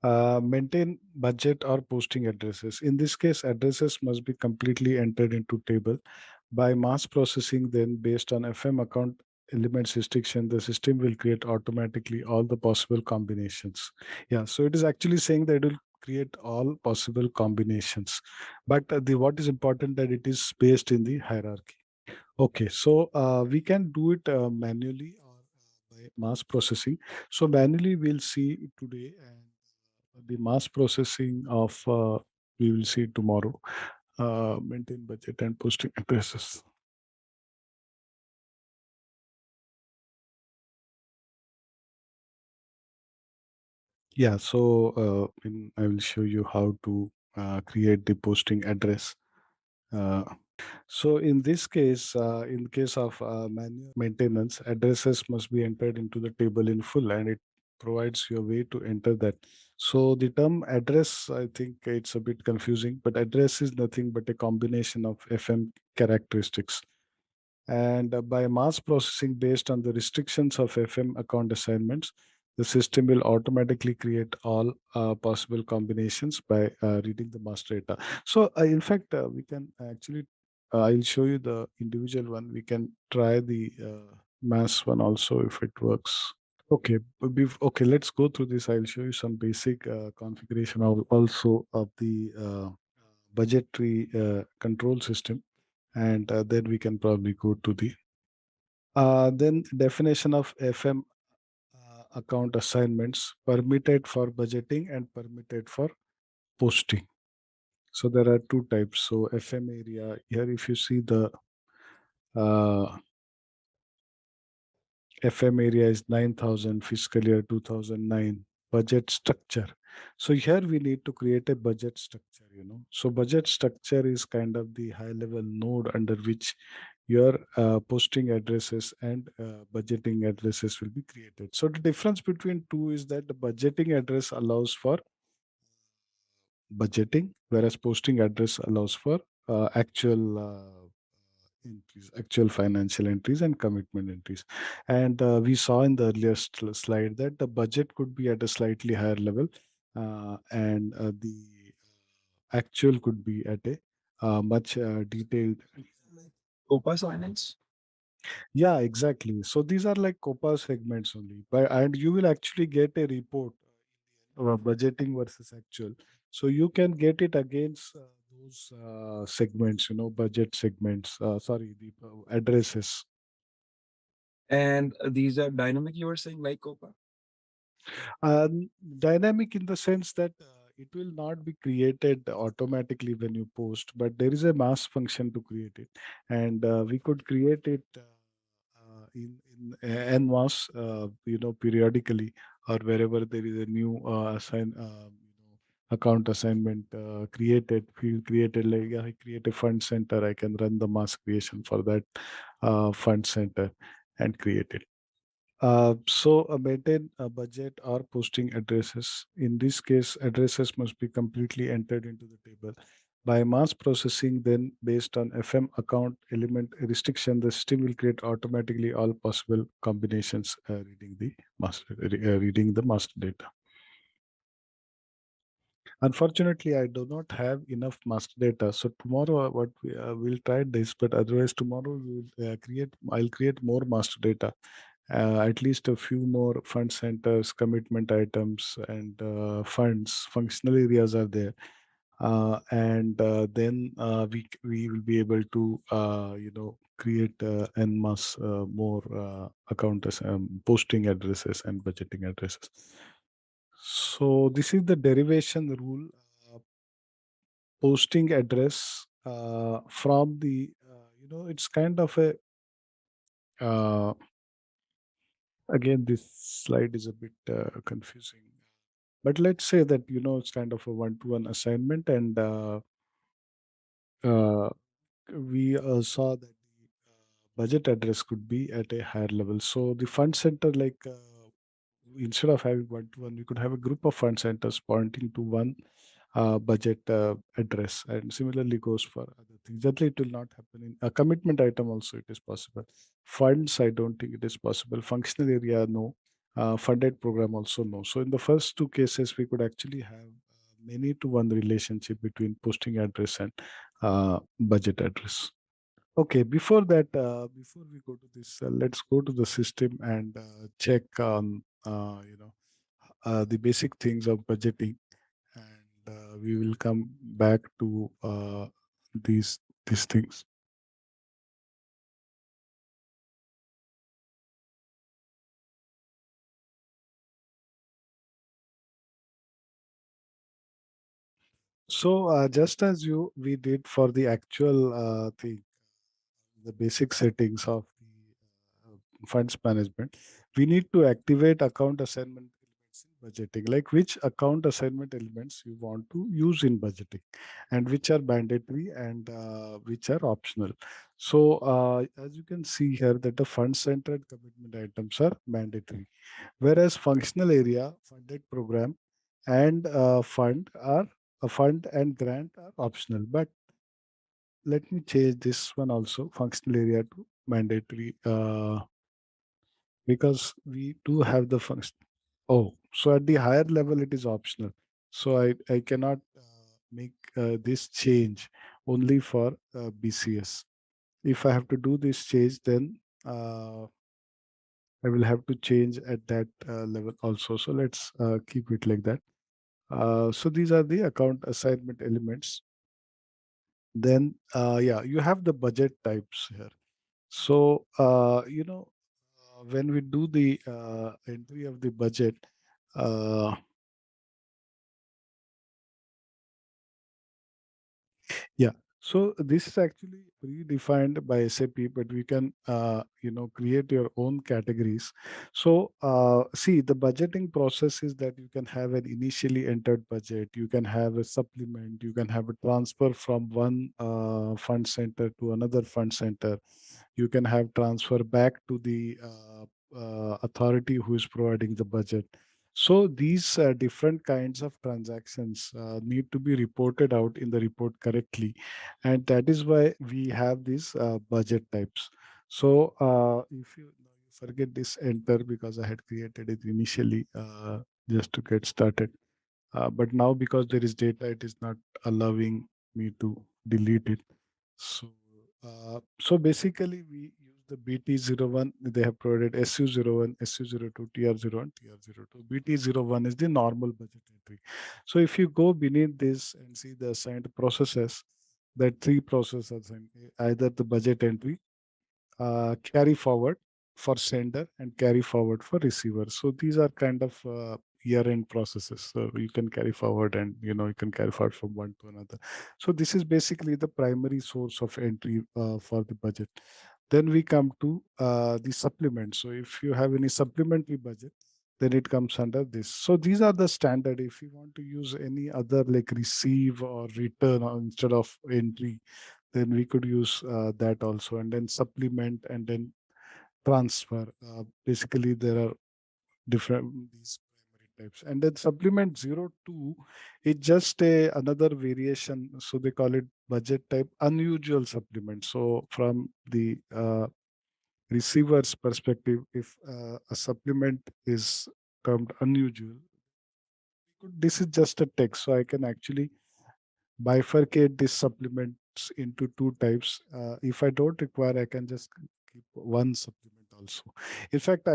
Maintain budget or posting addresses. In this case, addresses must be completely entered into table. By mass processing, then based on FM account elements restriction, the system will create automatically all the possible combinations. Yeah, so it is actually saying that it will create all possible combinations. But the what is important that it is based in the hierarchy. Okay, so we can do it manually or by mass processing. So manually we'll see today, and the mass processing of we will see tomorrow. Maintain budget and posting addresses. Yeah, so I will show you how to create the posting address. Uh, So in this case, in case of manual maintenance, addresses must be entered into the table in full, and it provides you a way to enter that. So the term address, I think it's a bit confusing, but address is nothing but a combination of FM characteristics. And by mass processing based on the restrictions of FM account assignments, the system will automatically create all possible combinations by reading the master data. So, in fact, we can actually, I'll show you the individual one. We can try the mass one also if it works. Okay, okay, let's go through this. I'll show you some basic configuration of also of the budgetary control system, and then we can probably go to the then definition of FM account assignments permitted for budgeting and permitted for posting. So there are two types. So FM area here, if you see the uh, FM area is 9,000 fiscal year 2009 budget structure. So here we need to create a budget structure. So budget structure is kind of the high level node under which your posting addresses and budgeting addresses will be created. So the difference between two is that the budgeting address allows for budgeting, whereas posting address allows for actual entries, actual financial entries and commitment entries. And we saw in the earlier slide that the budget could be at a slightly higher level, and the actual could be at a much detailed. Copa Finance. Yeah, exactly. So these are like COPA segments only, but and you will actually get a report budgeting versus actual. So you can get it against those segments, budget segments. Sorry, the addresses. And these are dynamic, you were saying, like Copa? Dynamic in the sense that it will not be created automatically when you post, but there is a mass function to create it, and we could create it in en masse, periodically, or wherever there is a new account assignment created, field created. Like I create a fund center, I can run the mass creation for that fund center and create it. So maintain a budget or posting addresses. In this case, addresses must be completely entered into the table. By mass processing, then based on FM account element restriction, the system will create automatically all possible combinations reading the master data. Unfortunately, I do not have enough master data. So tomorrow, what we'll try this, but otherwise tomorrow we will create. I'll create more master data, at least a few more fund centers, commitment items, and funds. Functional areas are there, and then we will be able to create en masse more posting addresses and budgeting addresses. So this is the derivation rule. Posting address from the it's kind of a uh, again, this slide is a bit confusing. But let's say that it's kind of a one-to-one assignment, and uh, we saw that the budget address could be at a higher level. So the fund center, like instead of having one-to-one, we could have a group of fund centers pointing to one budget address, and similarly goes for other things. Generally, it will not happen in a commitment item. Also, it is possible. Funds, I don't think it is possible. Functional area, no. Funded program, also no. So in the first two cases, we could actually have many to one relationship between posting address and budget address. Okay, before that, before we go to this, let's go to the system and check on the basic things of budgeting, and we will come back to these things. So just as we did for the actual thing, the basic settings of the funds management, we need to activate account assignment elements in budgeting, like which account assignment elements you want to use in budgeting, and which are mandatory and which are optional. So as you can see here, that the fund centered commitment items are mandatory, whereas functional area, funded program, and fund and grant are optional. But let me change this one also, functional area, to mandatory, because we do have the function. Oh, so at the higher level, it is optional. So I cannot make this change only for BCS. If I have to do this change, then I will have to change at that level also. So let's keep it like that. So these are the account assignment elements. Then, yeah, you have the budget types here. So, when we do the entry of the budget, uh, yeah. So this is actually predefined by SAP, but we can, create your own categories. So, see, the budgeting process is that you can have an initially entered budget, you can have a supplement, you can have a transfer from one fund center to another fund center, you can have transfer back to the authority who is providing the budget. So these different kinds of transactions need to be reported out in the report correctly, and that is why we have these budget types. So if you forget this enter, because I had created it initially just to get started, but now because there is data, it is not allowing me to delete it. So so basically we use the BT01. They have provided SU01, SU02, TR01, TR02. BT01 is the normal budget entry. So if you go beneath this and see the assigned processes, that three processes, either the budget entry, carry forward for sender, and carry forward for receiver. So these are kind of year-end processes. So you can carry forward, and you can carry forward from one to another. So this is basically the primary source of entry for the budget. Then we come to the supplement. So if you have any supplementary budget, then it comes under this. So these are the standard. If you want to use any other, like receive or return instead of entry, then we could use that also, and then supplement, and then transfer. Basically, there are different these primary types, and then supplement 02 is just another variation. So they call it budget type unusual supplement. So from the receiver's perspective, if a supplement is termed unusual, this is just a text, so I can actually bifurcate these supplements into two types. If I don't require, I can just keep one supplement also. In fact,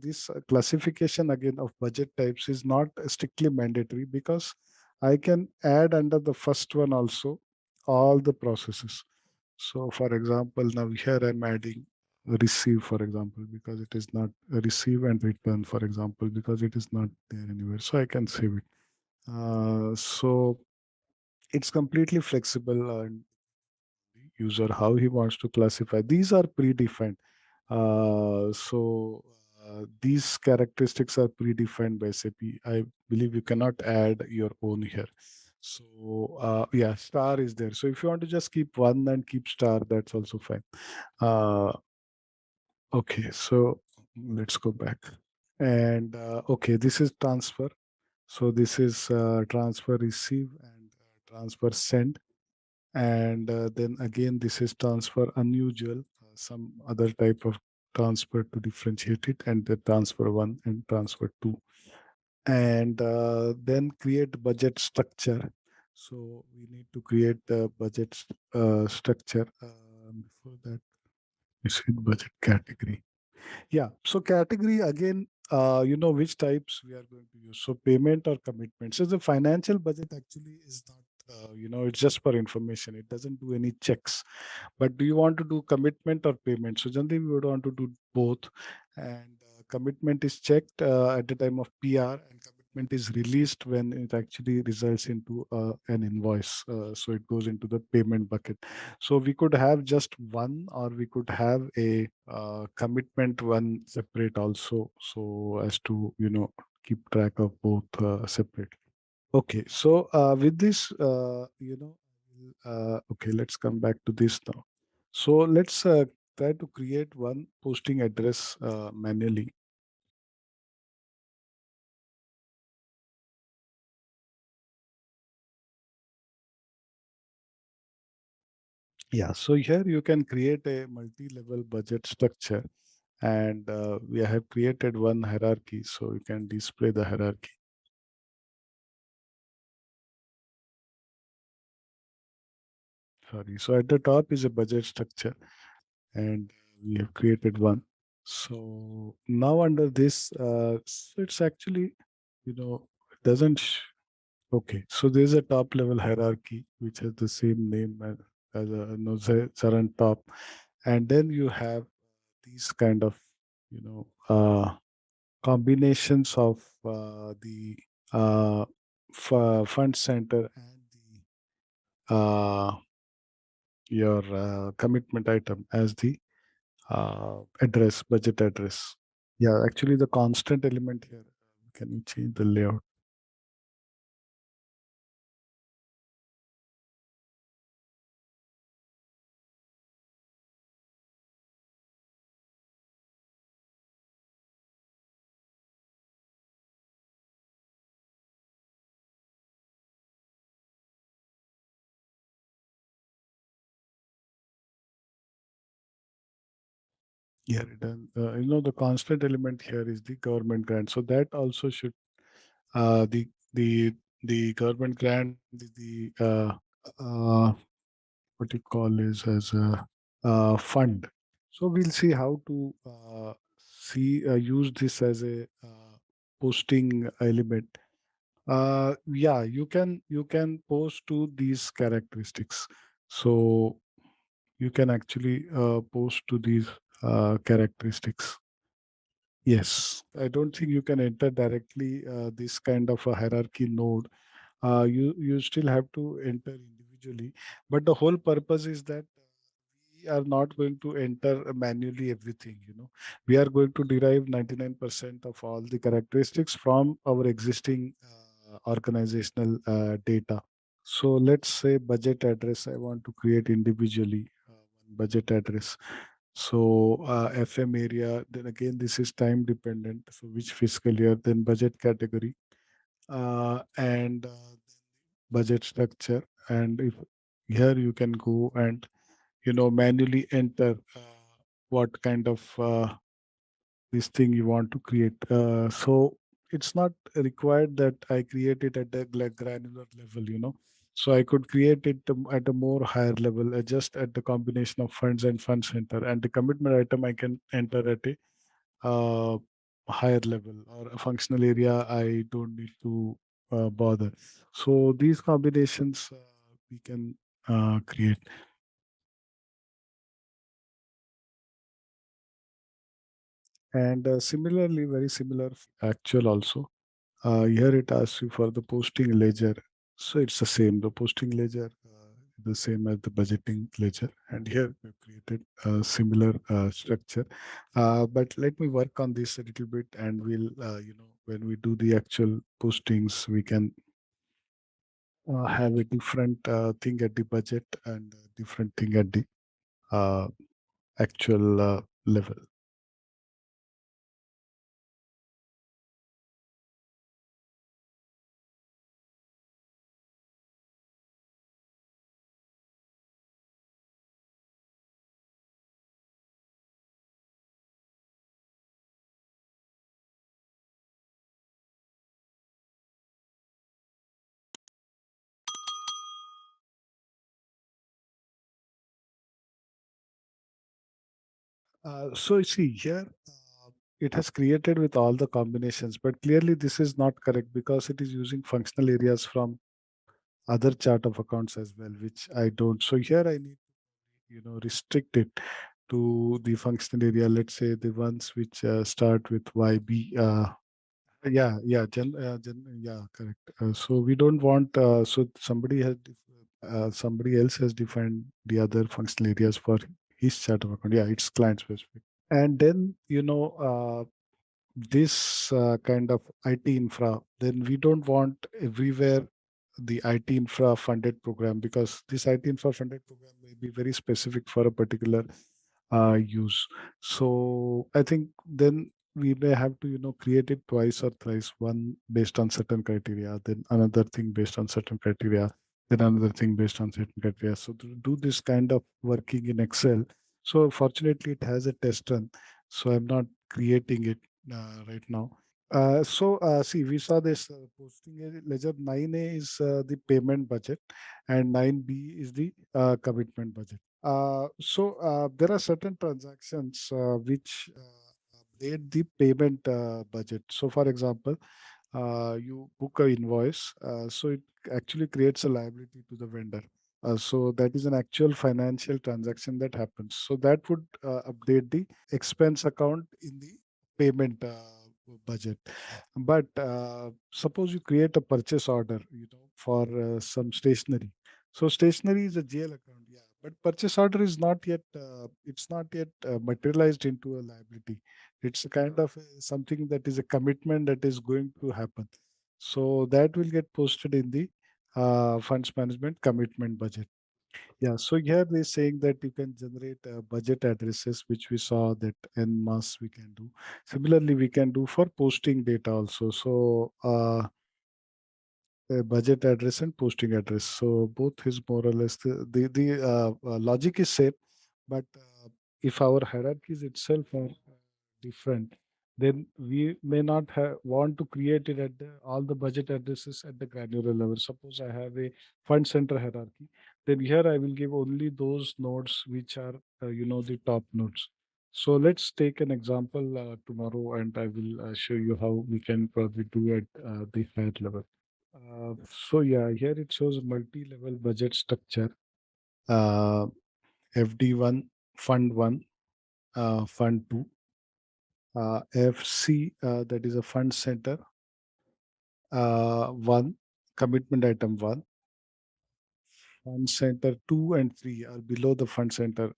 this classification again of budget types is not strictly mandatory, because I can add under the first one also all the processes. So, for example, now here I'm adding receive, for example, because it is not receive, and return, for example, because it is not there anywhere. So I can save it. So it's completely flexible. user, how he wants to classify. These are predefined. These characteristics are predefined by SAP. I believe you cannot add your own here. So yeah, star is there. So if you want to just keep one and keep star, that's also fine. Uh, okay, so let's go back. And okay, this is transfer. So this is transfer receive and transfer send. And then again, this is transfer unusual, some other type of transfer to differentiate it, and the transfer one and transfer two. And then create budget structure. So we need to create the budget structure. Before that, you see budget category. Yeah. So category again, which types we are going to use. So payment or commitment. So the financial budget actually is not, it's just for information. It doesn't do any checks. But do you want to do commitment or payment? So generally we would want to do both. And commitment is checked at the time of PR, and commitment is released when it actually results into an invoice. So it goes into the payment bucket. So we could have just one, or we could have a commitment one separate also. So as to, keep track of both separate. Okay. So with this, okay, let's come back to this now. So let's try to create one posting address manually. Yeah, so here you can create a multi-level budget structure, and we have created one hierarchy, so you can display the hierarchy. Sorry, so at the top is a budget structure, and we have created one. So now under this, so it's actually, it doesn't. Okay, so there's a top level hierarchy which has the same name as a Zaran top, and then you have these kind of, combinations of the uh, fund center and the your commitment item as the address, budget address. Yeah, actually the constant element here. Can you change the layout? Yeah, the constant element here is the government grant. So that also should uh, the the the government grant is the what you call is as a fund. So we'll see how to see use this as a posting element. Yeah, you can post to these characteristics. So you can actually post to these characteristics. Yes, I don't think you can enter directly this kind of a hierarchy node. You still have to enter individually, but the whole purpose is that we are not going to enter manually everything. We are going to derive 99% of all the characteristics from our existing organizational data. So let's say budget address I want to create individually, one budget address. So FM area, then again, this is time dependent. So which fiscal year, then budget category, and budget structure. And if here you can go and, manually enter what kind of this thing you want to create. So it's not required that I create it at the granular level. So I could create it at a more higher level, just at the combination of funds and fund center, and the commitment item I can enter at a uh, higher level, or a functional area I don't need to bother. So these combinations we can create. And similarly, very similar actual also. Here it asks you for the posting ledger. So it's the same. The posting ledger the same as the budgeting ledger. And here we've created a similar structure. But let me work on this a little bit, and we'll, when we do the actual postings, we can have a different thing at the budget and a different thing at the uh, actual level. So you see here, it has created with all the combinations, but clearly this is not correct because it is using functional areas from other chart of accounts as well, which I don't. So here I need, restrict it to the functional area. Let's say the ones which start with YB. Yeah, correct. So we don't want. So somebody else has defined the other functional areas for his chart of account. Yeah, it's client specific. And then this kind of IT infra, then we don't want everywhere the IT infra funded program, because this IT infra funded program may be very specific for a particular use. So I think then we may have to, create it twice or thrice, one based on certain criteria, then another thing based on certain criteria, then another thing based on certain criteria. So to do this kind of working in Excel, so fortunately it has a test run. So I'm not creating it right now. See, we saw this posting ledger 9A is the payment budget, and 9B is the commitment budget. There are certain transactions which update the payment budget. So, for example, you book a invoice, so it actually creates a liability to the vendor. So that is an actual financial transaction that happens. So that would update the expense account in the payment budget. But suppose you create a purchase order, for some stationery. So stationery is a GL account, yeah. But purchase order is not yet, it's not yet materialized into a liability. It's a kind of something that is a commitment that is going to happen. So that will get posted in the funds management commitment budget. Yeah. So here they're saying that you can generate budget addresses, which we saw that en masse we can do. Similarly, we can do for posting data also. So a budget address and posting address. So both is more or less the logic is same, but if our hierarchies itself are different, then we may not want to create it at all the budget addresses at the granular level. Suppose I have a fund center hierarchy, then here I will give only those nodes which are the top nodes. So let's take an example tomorrow, and I will show you how we can probably do at the higher level. Yeah, here it shows multi-level budget structure. Uh, FD1, Fund 1, Fund 2, FC, that is a fund center, 1, commitment item 1, fund center 2 and 3 are below the fund center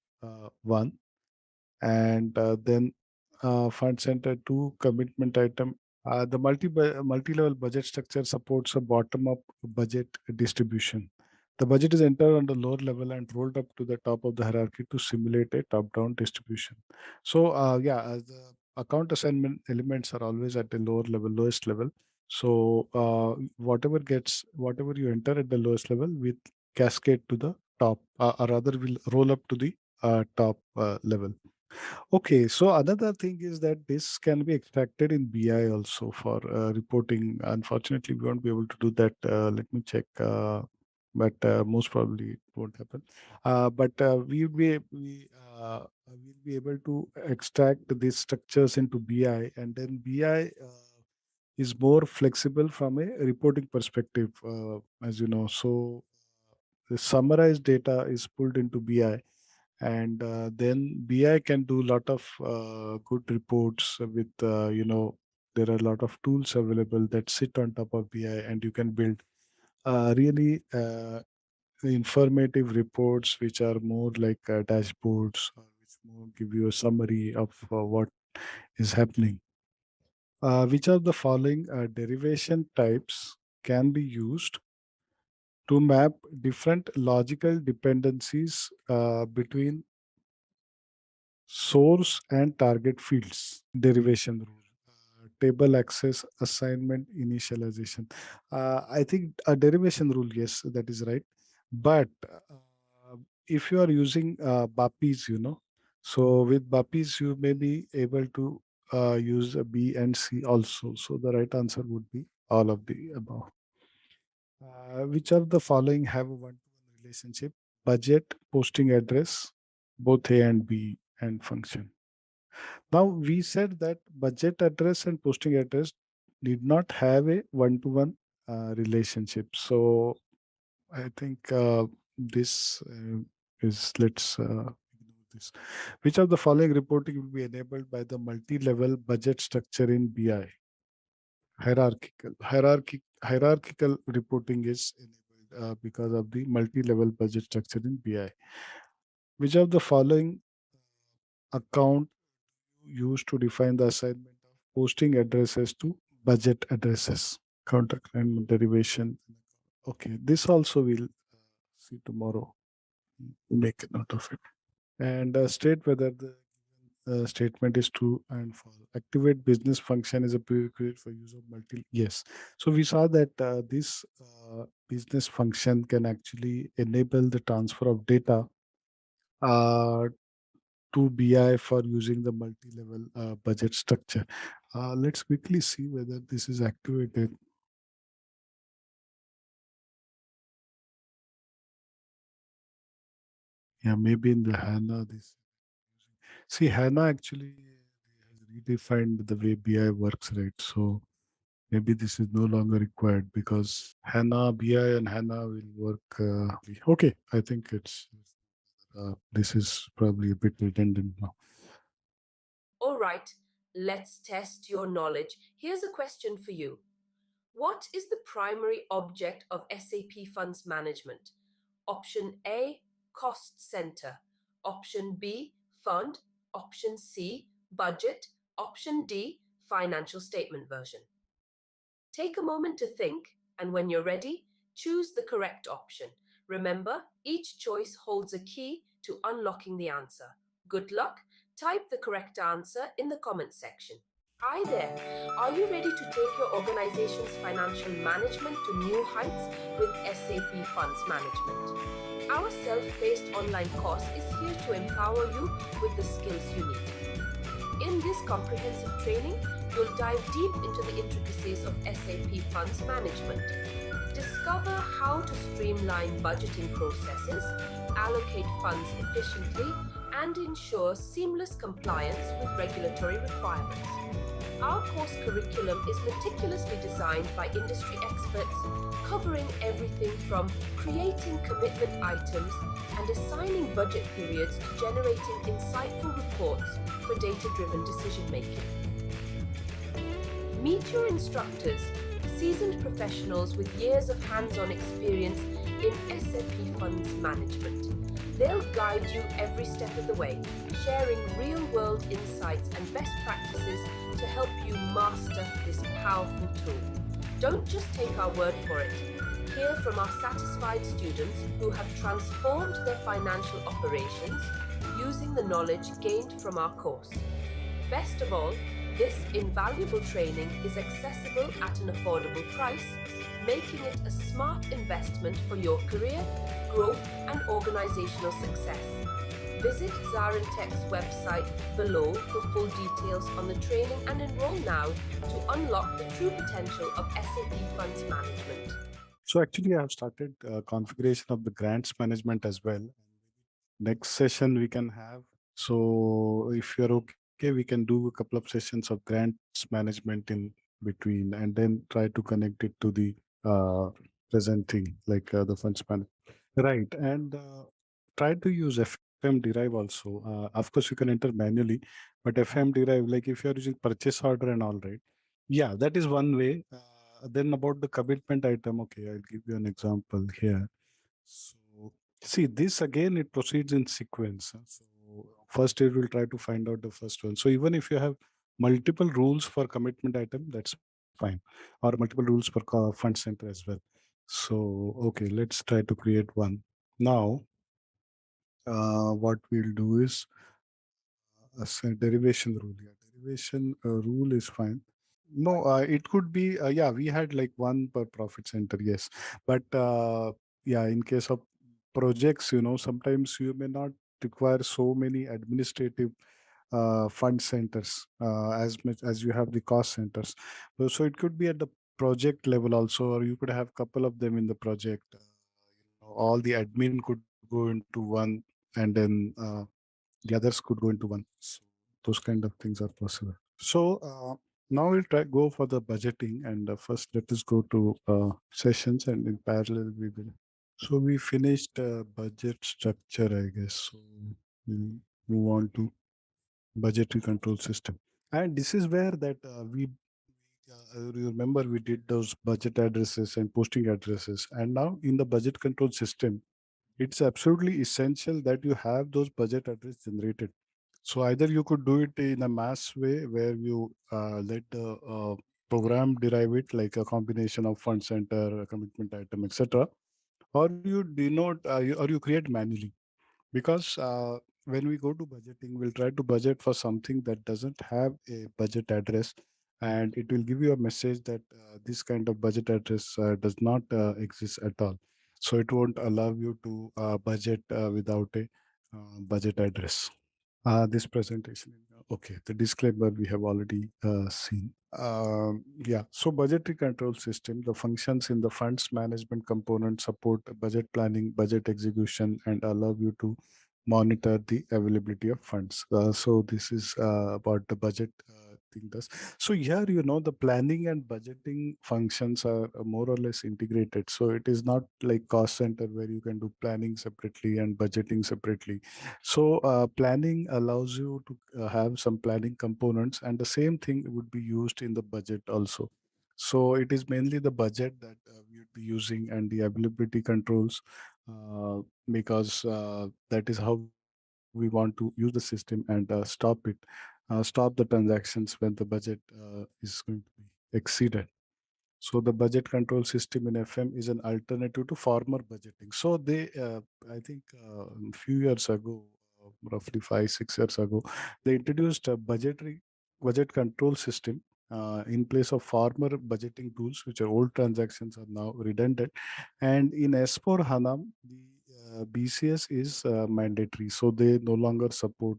1, and then fund center 2, commitment item. The multi-level budget structure supports a bottom-up budget distribution. The budget is entered on the lower level and rolled up to the top of the hierarchy to simulate a top-down distribution. So, the account assignment elements are always at the lower level, lowest level. So, whatever you enter at the lowest level will cascade to the top, or rather will roll up to the top level. Okay, so another thing is that this can be extracted in BI also for reporting. Unfortunately, we won't be able to do that. Let me check. But most probably it won't happen. But we'll be able to extract these structures into BI, and then BI is more flexible from a reporting perspective, as you know. So the summarized data is pulled into BI, and then BI can do a lot of good reports with there are a lot of tools available that sit on top of BI, and you can build really informative reports which are more like dashboards, which more give you a summary of what is happening. Which of the following derivation types can be used to map different logical dependencies between source and target fields? Derivation rule. Table access, assignment, initialization. I think a derivation rule, yes, that is right. But if you are using BAPIs, so with BAPIs, you may be able to use a B and C also. So the right answer would be all of the above. Which of the following have a one-to-one relationship? Budget, posting address, both A and B, and function. Now we said that budget address and posting address did not have a one-to-one relationship. So I think this is let's ignore this. Which of the following reporting will be enabled by the multi-level budget structure in BI? Hierarchical reporting is enabled because of the multi-level budget structure in BI. Which of the following account used to define the assignment of posting addresses to budget addresses? Contact and derivation. Okay, this also we'll see tomorrow. Make a note of it. And state whether the statement is true and false. Activate business function is a prerequisite for use of multi. Yes. So we saw that this business function can actually enable the transfer of data uh, to BI for using the multi-level budget structure. Let's quickly see whether this is activated. Yeah, maybe in the HANA this. See, HANA actually has redefined the way BI works, right? So maybe this is no longer required because HANA, BI and HANA will work. Okay, I think this is probably a bit redundant now. All right, let's test your knowledge. Here's a question for you. What is the primary object of SAP Funds Management? Option A, cost center. Option B, fund. Option C, budget. Option D, financial statement version. Take a moment to think, and when you're ready, choose the correct option. Remember, each choice holds a key to unlocking the answer. Good luck. Type the correct answer in the comments section. Hi there. Are you ready to take your organization's financial management to new heights with SAP Funds Management? Our self-paced online course is here to empower you with the skills you need. In this comprehensive training, you'll dive deep into the intricacies of SAP Funds Management. Discover how to streamline budgeting processes, allocate funds efficiently, and ensure seamless compliance with regulatory requirements. Our course curriculum is meticulously designed by industry experts, covering everything from creating commitment items and assigning budget periods to generating insightful reports for data-driven decision-making. Meet your instructors, seasoned professionals with years of hands-on experience in SAP Funds Management. They'll guide you every step of the way, sharing real-world insights and best practices to help you master this powerful tool. Don't just take our word for it. Hear from our satisfied students who have transformed their financial operations using the knowledge gained from our course. Best of all, this invaluable training is accessible at an affordable price, making it a smart investment for your career, growth, and organizational success. Visit ZaranTech's website below for full details on the training and enroll now to unlock the true potential of SAP Funds Management. So actually, I have started configuration of the grants management as well. Next session we can have. So if you're okay, we can do a couple of sessions of grants management in between, and then try to connect it to the presenting like the funds management. Right, and try to use FM derive also. Of course, you can enter manually, but FM derive, like if you're using purchase order and all, right? Yeah, that is one way. Then about the commitment item, okay, I'll give you an example here. So See, this again, it proceeds in sequence. So first it will try to find out the first one. So even if you have multiple rules for commitment item, that's fine. Or multiple rules for fund center as well. So, okay, let's try to create one. Now, what we'll do is a derivation rule. Yeah, derivation rule is fine. No, it could be, yeah, we had like one per profit center, yes. But yeah, in case of projects, sometimes you may not require so many administrative fund centers as much as you have the cost centers. So it could be at the project level also, or you could have couple of them in the project. All the admin could go into one, and then the others could go into one. So those kind of things are possible. So now we'll try go for the budgeting, and first let us go to sessions, and in parallel we will. So we finished budget structure, I guess. So we'll move on to budgetary control system, and this is where that we. You remember we did those budget addresses and posting addresses, and now in the budget control system, it's absolutely essential that you have those budget address generated. So either you could do it in a mass way where you let the program derive it like a combination of fund center, a commitment item, etc., or you denote or you create manually. Because when we go to budgeting, we'll try to budget for something that doesn't have a budget address, and it will give you a message that this kind of budget address does not exist at all. So it won't allow you to budget without a budget address. This presentation. Okay, the disclaimer we have already seen. Yeah, so budgetary control system, the functions in the funds management component support budget planning, budget execution, and allow you to monitor the availability of funds. So this is about the budget thing does. So here, the planning and budgeting functions are more or less integrated. So it is not like cost center where you can do planning separately and budgeting separately. So planning allows you to have some planning components, and the same thing would be used in the budget also. So it is mainly the budget that we would be using, and the availability controls, because that is how we want to use the system and stop the transactions when the budget is going to be exceeded. So the budget control system in FM is an alternative to former budgeting. So I think, a few years ago, roughly 5, 6 years ago, they introduced a budget control system in place of former budgeting tools, which are old transactions are now redundant. And in S4 HANA, the BCS is mandatory. So they no longer support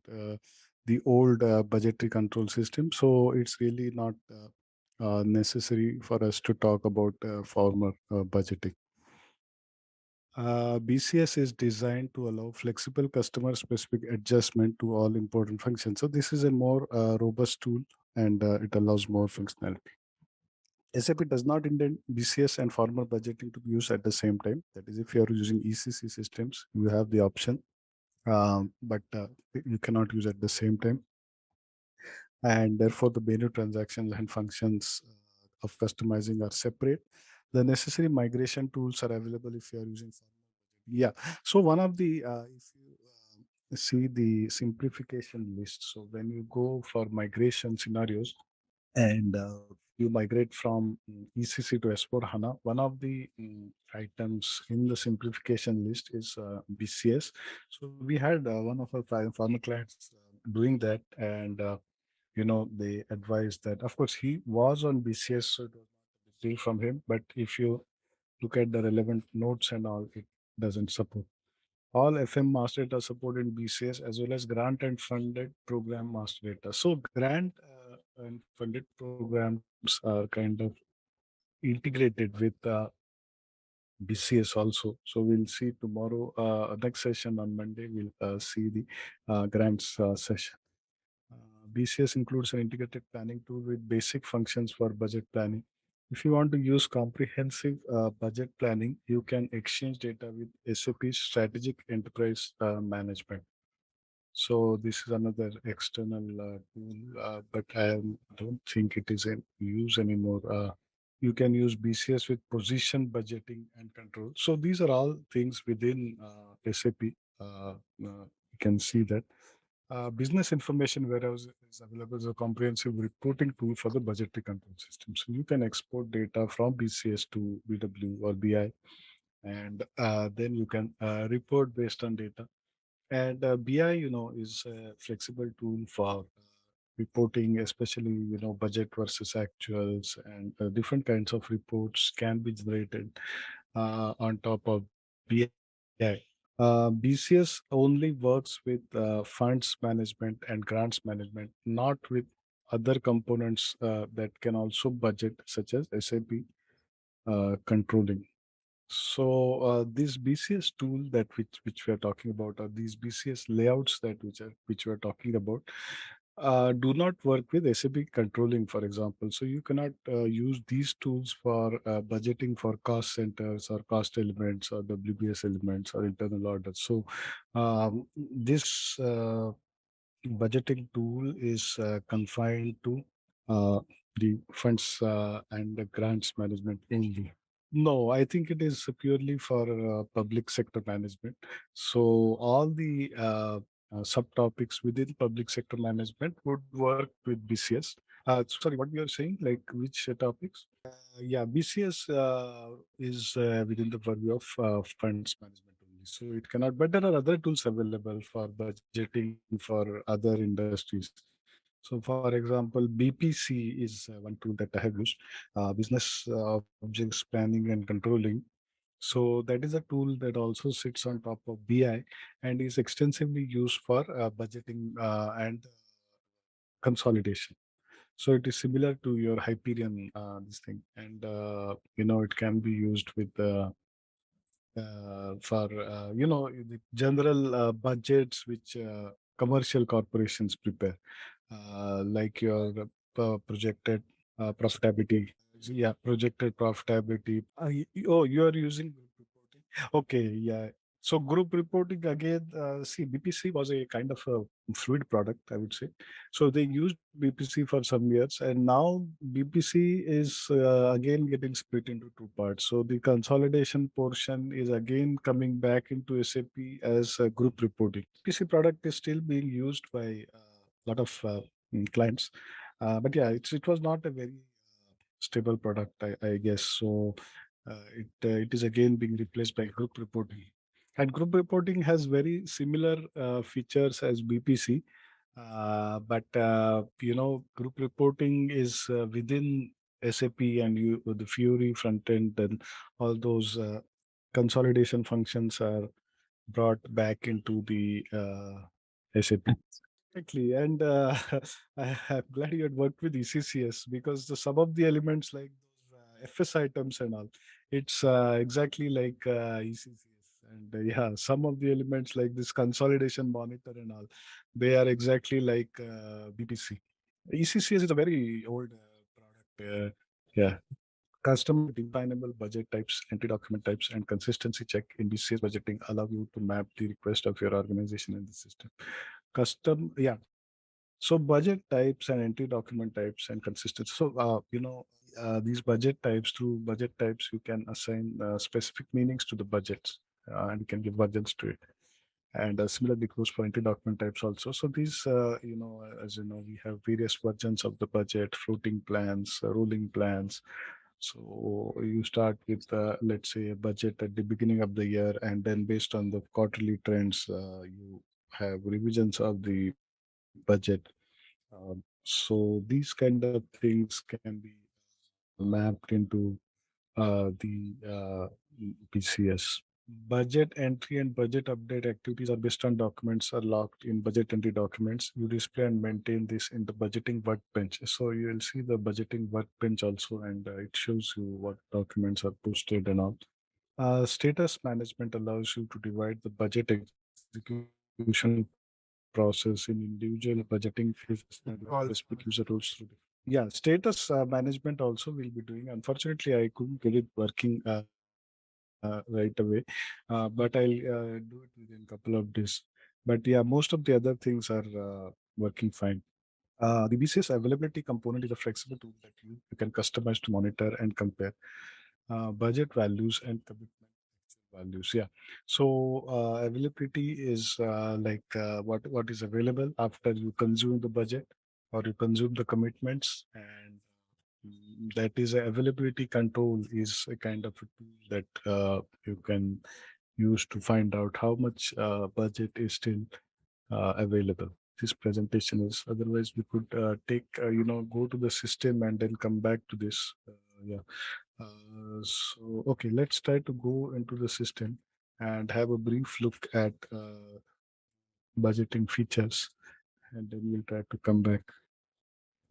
the old budgetary control system. So it's really not necessary for us to talk about former budgeting. BCS is designed to allow flexible customer specific adjustment to all important functions. So this is a more robust tool, and it allows more functionality. SAP does not intend BCS and formal budgeting to be used at the same time. That is, if you are using ECC systems, you have the option, but you cannot use at the same time. And therefore, the menu transactions and functions of customizing are separate. The necessary migration tools are available if you are using formal budgeting. Yeah. So one of the, if you see the simplification list, so when you go for migration scenarios, and you migrate from ECC to S4 HANA, one of the items in the simplification list is BCS. So we had one of our pharma clients doing that, and they advised that, of course, he was on BCS, so it was not a big deal from him. But if you look at the relevant notes and all, it doesn't support. All FM master data support in BCS, as well as grant and funded program master data. So grant and funded programs are kind of integrated with BCS also. So we'll see tomorrow. Next session on Monday, we'll see the grants session. BCS includes an integrated planning tool with basic functions for budget planning. If you want to use comprehensive budget planning, you can exchange data with SAP's strategic enterprise management. So this is another external tool, but don't think it is in use anymore. You can use BCS with position budgeting and control. So these are all things within SAP. You can see that. Business information warehouse is available as a comprehensive reporting tool for the budgetary control system. So you can export data from BCS to BW or BI, and then you can report based on data. And BI, is a flexible tool for reporting, especially, budget versus actuals, and different kinds of reports can be generated on top of BI. BCS only works with funds management and grants management, not with other components that can also budget, such as SAP controlling. So this BCS tool that which we are talking about, or these BCS layouts that which we are talking about, do not work with SAP controlling, for example. So you cannot use these tools for budgeting for cost centers or cost elements or WBS elements or internal orders. So this budgeting tool is confined to uh, the funds and the grants management only. No, I think it is purely for public sector management. So all the subtopics within public sector management would work with BCS. Sorry, what you are saying? Like which topics? Yeah, BCS is within the purview of funds management only. So it cannot, but there are other tools available for budgeting for other industries. So, for example, BPC is one tool that I have used, Business Objects Planning and Controlling. So that is a tool that also sits on top of BI and is extensively used for budgeting and consolidation. So it is similar to your Hyperion, this thing, and it can be used with for the general budgets which commercial corporations prepare, like your projected profitability. Yeah, projected profitability. Oh, you are using group reporting. Okay, yeah. So group reporting again. See, BPC was a kind of a fluid product, I would say. So they used BPC for some years, and now BPC is again getting split into two parts. So the consolidation portion is again coming back into SAP as a group reporting. BPC product is still being used by a lot of clients, but yeah, it was not a very stable product, I guess. So it is again being replaced by group reporting. And group reporting has very similar features as BPC, but group reporting is within SAP, and the Fury front end and all those consolidation functions are brought back into the SAP. Exactly, and I'm glad you had worked with ECCS, because some of the elements like those FS items and all, it's exactly like ECCS. And yeah, some of the elements like this consolidation monitor and all, they are exactly like BPC. ECCS is a very old product. Yeah, customer definable budget types, entry document types, and consistency check in BCS budgeting allow you to map the request of your organization in the system. Yeah. So budget types and entry document types and consistency. So these budget types, through budget types, you can assign specific meanings to the budgets, and you can give budgets to it. And similarly goes for entry document types also. So these, as you know, we have various versions of the budget: floating plans, rolling plans. So you start with, let's say, a budget at the beginning of the year, and then based on the quarterly trends, you have revisions of the budget. So these kind of things can be mapped into the PCS. Budget entry and budget update activities are based on documents are locked in budget entry documents. You display and maintain this in the budgeting workbench. So you will see the budgeting workbench also, and it shows you what documents are posted and all. Status management allows you to divide the budget execution process in individual budgeting phases and specific user roles through yeah, status management also we'll be doing. Unfortunately, I couldn't get it working right away, but I'll do it within a couple of days. But yeah, most of the other things are working fine. The BCS availability component is a flexible tool that you can customize to monitor and compare budget values and commitment values. Yeah. So availability is what is available after you consume the budget or you consume the commitments, and that is a availability control is a kind of a tool that you can use to find out how much budget is still available. This presentation is otherwise we could take go to the system and then come back to this. Yeah. So okay, let's try to go into the system and have a brief look at budgeting features, and then we'll try to come back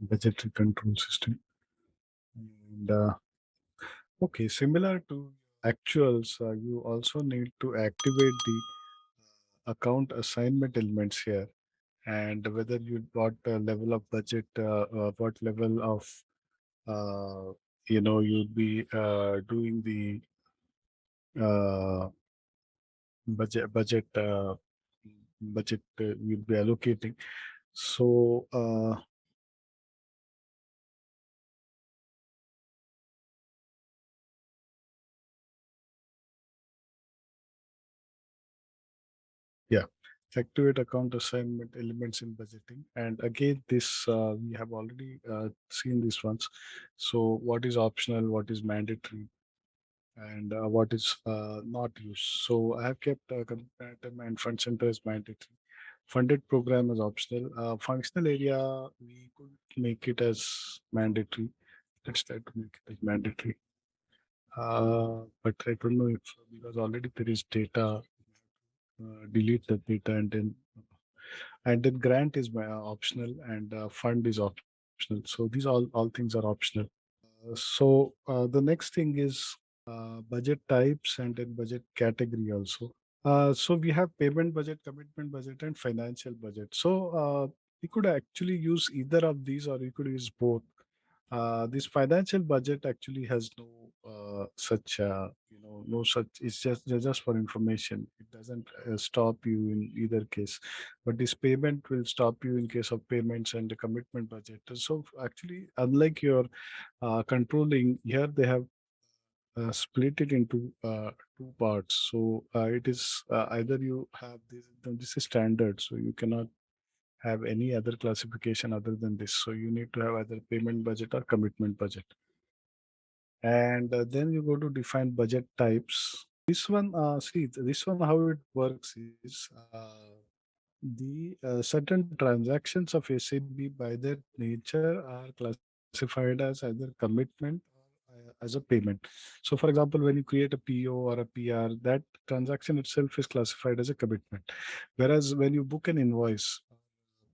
budgetary control system. And okay, similar to actuals, you also need to activate the account assignment elements here, and whether you what level of budget, what level of you'll be doing the uh, budget you'll be allocating. So yeah, activate account assignment elements in budgeting. And again, this we have already seen these ones. So what is optional, what is mandatory, and what is not used. So I have kept comparative and fund center as mandatory. Funded program is optional. Functional area, we could make it as mandatory. Let's try to make it as mandatory. But I don't know if because already there is data, delete the data and then grant is optional and fund is optional. So these all things are optional. The next thing is budget types and then budget category also. So we have payment budget, commitment budget, and financial budget. So we could actually use either of these, or we could use both. This financial budget actually has no such, no such. It's just for information. It doesn't stop you in either case. But this payment will stop you in case of payments and the commitment budget. So actually, unlike your controlling, here they have split it into two parts. So it is either you have this. This is standard, so you cannot have any other classification other than this. So you need to have either payment budget or commitment budget. And then you go to define budget types. This one, see, this one, how it works is the certain transactions of SAB by their nature are classified as either commitment or as a payment. So, for example, when you create a PO or a PR, that transaction itself is classified as a commitment. Whereas when you book an invoice,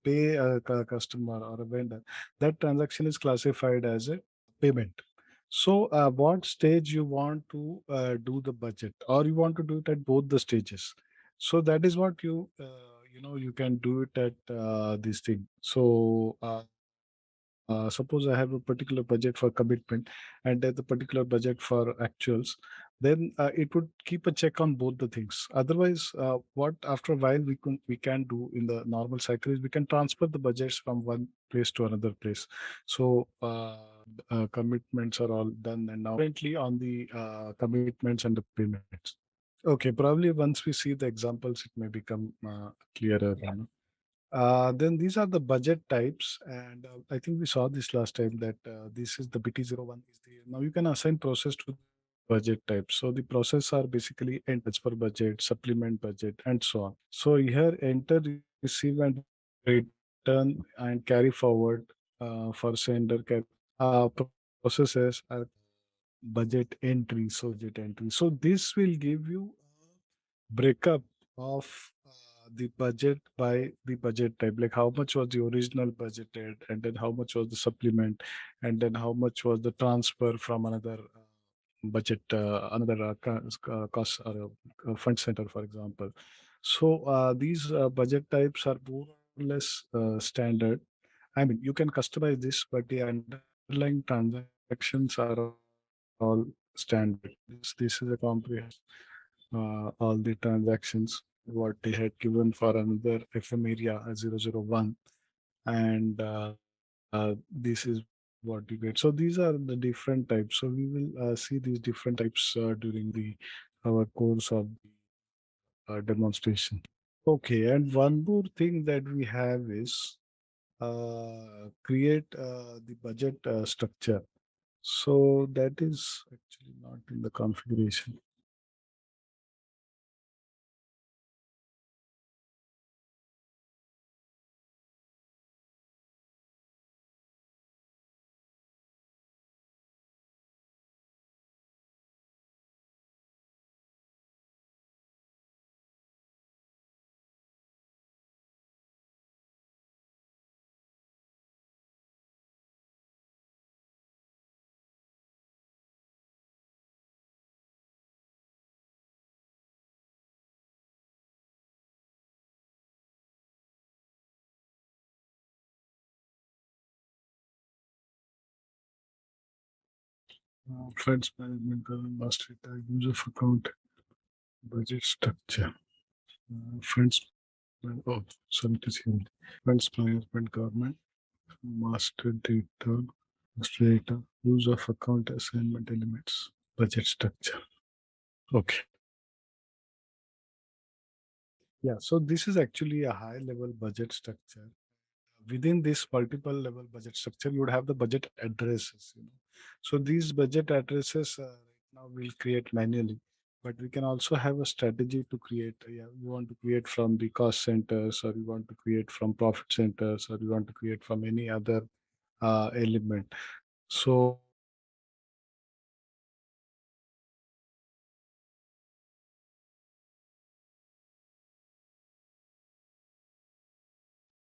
pay a customer or a vendor, that transaction is classified as a payment. So, what stage you want to do the budget, or you want to do it at both the stages? So that is what you can do it at this thing. So suppose I have a particular budget for commitment and then the particular budget for actuals, then it would keep a check on both the things. Otherwise, what after a while we can do in the normal cycle is we can transfer the budgets from one place to another place. So commitments are all done, and now currently on the commitments and the payments. Okay, probably once we see the examples, it may become clearer. Then these are the budget types, and I think we saw this last time that this is the BT01 is the now you can assign process to the budget type. So the process are basically enter per budget, supplement budget, and so on. So here enter, receive, and return and carry forward for sender processes are budget entry. So budget entry. So this will give you breakup of the budget by the budget type, like how much was the original budgeted, and then how much was the supplement, and then how much was the transfer from another budget, another cost or fund center, for example. So these budget types are more or less standard. I mean, you can customize this, but the underlying transactions are all standard. This is a comprehensive all the transactions what they had given for another FM area 001, and this is what you get. So these are the different types. So we will see these different types during the our course of demonstration. Okay, and one more thing that we have is create the budget structure. So that is actually not in the configuration. Funds management, master data, use of account, budget structure, funds. Oh, sorry to see. Funds management, government, master data, use of account assignment elements, budget structure. Okay. Yeah, so this is actually a high level budget structure. Within this multiple level budget structure, you would have the budget addresses. So these budget addresses right now we'll create manually, but we can also have a strategy to create. Yeah, you want to create from the cost centers, or you want to create from profit centers, or you want to create from any other element. So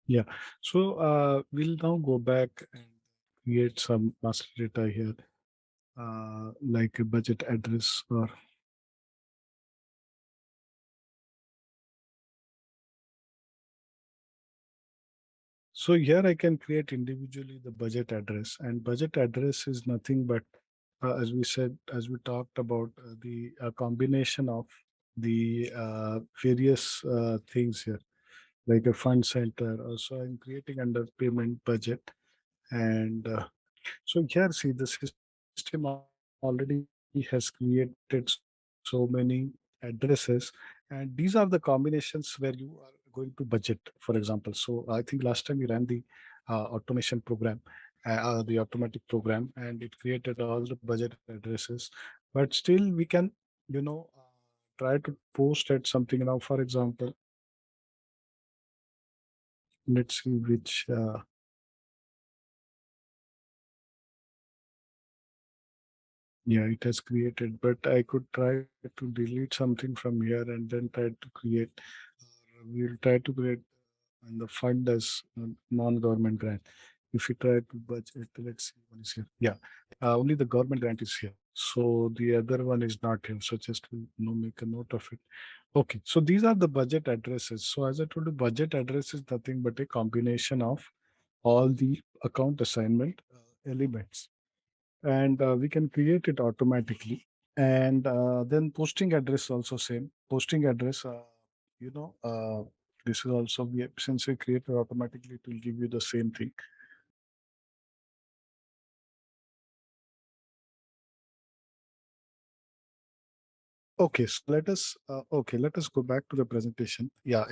yeah, so we'll now go back and create some master data here, like a budget address or so here I can create individually the budget address, and budget address is nothing but, as we said, as we talked about, the combination of the various things here, like a fund center. Also, I'm creating under payment budget, and so here, see, the system already has created so many addresses, and these are the combinations where you are going to budget, for example. So I think last time we ran the automation program, the automatic program, and it created all the budget addresses. But still, we can, try to post at something now. For example, let's see which. Yeah, it has created, but I could try to delete something from here and then try to create. We'll try to create and the fund as non-government grant. If you try to budget, let's see what is here. Yeah, only the government grant is here. So the other one is not here. So just to make a note of it. Okay, so these are the budget addresses. So as I told you, budget address is nothing but a combination of all the account assignment elements, and we can create it automatically. And then posting address also same. Posting address, you know, uh, this is also since we create it automatically, it will give you the same thing. Okay, so let us go back to the presentation. Yeah,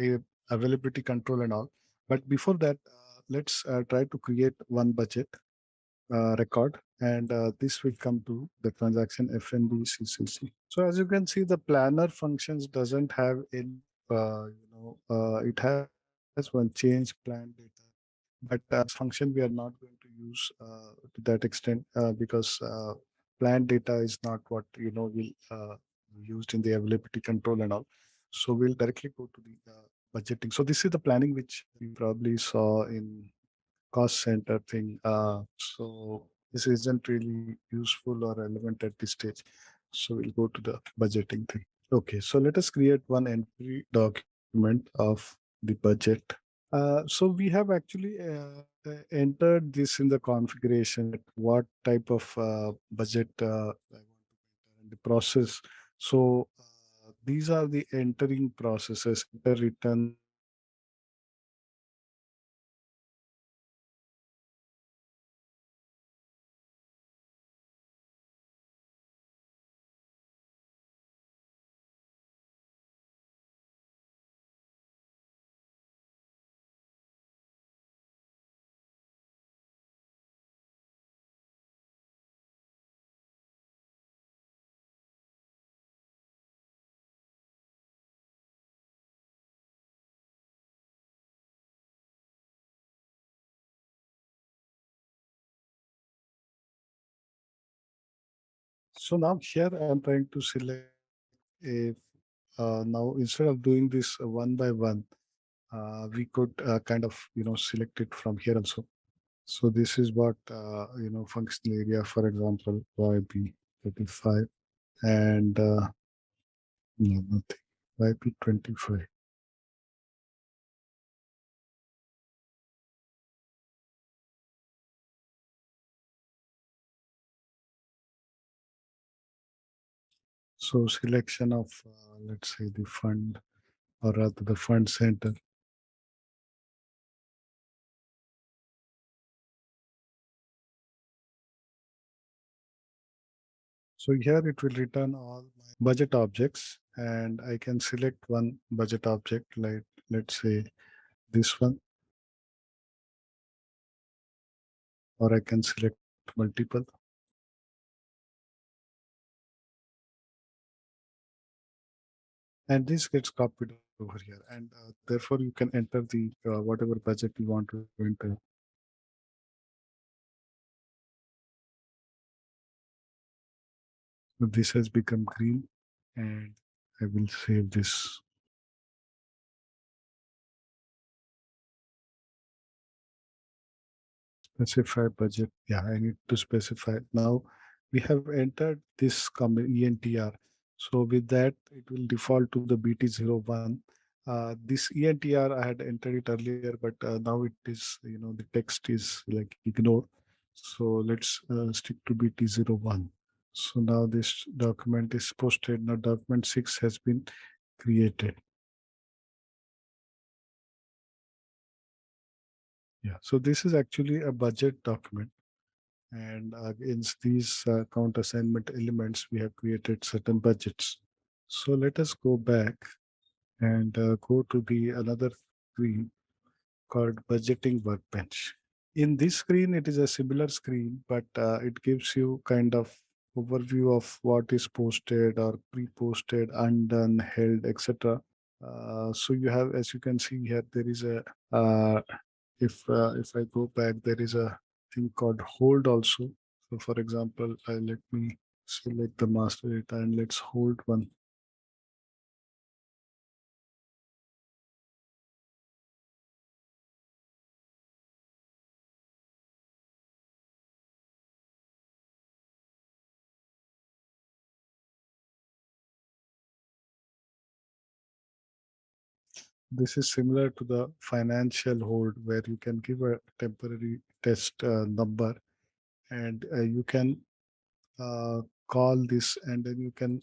availability control and all. But before that, let's try to create one budget record, and this will come to the transaction FNB CCC. So as you can see, the planner functions doesn't have any, it has one change plan data, but this function we are not going to use to that extent, because plan data is not what will used in the availability control and all. So we'll directly go to the budgeting. So this is the planning which we probably saw in cost center thing. So this isn't really useful or relevant at this stage. So we'll go to the budgeting thing. Okay, so let us create one entry document of the budget. So we have actually entered this in the configuration, what type of budget I want to enter and the process. So these are the entering processes, enter return, So now here I'm trying to select a now instead of doing this one by one, we could kind of select it from here also. So this is what functional area, for example, YP35 and no, nothing. YP25. So selection of let's say the fund or rather the fund center. So here it will return all my budget objects and I can select one budget object like let's say this one, or I can select multiple. And this gets copied over here and therefore you can enter the whatever budget you want to enter. So this has become green and I will save this. Specify budget. Yeah, I need to specify. Now we have entered this ENTR. So with that, it will default to the BT01. This ENTR, I had entered it earlier, but now it is, the text is like ignored. So let's stick to BT01. So now this document is posted. Now document 6 has been created. Yeah, so this is actually a budget document. And against these count assignment elements, we have created certain budgets. So let us go back and go to the another screen called budgeting workbench. In this screen, it is a similar screen, but it gives you kind of overview of what is posted or pre-posted, undone, held, etc. So you have, as you can see here, there is a if I go back, there is a thing called hold also. So for example, let me select the master data and let's hold one. This is similar to the financial hold where you can give a temporary test number and you can call this and then you can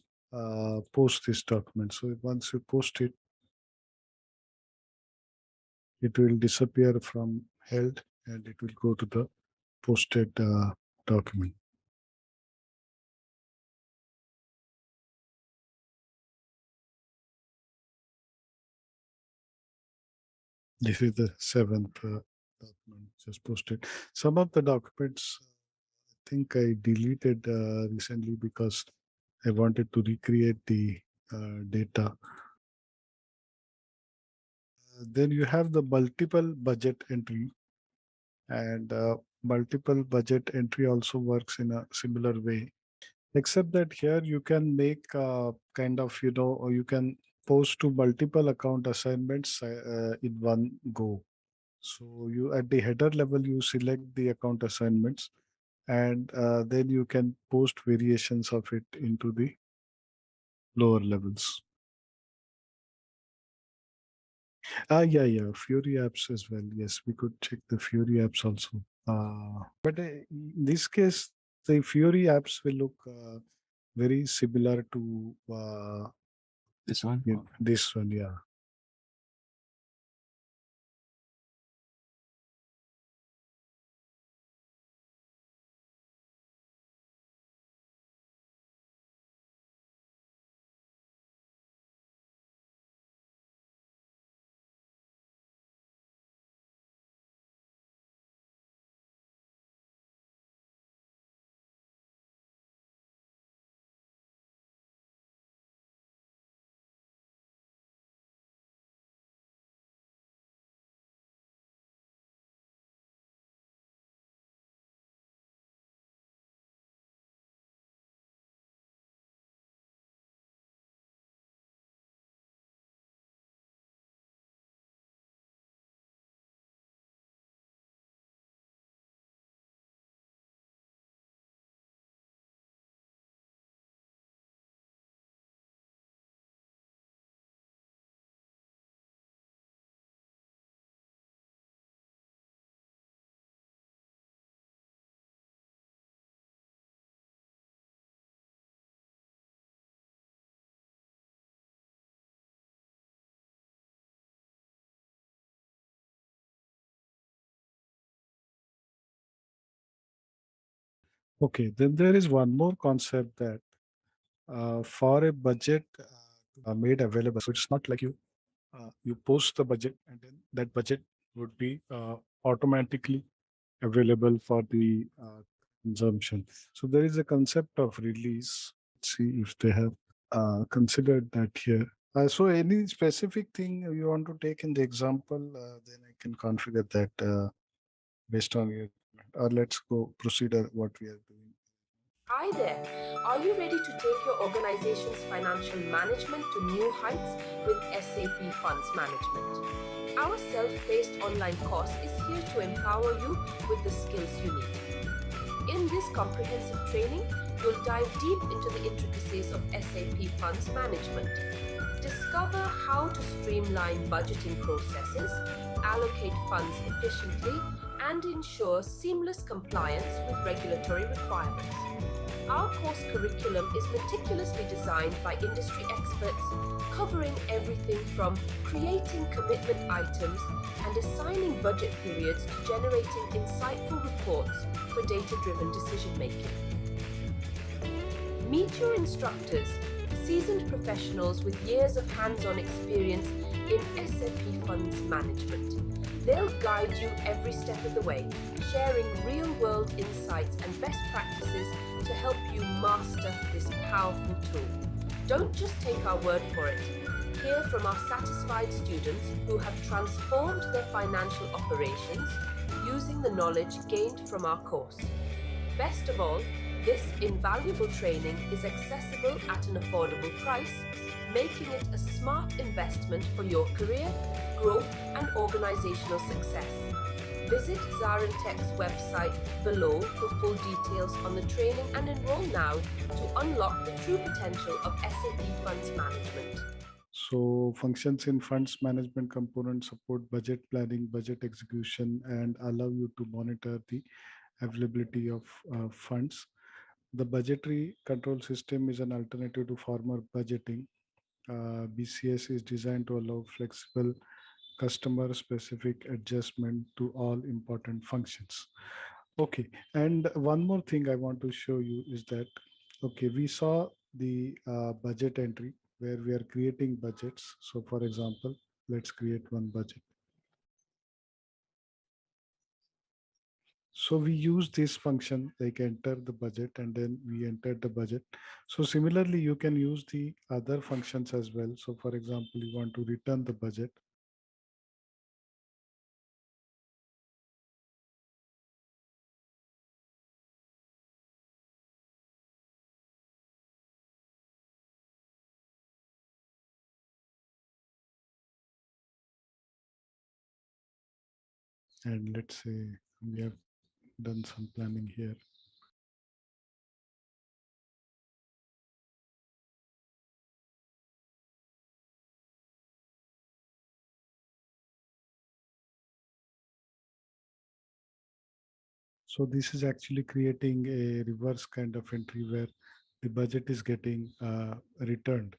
post this document. So once you post it, it will disappear from held and it will go to the posted document. This is the seventh document just posted. Some of the documents, I think I deleted recently because I wanted to recreate the data. Then you have the multiple budget entry, and multiple budget entry also works in a similar way, except that here you can make kind of, or you can post to multiple account assignments in one go. So you at the header level, you select the account assignments and then you can post variations of it into the lower levels. Yeah, yeah, Fury apps as well. Yes, we could check the Fury apps also. But in this case, the Fury apps will look very similar to This one? this one. Yeah. Okay, then there is one more concept that for a budget made available. So it's not like you post the budget and then that budget would be automatically available for the consumption. So there is a concept of release. Let's see if they have considered that here. So any specific thing you want to take in the example, then I can configure that based on your, or let's go procedure what we are doing. Hi there. Are you ready to take your organization's financial management to new heights with SAP Funds Management? Our self paced online course is here to empower you with the skills you need. In this comprehensive training, you'll dive deep into the intricacies of SAP Funds Management. Discover how to streamline budgeting processes, allocate funds efficiently, and ensure seamless compliance with regulatory requirements. Our course curriculum is meticulously designed by industry experts, covering everything from creating commitment items and assigning budget periods to generating insightful reports for data driven decision making. Meet your instructors, seasoned professionals with years of hands on experience in SAP Funds Management. They'll guide you every step of the way, sharing real world insights and best practices to help you master this powerful tool. Don't just take our word for it. Hear from our satisfied students who have transformed their financial operations using the knowledge gained from our course. Best of all, this invaluable training is accessible at an affordable price, making it a smart investment for your career, growth, and organizational success. Visit ZaranTech's website below for full details on the training and enroll now to unlock the true potential of SAP Funds Management. So functions in funds management component support budget planning, budget execution, and allow you to monitor the availability of funds. The budgetary control system is an alternative to formal budgeting. BCS is designed to allow flexible customer specific adjustment to all important functions. Okay, and one more thing I want to show you is that, okay, we saw the budget entry where we are creating budgets. So for example, let's create one budget. So we use this function like enter the budget and then we enter the budget. So similarly, you can use the other functions as well. So for example, you want to return the budget. And let's say we have done some planning here. So this is actually creating a reverse kind of entry where the budget is getting returned.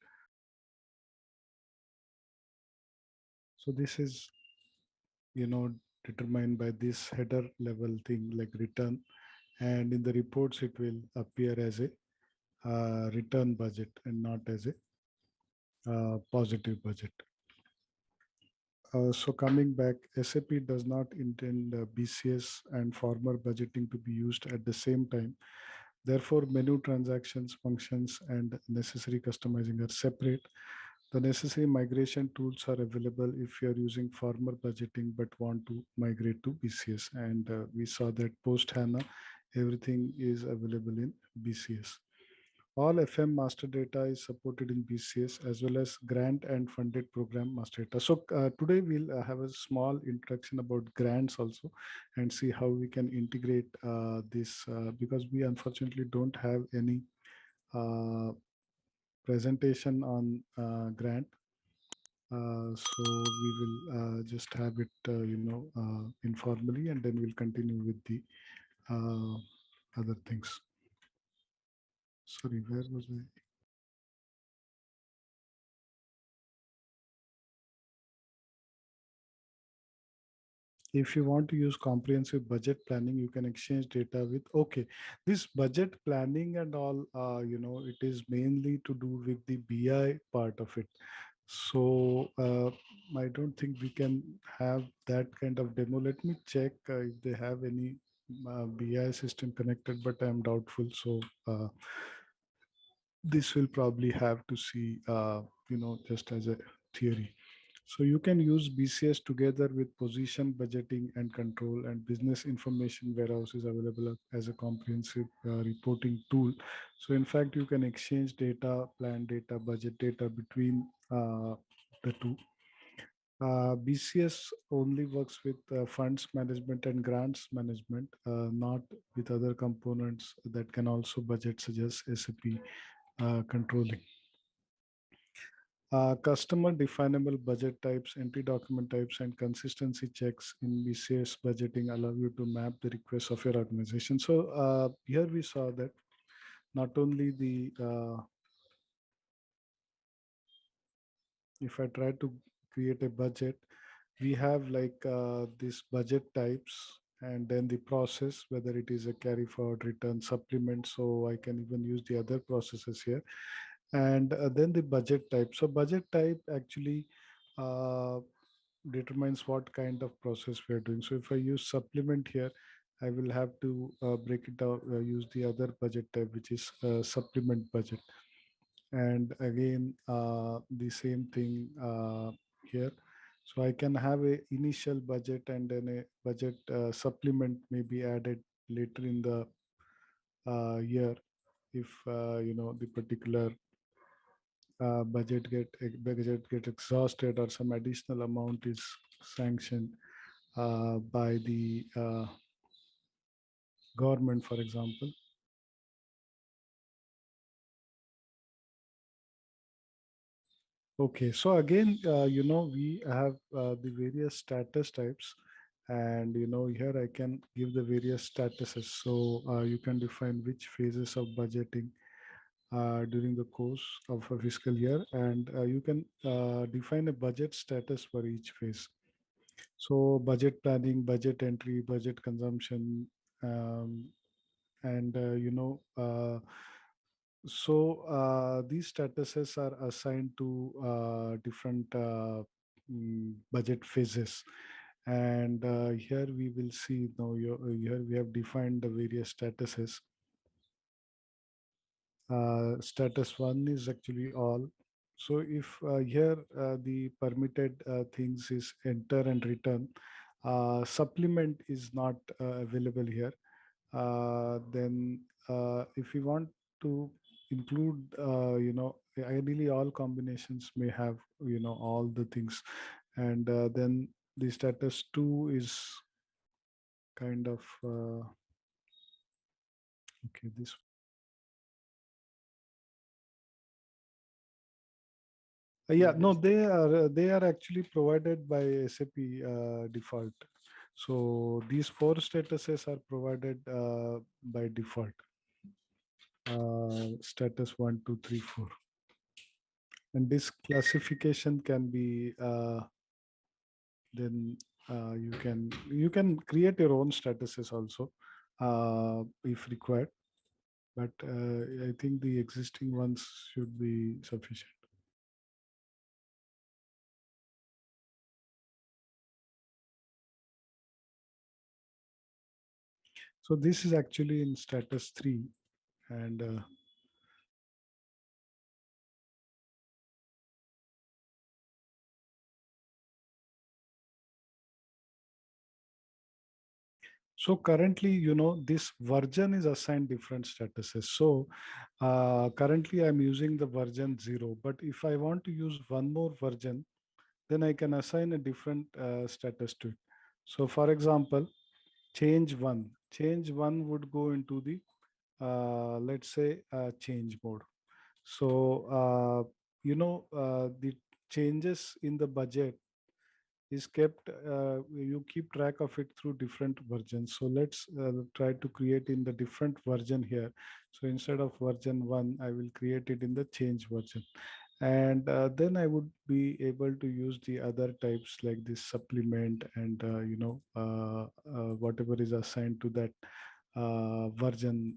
So this is, determined by this header level thing like return, and in the reports it will appear as a return budget and not as a positive budget. So coming back, SAP does not intend BCS and former budgeting to be used at the same time. Therefore, menu transactions, functions, and necessary customizing are separate. The necessary migration tools are available if you are using former budgeting but want to migrate to BCS. And we saw that post HANA, everything is available in BCS. All FM master data is supported in BCS as well as grant and funded program master data. So today we'll have a small introduction about grants also and see how we can integrate this because we unfortunately don't have any uh, presentation on grant. So we will just have it, informally, and then we'll continue with the other things. Sorry, where was I? If you want to use comprehensive budget planning, you can exchange data with, okay, this budget planning and all, it is mainly to do with the BI part of it. So I don't think we can have that kind of demo. Let me check if they have any BI system connected, but I'm doubtful. So this will probably have to see, just as a theory. So you can use BCS together with position budgeting and control, and business information warehouse is available as a comprehensive reporting tool. So in fact, you can exchange data, plan data, budget data between the two. BCS only works with funds management and grants management, not with other components that can also budget, such as SAP controlling. Customer definable budget types, entry document types, and consistency checks in BCS budgeting allow you to map the requests of your organization. So here we saw that not only if I try to create a budget, we have like this budget types, and then the process, whether it is a carry forward, return, supplement. So I can even use the other processes here. And then the budget type. So budget type actually uh, determines what kind of process we are doing. So if I use supplement here, I will have to break it down, use the other budget type, which is supplement budget. And again, the same thing here. So I can have a initial budget, and then a budget supplement may be added later in the year if the particular budget get exhausted, or some additional amount is sanctioned by the government, for example. Okay, so again, we have the various status types, and here I can give the various statuses. So you can define which phases of budgeting during the course of a fiscal year, and you can define a budget status for each phase. So budget planning, budget entry, budget consumption, um, and these statuses are assigned to different budget phases. And here we will see now, here we have defined the various statuses. Status one is actually all. So if here the permitted things is enter and return, supplement is not available here. Then if we want to include, ideally all combinations may have, all the things. And then the status two is kind of, okay, this. Yeah, no, they are actually provided by SAP default. So these four statuses are provided by default. Status 1, 2, 3, 4. And this classification can be then you can create your own statuses also if required. But I think the existing ones should be sufficient. So this is actually in status 3, and so currently, this version is assigned different statuses. So currently I'm using the version 0, but if I want to use one more version, then I can assign a different status to it. So for example, change one would go into the, let's say, change mode. So, the changes in the budget is kept, you keep track of it through different versions. So let's try to create in the different version here. So instead of version 1, I will create it in the change version. And then I would be able to use the other types like this supplement and whatever is assigned to that version,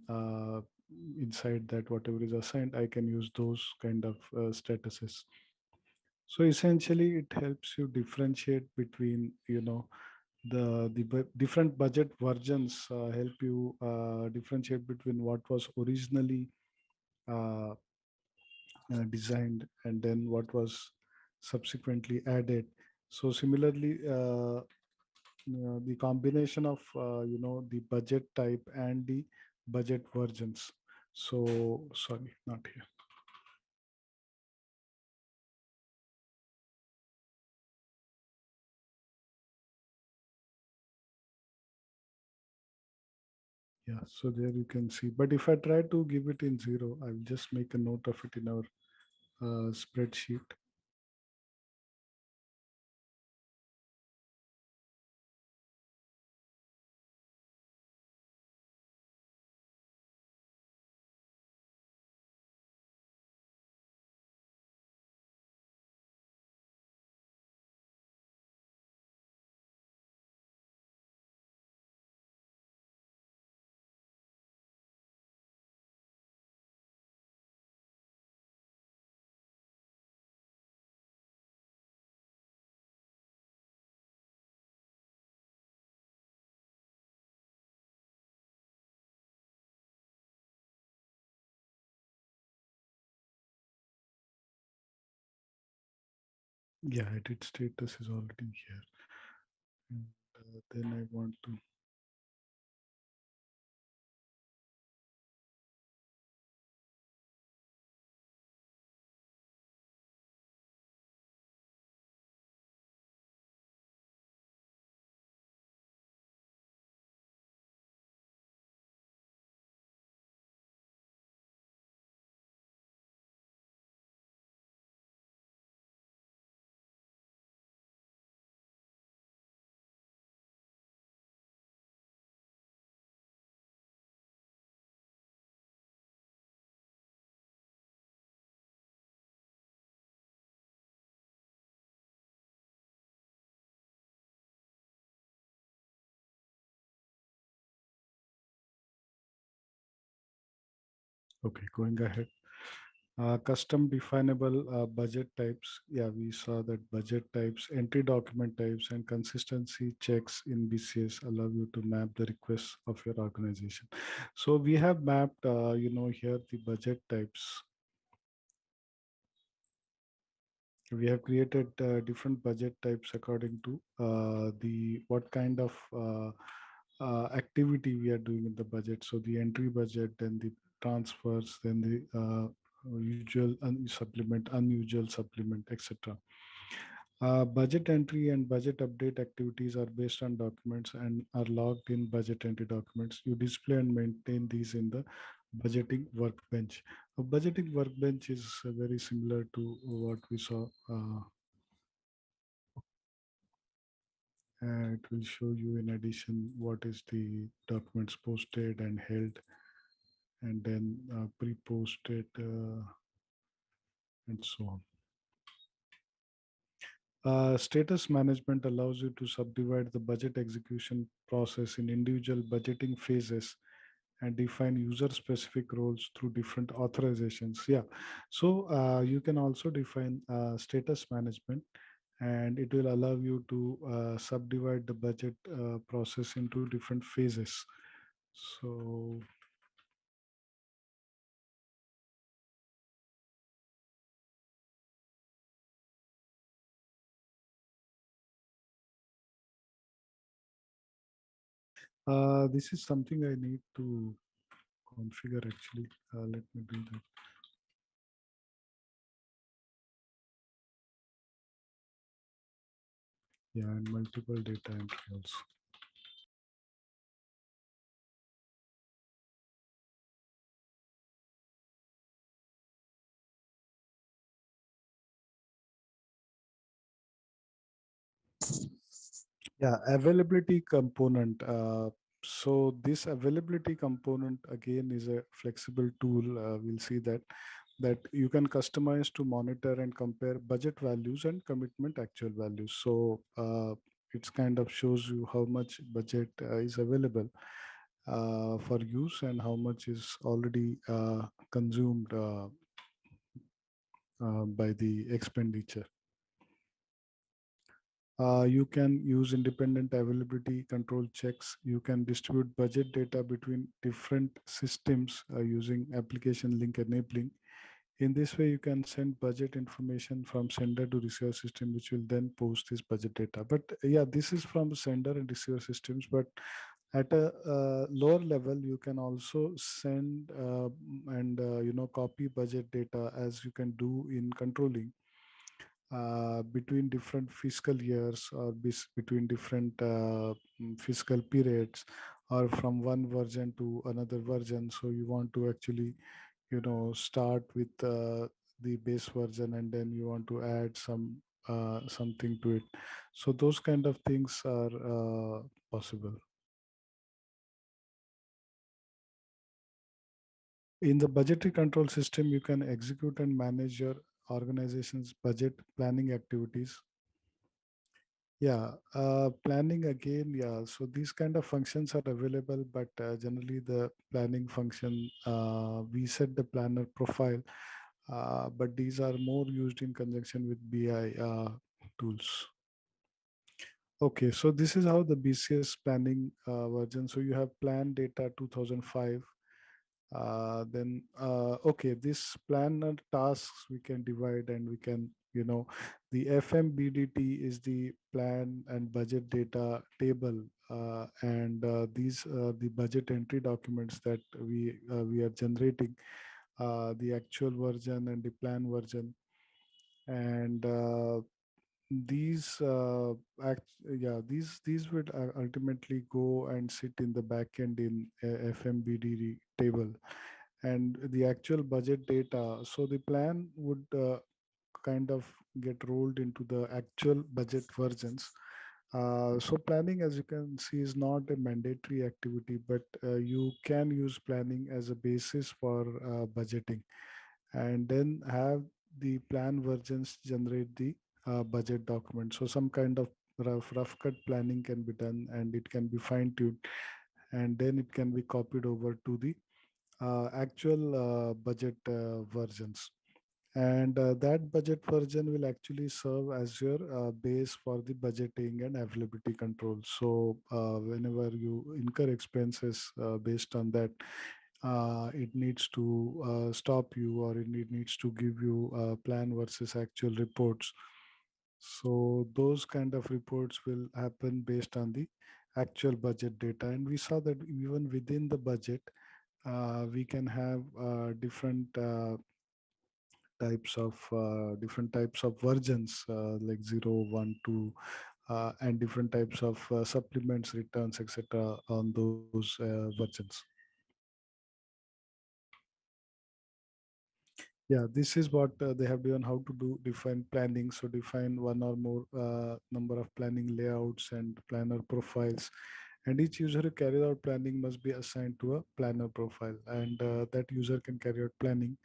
inside that whatever is assigned, I can use those kind of statuses. So essentially it helps you differentiate between, different budget versions, help you differentiate between what was originally uh, designed and then what was subsequently added. So similarly, the combination of the budget type and the budget versions. So sorry, not here. Yeah, so there you can see. But if I try to give it in zero, I will just make a note of it in our spreadsheet. Yeah, edit status is already here. And then I want to. Okay, going ahead. Custom definable budget types. Yeah, we saw that budget types, entry document types, and consistency checks in BCS allow you to map the requests of your organization. So we have mapped, here the budget types. We have created different budget types according to the what kind of activity we are doing in the budget. So the entry budget, then the transfers, then the usual supplement, unusual supplement, etc. Budget entry and budget update activities are based on documents and are logged in budget entry documents. You display and maintain these in the budgeting workbench. A budgeting workbench is very similar to what we saw. It will show you in addition what is the documents posted and held, and then pre-posted, and so on. Status management allows you to subdivide the budget execution process in individual budgeting phases and define user specific roles through different authorizations. Yeah, so you can also define status management, and it will allow you to subdivide the budget process into different phases. So this is something I need to configure actually. Let me do that. Yeah, and multiple data entry also. Yeah, availability component. So this availability component again is a flexible tool. We'll see that. that you can customize to monitor and compare budget values and commitment actual values. So it's kind of shows you how much budget is available for use and how much is already consumed by the expenditure. You can use independent availability control checks. You can distribute budget data between different systems using application link enabling. In this way, you can send budget information from sender to receiver system, which will then post this budget data. But yeah, this is from sender and receiver systems. But at a lower level, you can also send and copy budget data as you can do in controlling between different fiscal years or between different fiscal periods or from one version to another version. So you want to actually start with the base version and then you want to add something to it. So those kind of things are possible. In the budgetary control system, you can execute and manage your organization's budget planning activities. Yeah, planning again, yeah. So these kind of functions are available, but generally the planning function, we set the planner profile, but these are more used in conjunction with BI tools. Okay, so this is how the BCS planning version. So you have plan data 2005. Okay, this planner tasks we can divide and we can, the FMBDT is the plan and budget data table, and these are the budget entry documents that we are generating, the actual version and the plan version, and these yeah, these would ultimately go and sit in the backend in FMBD table, and the actual budget data. So the plan would kind of get rolled into the actual budget versions. So planning, as you can see, is not a mandatory activity, but you can use planning as a basis for budgeting, and then have the plan versions generate the budget document. So some kind of rough cut planning can be done, and it can be fine tuned, and then it can be copied over to the actual budget versions. And that budget version will actually serve as your base for the budgeting and availability control. So whenever you incur expenses based on that, it needs to stop you, or needs to give you plan versus actual reports. So those kind of reports will happen based on the actual budget data. And we saw that even within the budget, we can have different types of versions, like 0, 1, 2, and different types of supplements, returns, etc. on those versions. Yeah, this is what they have done, how to do define planning. So define one or more number of planning layouts and planner profiles, and each user who carries out planning must be assigned to a planner profile, and that user can carry out planning,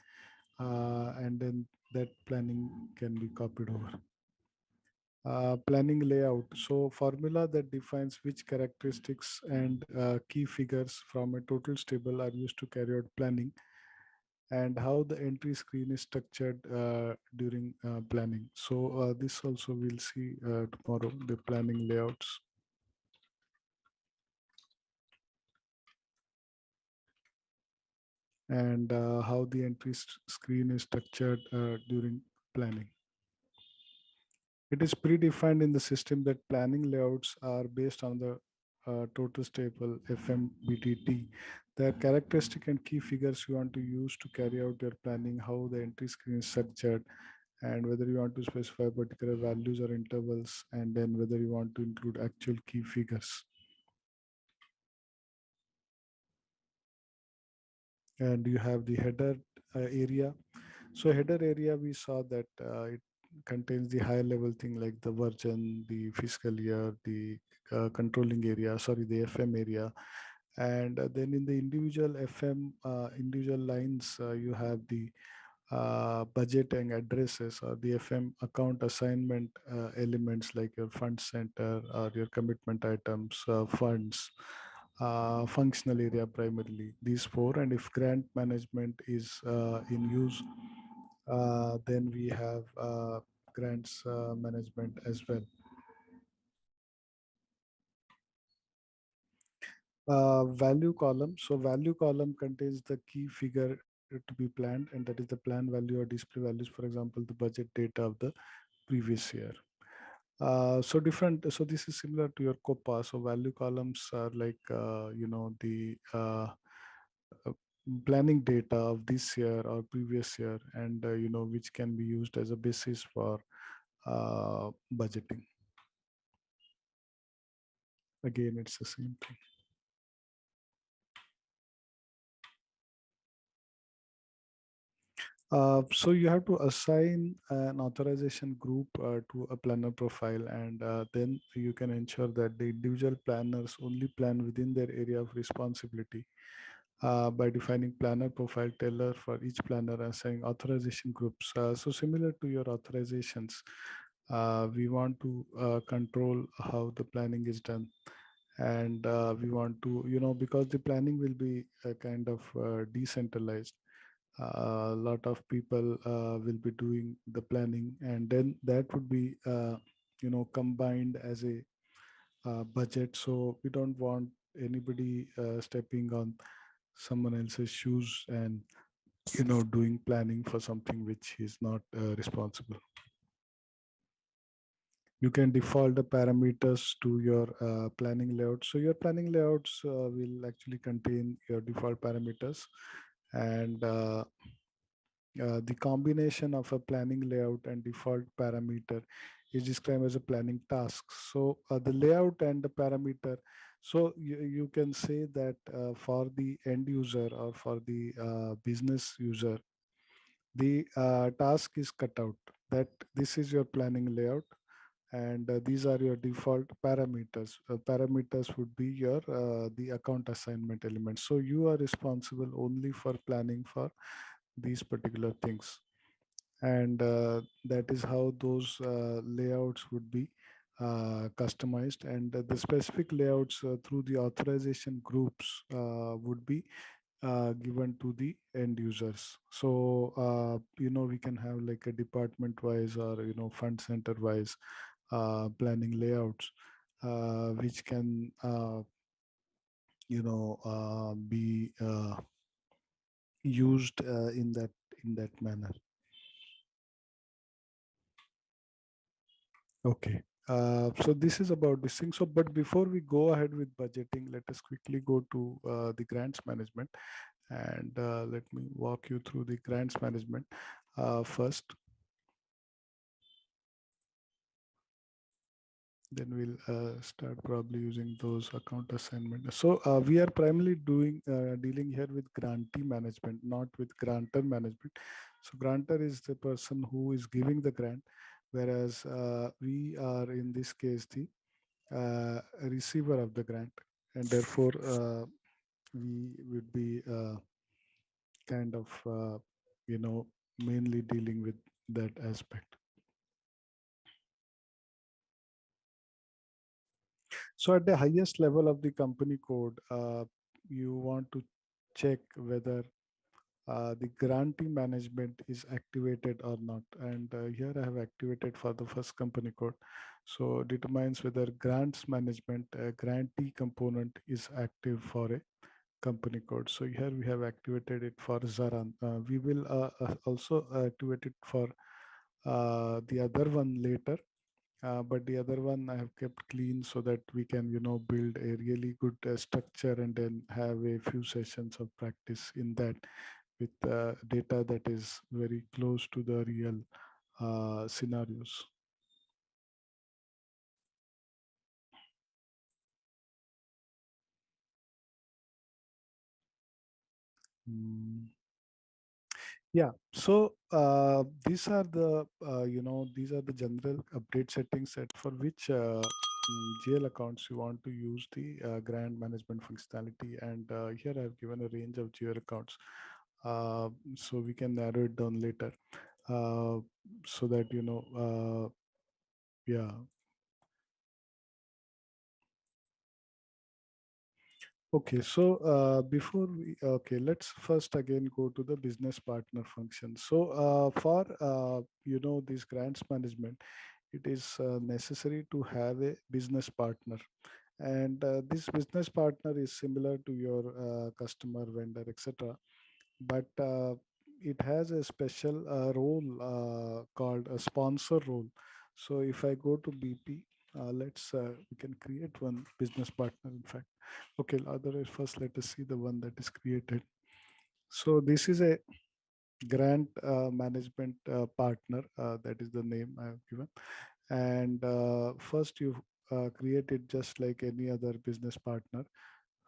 and then that planning can be copied over. Planning layout. So formula that defines which characteristics and key figures from a total table are used to carry out planning, and how the entry screen is structured during planning. So this also we'll see tomorrow, the planning layouts. And how the entry screen is structured during planning. It is predefined in the system that planning layouts are based on the total table FMBTT. The characteristic and key figures you want to use to carry out your planning, how the entry screen is structured, and whether you want to specify particular values or intervals, and then whether you want to include actual key figures. And you have the header area. So header area, we saw that it contains the higher level thing like the version, the fiscal year, the controlling area, sorry, the FM area. And then in the individual FM, individual lines, you have the budgeting addresses or the FM account assignment elements like your fund center or your commitment items, funds, functional area primarily, these four. And if grant management is in use, then we have grants management as well. Value column. So value column contains the key figure to be planned, and that is the plan value or display values, for example, the budget data of the previous year. So different. So this is similar to your COPA. So value columns are like the uh, planning data of this year or previous year, and which can be used as a basis for budgeting. Again, it's the same thing. So you have to assign an authorization group to a planner profile, and then you can ensure that the individual planners only plan within their area of responsibility by defining planner profile tailor for each planner and assigning authorization groups. So similar to your authorizations, we want to control how the planning is done, and we want to, because the planning will be kind of decentralized. A lot of people will be doing the planning, and then that would be combined as a budget. So we don't want anybody stepping on someone else's shoes and doing planning for something which is not responsible. You can default the parameters to your planning layout. So your planning layouts will actually contain your default parameters, and the combination of a planning layout and default parameter is described as a planning task. So the layout and the parameter, so you can say that for the end user or for the business user, the task is cut out, that this is your planning layout, and these are your default parameters. Parameters would be your the account assignment elements. So you are responsible only for planning for these particular things, and that is how those layouts would be customized, and the specific layouts through the authorization groups would be given to the end users. So we can have like a department wise or fund center wise planning layouts which can be used in that manner. Okay. So this is about this thing. So, but before we go ahead with budgeting, let us quickly go to the grants management, and let me walk you through the grants management first. Then we'll start probably using those account assignment. So we are primarily dealing here with grantee management, not with grantor management. So grantor is the person who is giving the grant, whereas we are in this case the receiver of the grant, and therefore we would be kind of mainly dealing with that aspect. So at the highest level of the company code, you want to check whether the grantee management is activated or not. And here I have activated for the first company code. So determines whether grants management grantee component is active for a company code. So here we have activated it for Zaran. We will also activate it for the other one later, but the other one I have kept clean so that we can build a really good structure and then have a few sessions of practice in that with data that is very close to the real scenarios. Mm. Yeah, so these are the general update settings set for which GL accounts you want to use the grant management functionality, and here I have given a range of GL accounts. so we can narrow it down later, uh, so that yeah. Okay, so let's first again go to the business partner function. So for this grants management, it is necessary to have a business partner, and this business partner is similar to your customer, vendor, etc. But it has a special role called a sponsor role. So if I go to BP, let's we can create one business partner. In fact, okay. Otherwise, first let us see the one that is created. So this is a grant management partner. That is the name I have given. And first you create it just like any other business partner.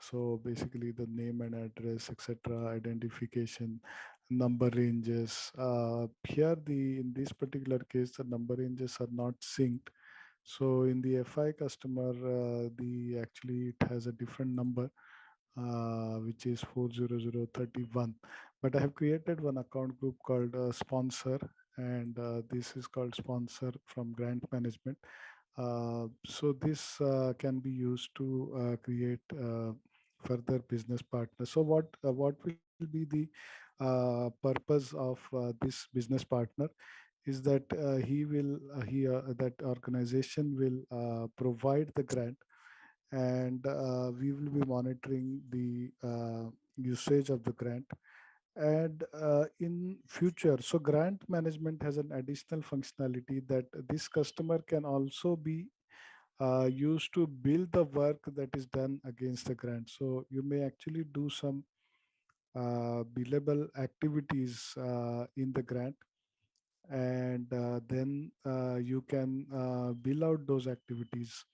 So basically the name and address, etc., identification, number ranges. Here in this particular case, the number ranges are not synced. So in the FI customer, the actually it has a different number, which is 40031. But I have created one account group called sponsor, and this is called sponsor from grant management. So this can be used to create further business partners. So what will be the purpose of this business partner is that that organization will provide the grant, and we will be monitoring the usage of the grant. And in future, so grant management has an additional functionality that this customer can also be used to build the work that is done against the grant. So you may actually do some billable activities in the grant, and then you can bill out those activities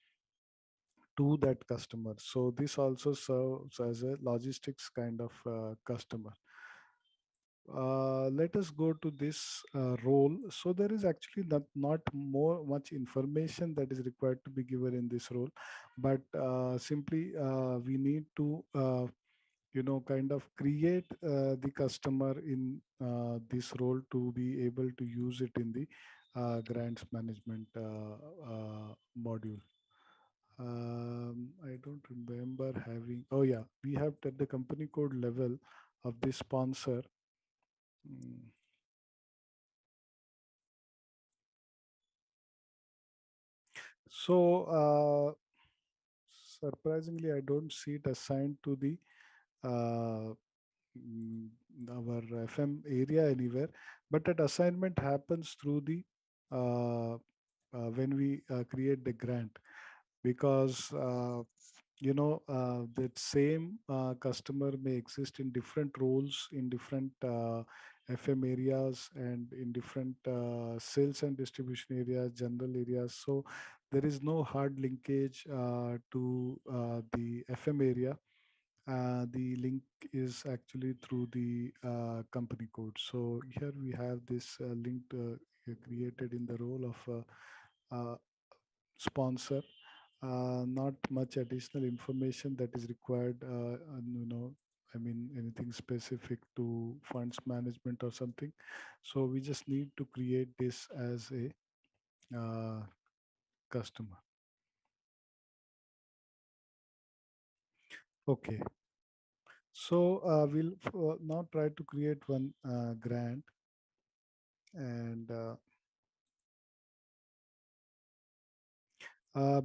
to that customer. So this also serves as a logistics kind of customer. Let us go to this role. So there is actually not more much information that is required to be given in this role, but simply we need to kind of create the customer in this role to be able to use it in the grants management module. I don't remember having. Oh yeah, we have at the company code level of the sponsor. Mm. So surprisingly, I don't see it assigned to the uh, mm, our FM area anywhere, but that assignment happens through the when we create the grant, because that same customer may exist in different roles in different FM areas and in different sales and distribution areas, general areas. So there is no hard linkage to the FM area. The link is actually through the company code. So here we have this link created in the role of sponsor. Not much additional information that is required, I mean, anything specific to funds management or something. So we just need to create this as a customer. Okay. So we'll now try to create one grant, and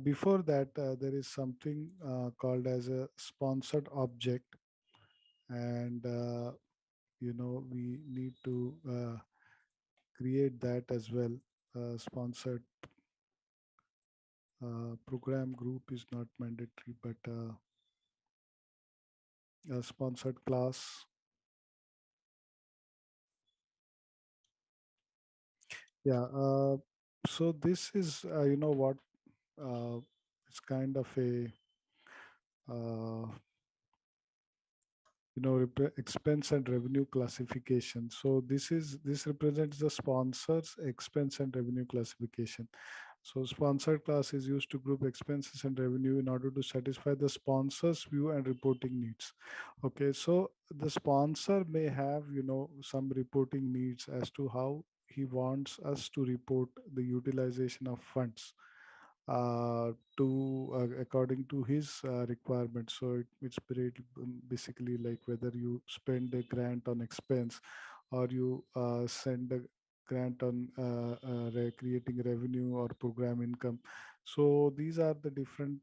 before that, there is something called as a sponsored object, and we need to create that as well. Sponsored program group is not mandatory, but a sponsored class. Yeah. So this is, what, it's kind of a expense and revenue classification. So this represents the sponsor's expense and revenue classification. So sponsored class is used to group expenses and revenue in order to satisfy the sponsor's view and reporting needs. Okay, so the sponsor may have, some reporting needs as to how he wants us to report the utilization of funds to according to his requirements. So it's basically like whether you spend a grant on expense or you send a grant on creating revenue or program income. So these are the different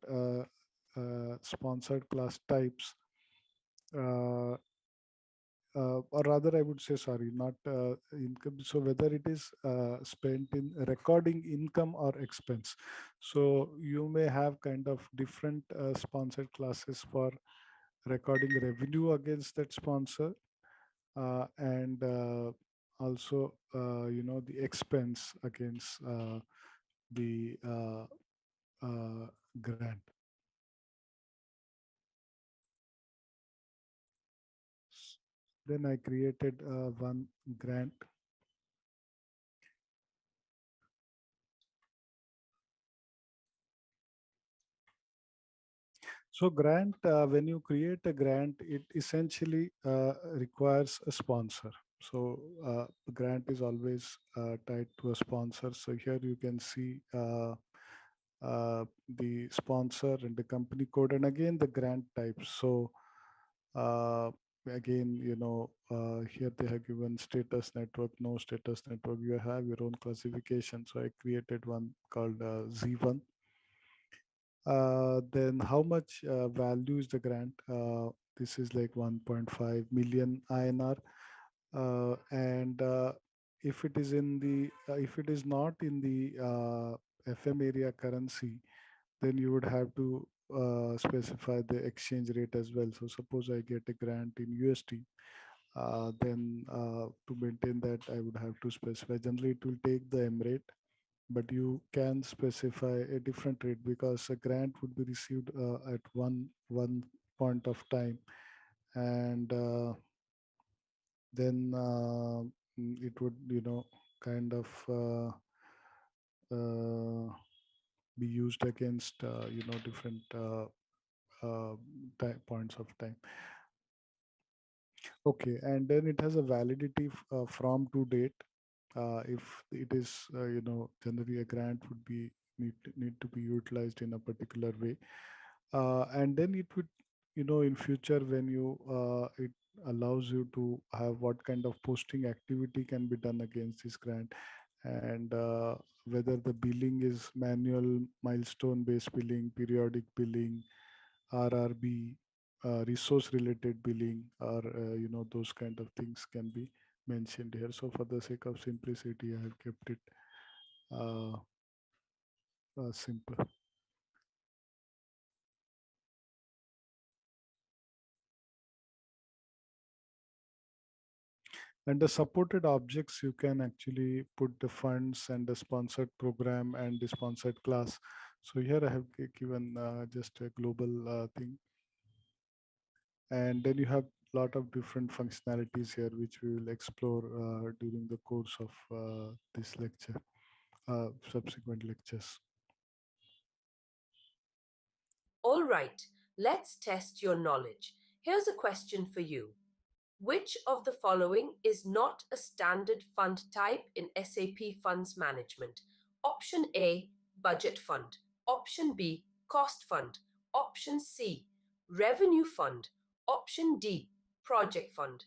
sponsored class types. Uh, or rather, I would say, sorry, not income. So whether it is spent in recording income or expense. So you may have kind of different sponsored classes for recording revenue against that sponsor, and also, the expense against the grant. Then I created one grant. So grant, when you create a grant, it essentially requires a sponsor. So the grant is always tied to a sponsor. So here you can see the sponsor and the company code, and again the grant type. So uh, again, here they have given status network, no status network. You have your own classification. So I created one called Z1. Then how much value is the grant? This is like 1.5 million INR. And if it is in the if it is not in the FM area currency, then you would have to specify the exchange rate as well. So suppose I get a grant in USD, then to maintain that I would have to specify. Generally, it will take the M rate, but you can specify a different rate because a grant would be received at one point of time, and then it would kind of be used against different points of time. Okay, and then it has a validity from to date. If it is, generally a grant would be need to be utilized in a particular way, and then it would, in future when you it allows you to have what kind of posting activity can be done against this grant, and whether the billing is manual, milestone based billing, periodic billing, RRB, resource related billing, or those kind of things can be mentioned here. So for the sake of simplicity, I have kept it uh, simple. And the supported objects, you can actually put the funds and the sponsored program and the sponsored class. So here I have given just a global thing. And then you have a lot of different functionalities here, which we will explore during the course of this lecture, subsequent lectures. All right, let's test your knowledge. Here's a question for you. Which of the following is not a standard fund type in SAP Funds Management? Option A, budget fund. Option B, cost fund. Option C, revenue fund. Option D, project fund.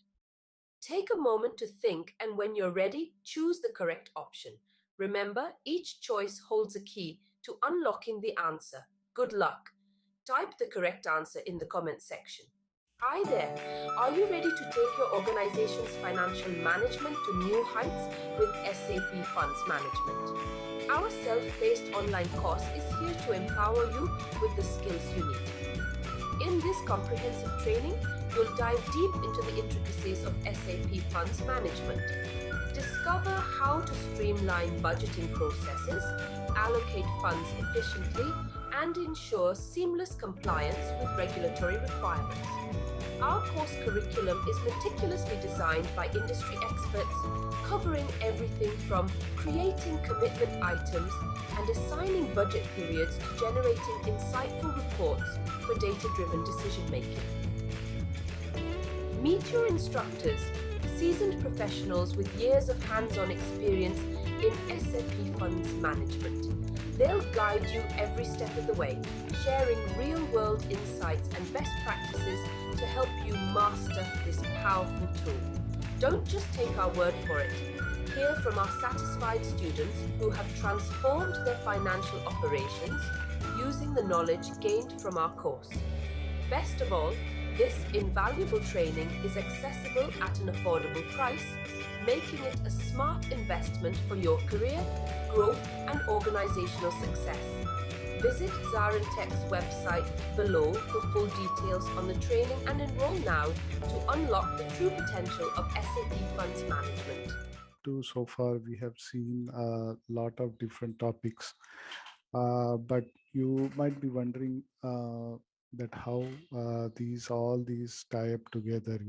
Take a moment to think, and when you're ready, choose the correct option. Remember, each choice holds a key to unlocking the answer. Good luck. Type the correct answer in the comment section. Hi there. Are you ready to take your organization's financial management to new heights with SAP Funds Management? Our self-paced online course is here to empower you with the skills you need. In this comprehensive training, you'll dive deep into the intricacies of SAP Funds Management. Discover how to streamline budgeting processes, allocate funds efficiently, and ensure seamless compliance with regulatory requirements. Our course curriculum is meticulously designed by industry experts, covering everything from creating commitment items and assigning budget periods to generating insightful reports for data-driven decision making. Meet your instructors, seasoned professionals with years of hands-on experience in SAP Funds Management. They'll guide you every step of the way, sharing real-world insights and best practices to help you master this powerful tool. Don't just take our word for it. Hear from our satisfied students who have transformed their financial operations using the knowledge gained from our course. Best of all, this invaluable training is accessible at an affordable price, making it a smart investment for your career, growth, and organizational success. Visit ZaranTech's website below for full details on the training and enroll now to unlock the true potential of SAP Funds Management. To so far, we have seen a lot of different topics, but you might be wondering that how these tie up together,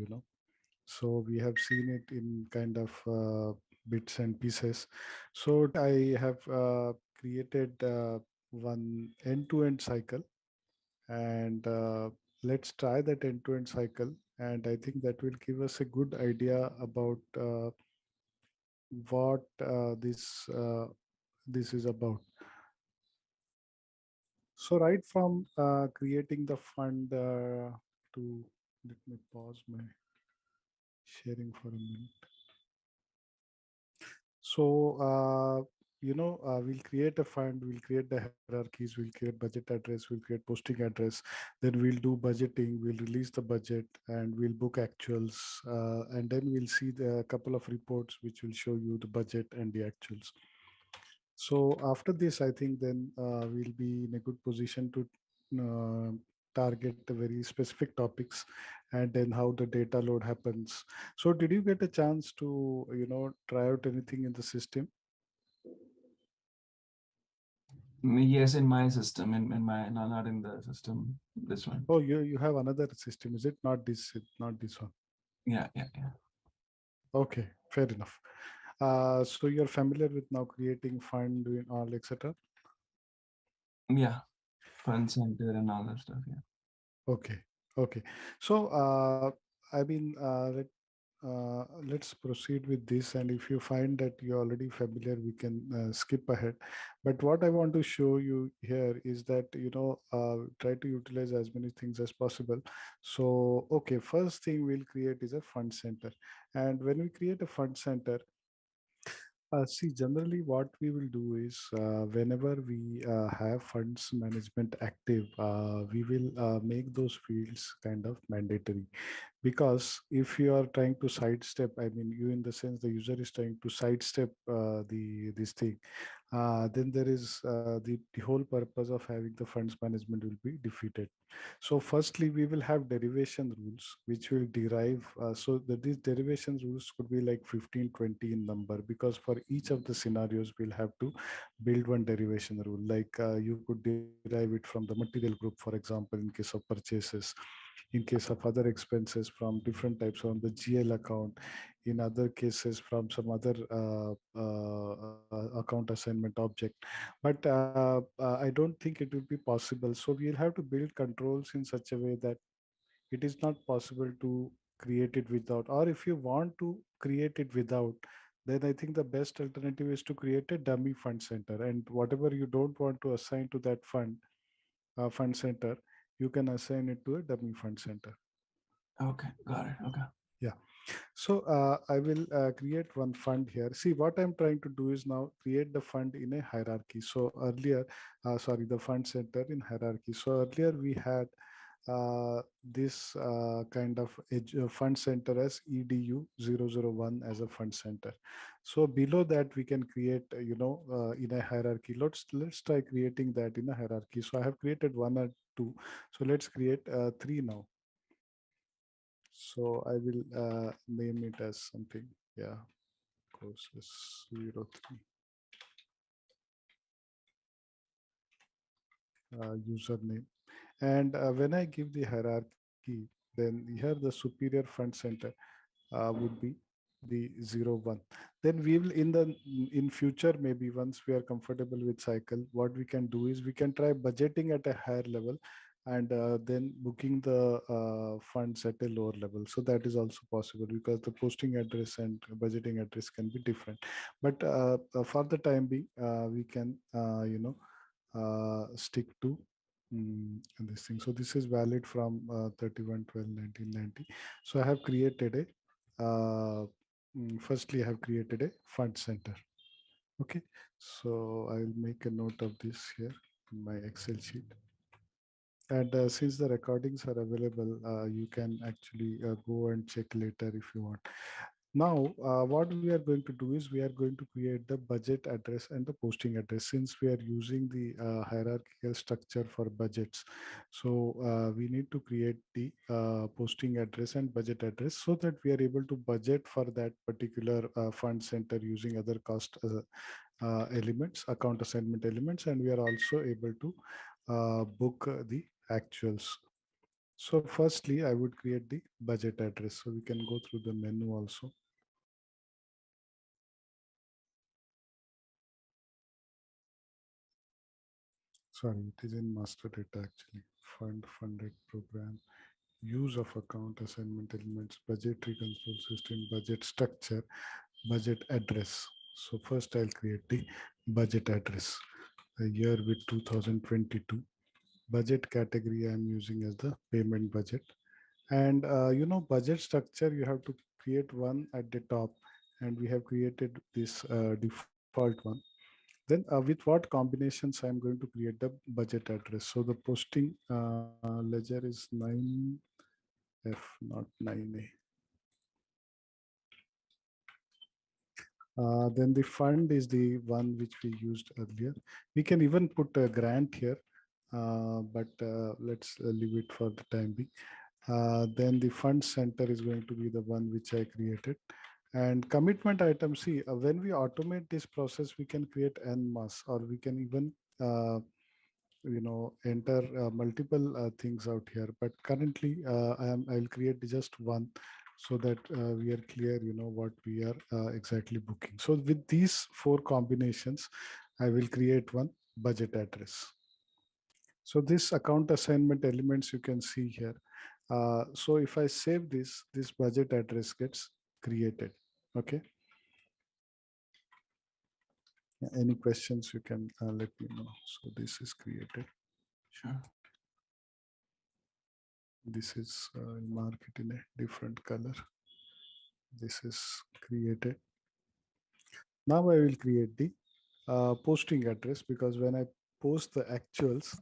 So we have seen it in kind of bits and pieces. So I have created one end-to-end cycle, and let's try that end-to-end cycle. And I think that will give us a good idea about what this is about. So right from creating the fund to let me pause my sharing for a minute. So we'll create a fund, we'll create the hierarchies, we'll create budget address, we'll create posting address, then we'll do budgeting, we'll release the budget, and we'll book actuals, and then we'll see the couple of reports which will show you the budget and the actuals. So after this, I think then we'll be in a good position to target the very specific topics, and then how the data load happens. So did you get a chance to, try out anything in the system? Yes, in my system, in my not in the system. This one. Oh, you have another system, is it? Not this one. Yeah, yeah, yeah. Okay, fair enough. So you're familiar with now creating fund, doing all, etc. Yeah, fund center and all that stuff. Yeah. Okay, okay. So let's proceed with this. And if you find that you're already familiar, we can skip ahead. But what I want to show you here is that, try to utilize as many things as possible. So, okay, first thing we'll create is a fund center. And when we create a fund center, see, generally what we will do is whenever we have funds management active, we will make those fields kind of mandatory. Because if you are trying to sidestep, I mean, you in the sense the user is trying to sidestep this thing, then there is the whole purpose of having the funds management will be defeated. So firstly, we will have derivation rules, which will derive. So that these derivation rules could be like 15, 20 in number, because for each of the scenarios, we'll have to build one derivation rule. Like you could derive it from the material group, for example, in case of purchases, in case of other expenses from different types from the GL account, in other cases from some other account assignment object. But I don't think it will be possible. So we'll have to build controls in such a way that it is not possible to create it without, or if you want to create it without, then I think the best alternative is to create a dummy fund center, and whatever you don't want to assign to that fund center, you can assign it to a dummy fund center. Okay, got it. Okay. Yeah. So I will create one fund here. See, what I'm trying to do is now create the fund in a hierarchy. So earlier, sorry, the fund center in hierarchy. So earlier we had this kind of fund center as EDU 001 as a fund center. So below that we can create, in a hierarchy. Let's try creating that in a hierarchy. So I have created one or two. So let's create three now. So I will name it as something. Yeah, courses 03 username. And when I give the hierarchy, then here the superior fund center would be the 0 1. Then we will in future, maybe once we are comfortable with cycle, what we can do is we can try budgeting at a higher level, and then booking the funds at a lower level. So that is also possible, because the posting address and budgeting address can be different. But for the time being, we can stick to this thing. So this is valid from 31/12/1990. So I have created a firstly I have created a fund center. Okay, so I will make a note of this here in my Excel sheet. And since the recordings are available, you can actually go and check later if you want. Now, what we are going to do is we are going to create the budget address and the posting address, since we are using the hierarchical structure for budgets. So we need to create the posting address and budget address, so that we are able to budget for that particular fund center using other cost elements, account assignment elements, and we are also able to book the actuals. So firstly, I would create the budget address. So we can go through the menu also. Sorry, it is in master data actually. Funded program, use of account assignment elements, budgetary control system, budget structure, budget address. So first I'll create the budget address. The year with 2022. Budget category I'm using as the payment budget. And budget structure, you have to create one at the top, and we have created this default one. Then with what combinations I'm going to create the budget address. So the posting ledger is 9F, not 9A. Then the fund is the one which we used earlier. We can even put a grant here, but let's leave it for the time being. Then the fund center is going to be the one which I created. And commitment item, see, when we automate this process, we can create en masse, or we can even enter multiple things out here. But currently I'll create just one, so that we are clear what we are exactly booking. So with these four combinations, I will create one budget address. So this account assignment elements you can see here. So if I save this budget address gets created. Okay. Any questions, you can let me know. So this is created. Sure. This is mark it in a different color. This is created. Now I will create the posting address, because when I post the actuals,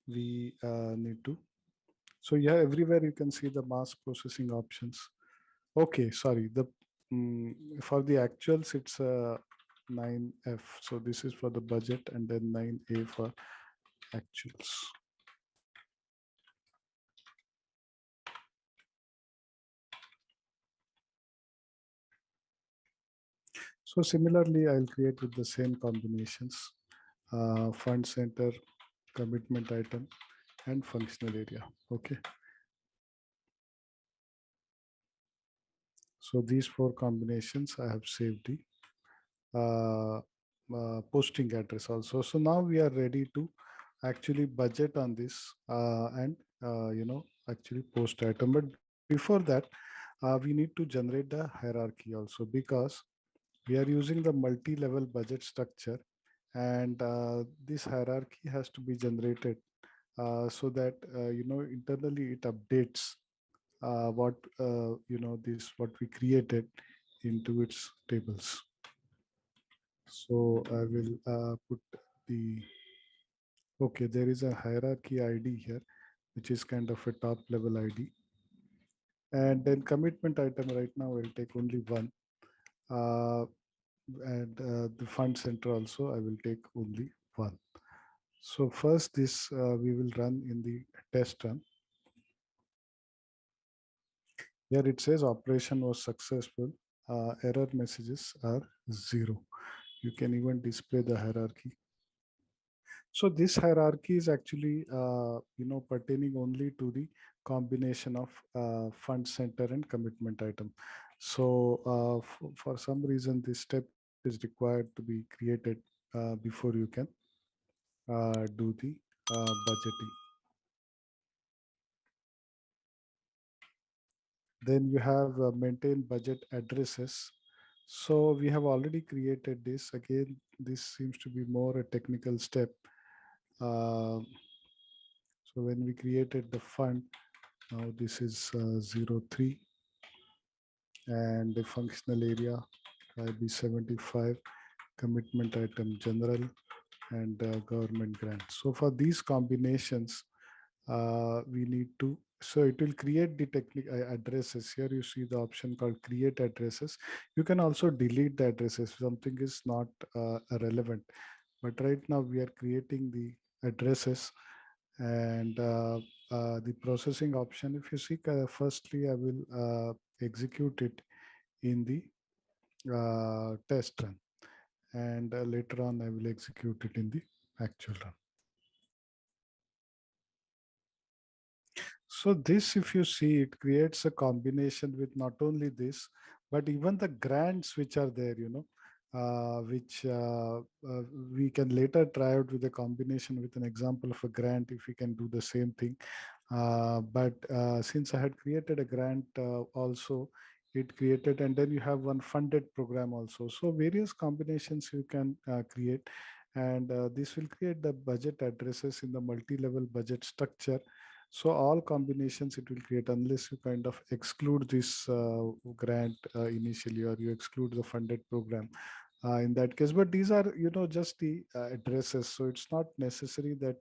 we need to. So yeah, everywhere you can see the mass processing options. Okay, sorry. For the actuals, it's 9F. So this is for the budget, and then 9A for actuals. So similarly, I'll create with the same combinations, fund center, commitment item, and functional area. Okay. So these four combinations, I have saved the posting address also. So now we are ready to actually budget on this and actually post item. But before that, we need to generate the hierarchy also, because we are using the multi-level budget structure, and this hierarchy has to be generated so that internally it updates what this what we created into its tables. So I will put the okay, there is a hierarchy ID here, which is kind of a top level ID. And then commitment item right now will take only one. And the fund center also I will take only one. So first this we will run in the test run. Here it says operation was successful. Error messages are 0. You can even display the hierarchy. So this hierarchy is actually pertaining only to the combination of fund center and commitment item. So for some reason, this step is required to be created before you can do the budgeting. Then you have maintain budget addresses. So we have already created this. Again, this seems to be more a technical step. Uh, so when we created the fund, now this is 03, and the functional area IB 75, commitment item general, and government grant. So for these combinations, we need to, so it will create the technical addresses. Here you see the option called create addresses. You can also delete the addresses if something is not relevant, but right now we are creating the addresses. And the processing option, if you see, firstly I will execute it in the test run, and later on I will execute it in the actual run. So this, if you see, it creates a combination with not only this, but even the grants which are there, which we can later try out with a combination with an example of a grant if we can do the same thing. But since I had created a grant also, it created, and then you have one funded program also. So various combinations you can create, and this will create the budget addresses in the multi-level budget structure. So all combinations it will create, unless you kind of exclude this grant initially, or you exclude the funded program in that case. But these are, just the addresses. So it's not necessary that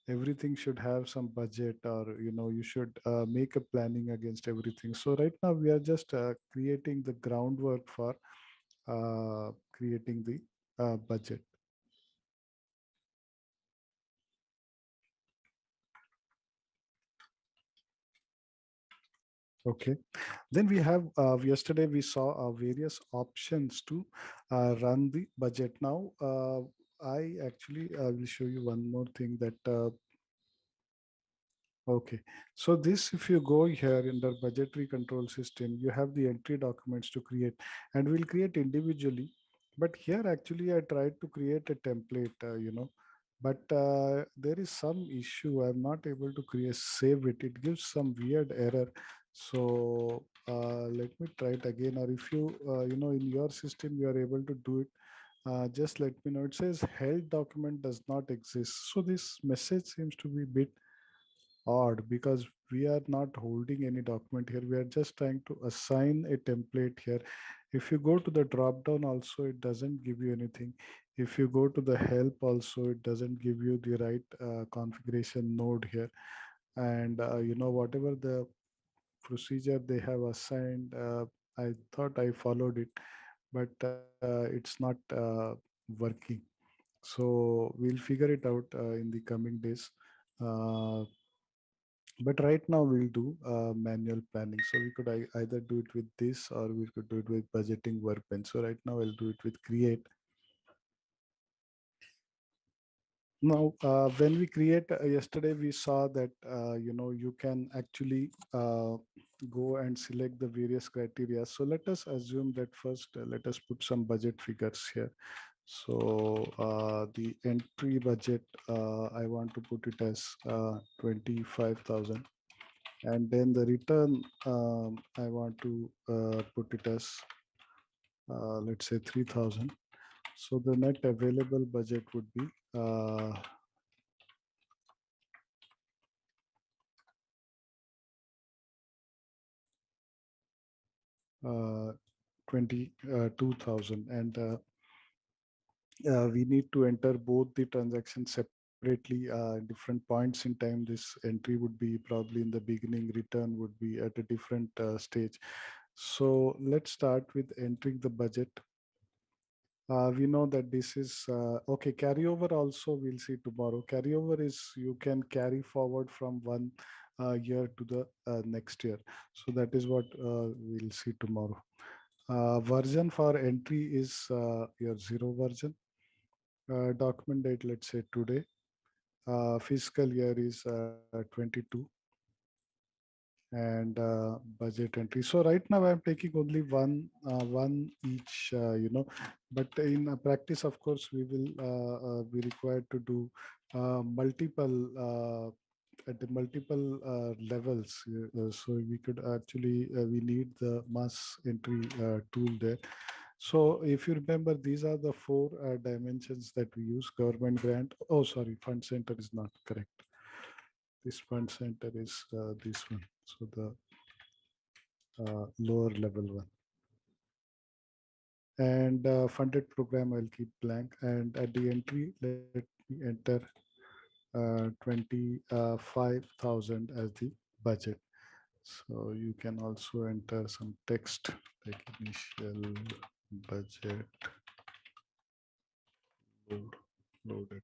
everything should have some budget, or, you should make a planning against everything. So right now we are just creating the groundwork for creating the budget. Okay. Then we have, yesterday we saw various options to run the budget. Now, I actually will show you one more thing that, okay. So this, if you go here in the budgetary control system, you have the entry documents to create, and we'll create individually. But here actually I tried to create a template, but there is some issue. I'm not able to create, save it. It gives some weird error. So let me try it again. Or if you, in your system, you are able to do it, just let me know. It says held document does not exist. So this message seems to be bit odd, because we are not holding any document here. We are just trying to assign a template here. If you go to the drop down also, it doesn't give you anything. If you go to the help also, it doesn't give you the right configuration node here. And whatever the procedure they have assigned, I thought I followed it, but it's not working. So we'll figure it out in the coming days. Uh, but right now we'll do manual planning. So we could either do it with this, or we could do it with budgeting workbench. So right now I'll do it with create. Now, when we create, yesterday we saw that, you can actually go and select the various criteria. So let us assume that first, let us put some budget figures here. So the entry budget, I want to put it as 25,000. And then the return, I want to put it as, let's say 3,000. So the net available budget would be 22,000. And we need to enter both the transactions separately, different points in time. This entry would be probably in the beginning, return would be at a different stage. So let's start with entering the budget. We know that this is okay. Carryover also we'll see tomorrow. Carryover is, you can carry forward from one year to the next year. So that is what we'll see tomorrow. Version for entry is your 0 version. Document date, let's say today. Fiscal year is 22. and budget entry. So right now I'm taking only one each, but in practice, of course, we will be required to do multiple at the multiple levels. So we could actually we need the mass entry tool there. So if you remember, these are the four dimensions that we use: government grant. Oh, sorry, fund center is not correct. This fund center is this one. So the lower level one. And funded program, I'll keep blank. And at the entry, let me enter 25,000 as the budget. So you can also enter some text like initial budget loaded.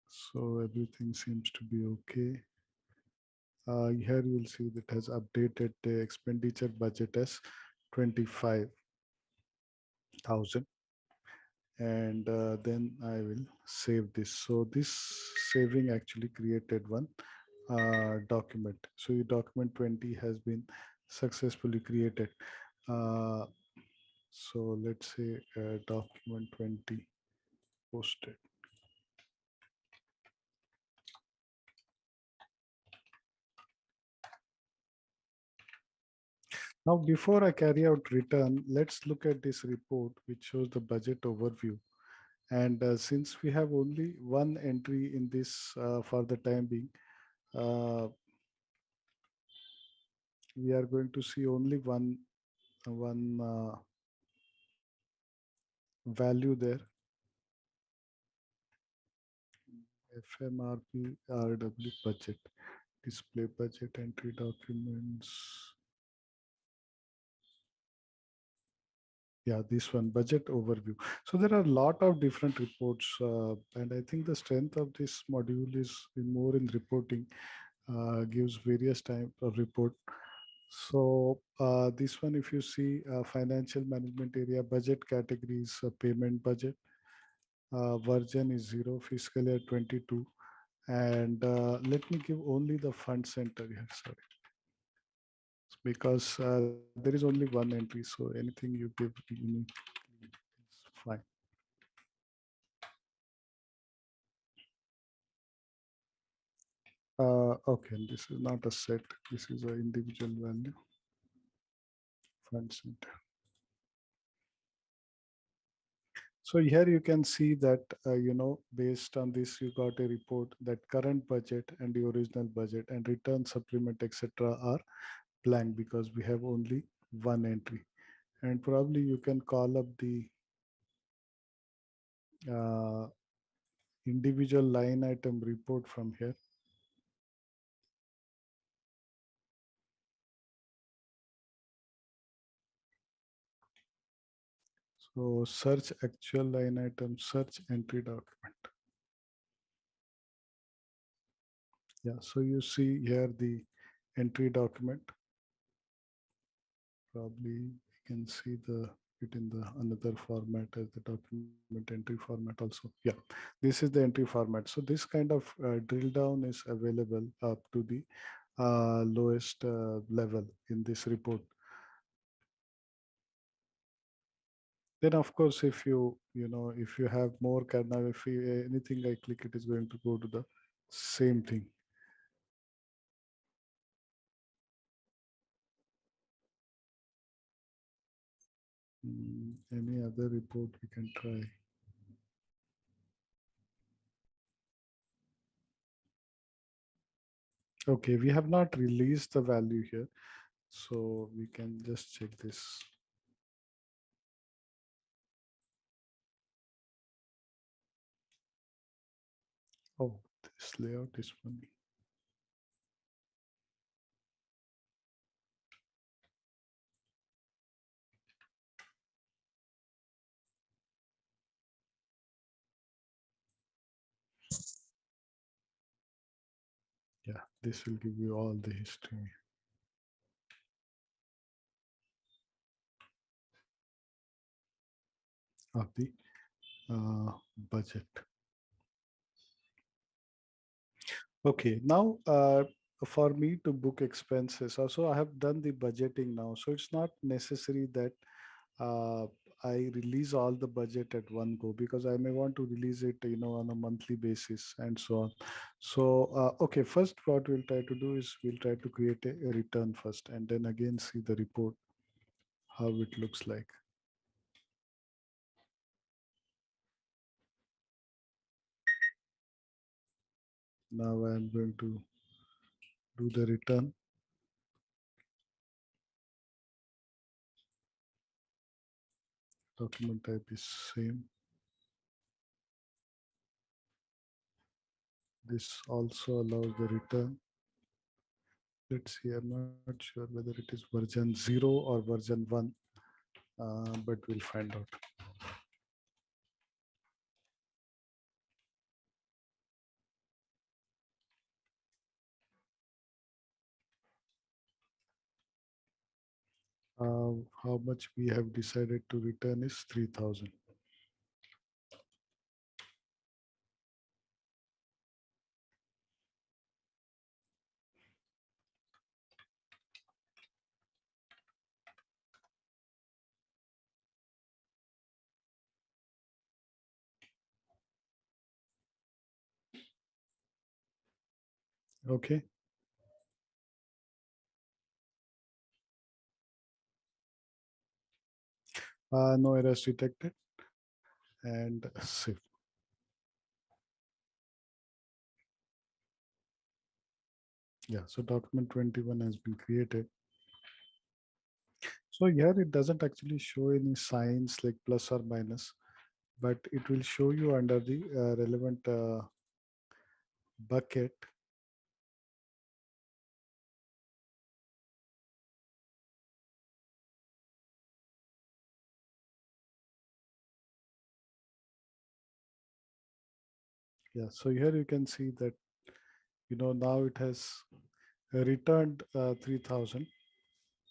So everything seems to be okay. Here you will see that has updated the expenditure budget as 25,000, and then I will save this. So this saving actually created one document. So your document 20 has been successfully created. Uh, so let's say document 20 posted. Now, before I carry out return, let's look at this report, which shows the budget overview. And since we have only one entry in this for the time being, uh, we are going to see only one value there. FMRP RW budget, display budget entry documents. Yeah, this one, budget overview. So there are a lot of different reports, and I think the strength of this module is more in reporting, gives various type of report. So this one, if you see financial management area, budget categories, payment budget, version is 0, fiscal year 22. And let me give only the fund center here, sorry, because there is only one entry. So anything you give unique is fine. Okay, this is not a set. This is an individual value, fund center. So here you can see that, based on this, you got a report that current budget and the original budget and return supplement, etc. are blank because we have only one entry. And probably you can call up the uh, individual line item report from here. So search actual line item, search entry document. Yeah, so you see here the entry document. Probably you can see it in the another format as the document entry format also. Yeah, this is the entry format. So this kind of drill down is available up to the lowest level in this report. Then of course, if if you have more now if anything I click, it is going to go to the same thing. Any other report we can try? Okay, we have not released the value here, so we can just check this. Oh, this layout is funny. Yeah, this will give you all the history of the budget. Okay, now for me to book expenses, also I have done the budgeting now, so it's not necessary that uh, I release all the budget at one go, because I may want to release it, on a monthly basis and so on. So, okay, first what we'll try to do is we'll try to create a return first, and then again see the report, how it looks like. Now I'm going to do the return. Document type is same. This also allows the return. Let's see, I'm not sure whether it is version 0 or version 1, but we'll find out. How much we have decided to return is 3,000. Okay. No errors detected, and save. Yeah, so document 21 has been created. So here it doesn't actually show any signs like plus or minus, but it will show you under the relevant bucket. Yeah, so here you can see that, now it has returned 3,000,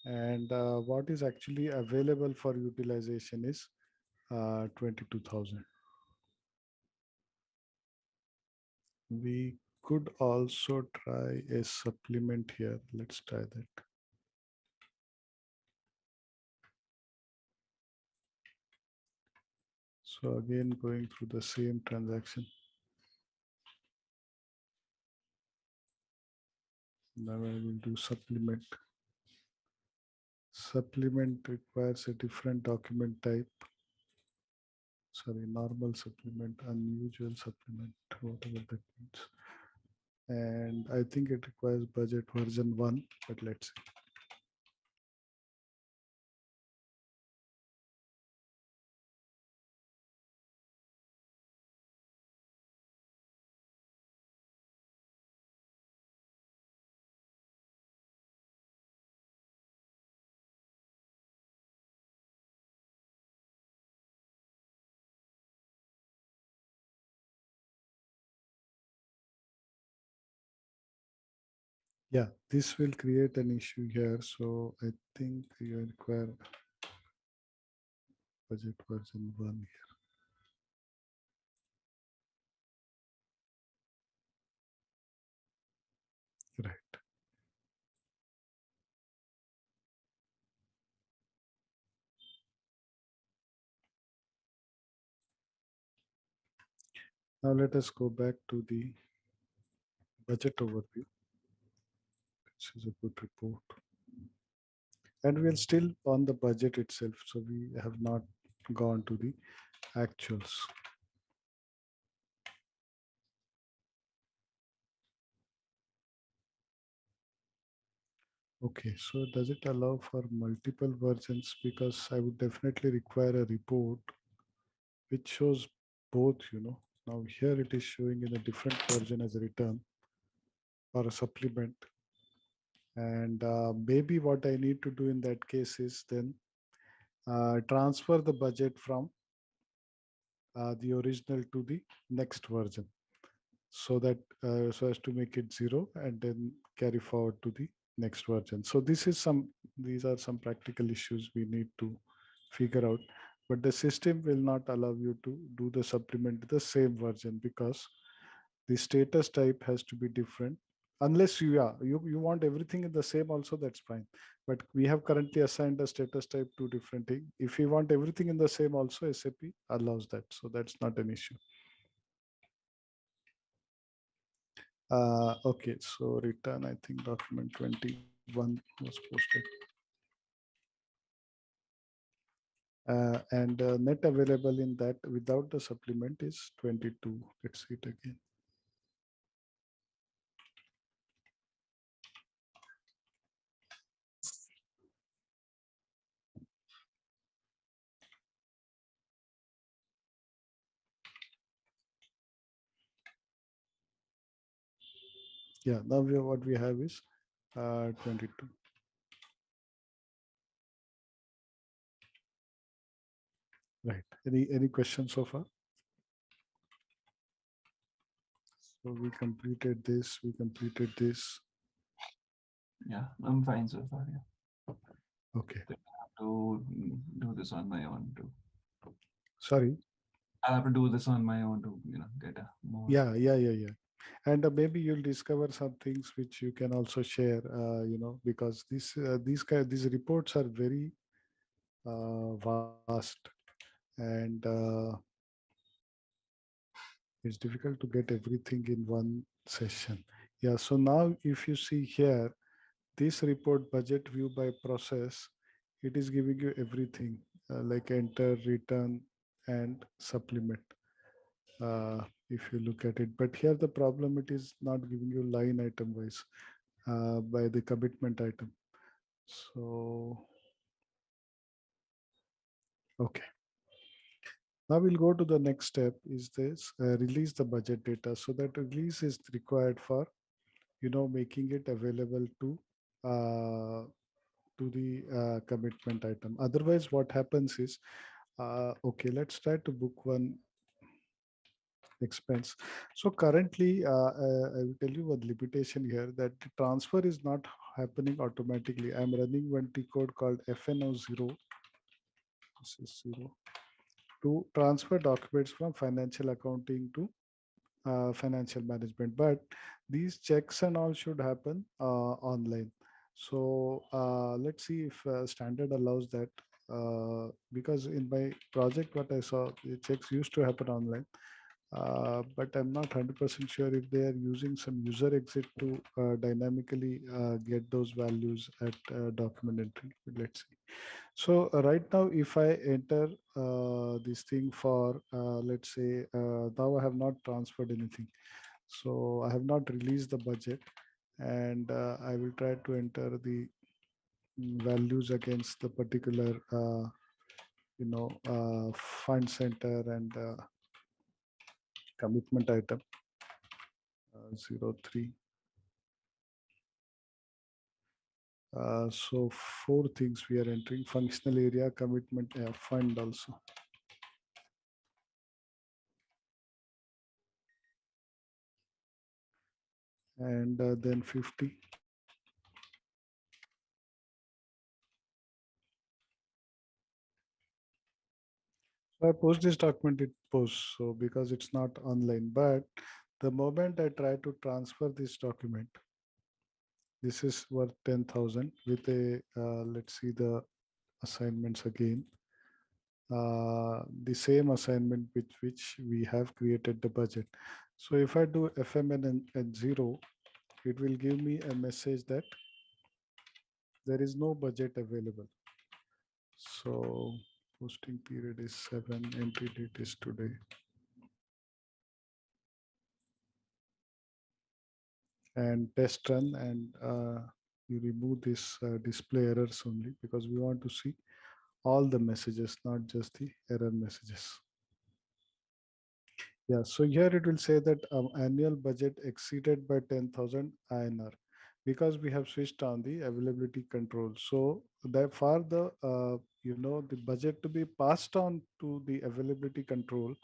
and what is actually available for utilization is 22,000. We could also try a supplement here. Let's try that. So again, going through the same transaction. Now I will do supplement. Supplement requires a different document type. Sorry, normal supplement, unusual supplement, whatever that means. And I think it requires budget version 1, but let's see. Yeah, this will create an issue here. So I think you require budget version 1 here. Right. Now let us go back to the budget overview. This is a good report. And we are still on the budget itself. So we have not gone to the actuals. Okay, so does it allow for multiple versions? Because I would definitely require a report which shows both. Now here it is showing in a different version as a return or a supplement. And maybe what I need to do in that case is then transfer the budget from the original to the next version, so that so as to make it 0 and then carry forward to the next version. So these are some practical issues we need to figure out, but the system will not allow you to do the supplement to the same version, because The status type has to be different. Unless you, yeah, you want everything in the same also, that's fine. But we have currently assigned a status type to different thing. If you want everything in the same also, SAP allows that. So that's not an issue. Okay, so return, I think document 21 was posted. And net available in that without the supplement is 22. Let's see it again. Yeah, now what we have is 22. Right. Any questions so far? So we completed this. We completed this. Yeah, I'm fine so far. Yeah. Okay. I have to do this on my own too. Sorry. I'll have to do this on my own to, get a more. Yeah. And maybe you'll discover some things which you can also share. Because these reports are very vast, and it's difficult to get everything in one session. Yeah. So now, if you see here, this report budget view by process, it is giving you everything like enter, return, and supplement. If you look at it, but here the problem, it is not giving you line item wise by the commitment item. So okay, now we'll go to the next step, is this release the budget data. So that release is required for making it available uh, to the commitment item. Otherwise what happens is, okay, let's try to book one expense. So currently, I will tell you one limitation here, that the transfer is not happening automatically. I'm running one T code called FNO0. This is 0 to transfer documents from financial accounting to financial management. But these checks and all should happen online. So let's see if standard allows that. Because in my project, what I saw, the checks used to happen online. But I'm not 100% sure if they are using some user exit to dynamically get those values at document entry. Let's see. So right now, if I enter this thing for, let's say, now I have not transferred anything. So I have not released the budget, and I will try to enter the values against the particular, fund center and commitment item 03. So four things we are entering: functional area, commitment, fund also. And then 50. So I post this document, it posts. So because it's not online, but the moment I try to transfer this document, this is worth 10,000 with a, let's see the assignments again. The same assignment with which we have created the budget. So if I do FMN and 0, it will give me a message that there is no budget available. So posting period is 7, entry date is today. And test run, and you remove this display errors only, because we want to see all the messages, not just the error messages. Yeah, so here it will say that annual budget exceeded by 10,000 INR, because we have switched on the availability control. So that for the the budget to be passed on to the availability control,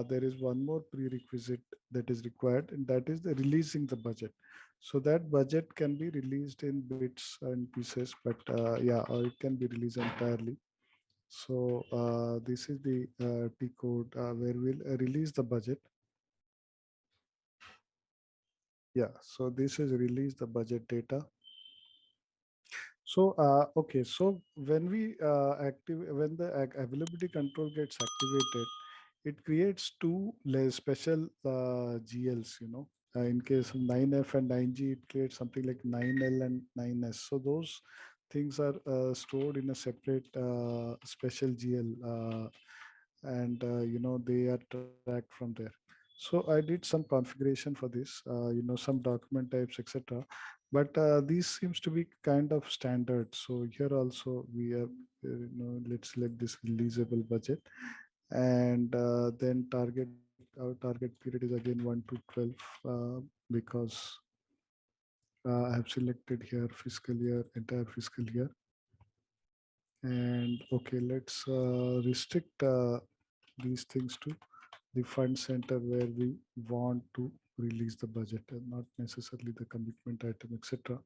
there is one more prerequisite that is required, and that is the releasing the budget. So that budget can be released in bits and pieces, but yeah, or it can be released entirely. So this is the T code where we'll release the budget. Yeah, so this is release the budget data. So, okay, so when we when the availability control gets activated, it creates two special GLs, in case of 9F and 9G, it creates something like 9L and 9S. So those things are stored in a separate special GL, and they are tracked from there. So I did some configuration for this, some document types, etc. But these seems to be kind of standard. So here also we have, let's select this releasable budget, and then our target period is again 1 to 12, because I have selected here fiscal year, entire fiscal year. And okay, let's restrict these things to the fund center where we want to release the budget, and not necessarily the commitment item, etc.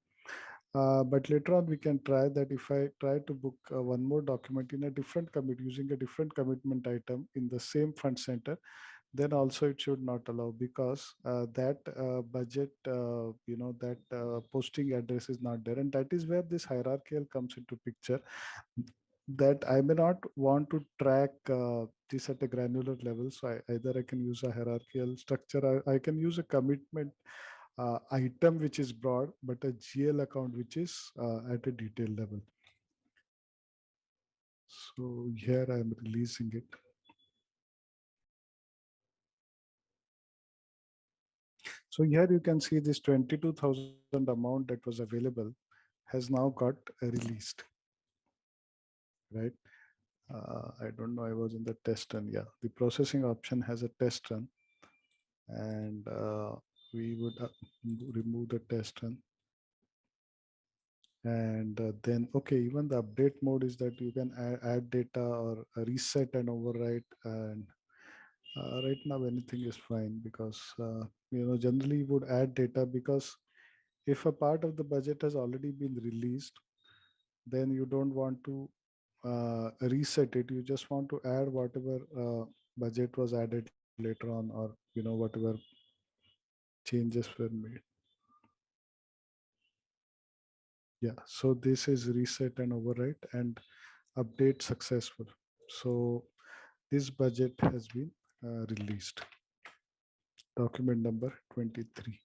But later on, we can try that if I try to book one more document in a different commit using a different commitment item in the same fund center, then also it should not allow, because that budget, that posting address is not there. And that is where this hierarchical comes into picture, that I may not want to track this at a granular level. So either I can use a hierarchical structure, I can use a commitment item which is broad, but a GL account which is at a detailed level. So here I'm releasing it. So here you can see this 22,000 amount that was available has now got released, right? I don't know, I was in the test run. Yeah, the processing option has a test run, and we would remove the test run. And then, okay, even the update mode is that you can add data or reset and overwrite. And right now, anything is fine, because, generally you would add data, because if a part of the budget has already been released, then you don't want to reset it. You just want to add whatever budget was added later on, or whatever changes were made. Yeah, so this is reset and overwrite and update successful. So this budget has been released. Document number 23.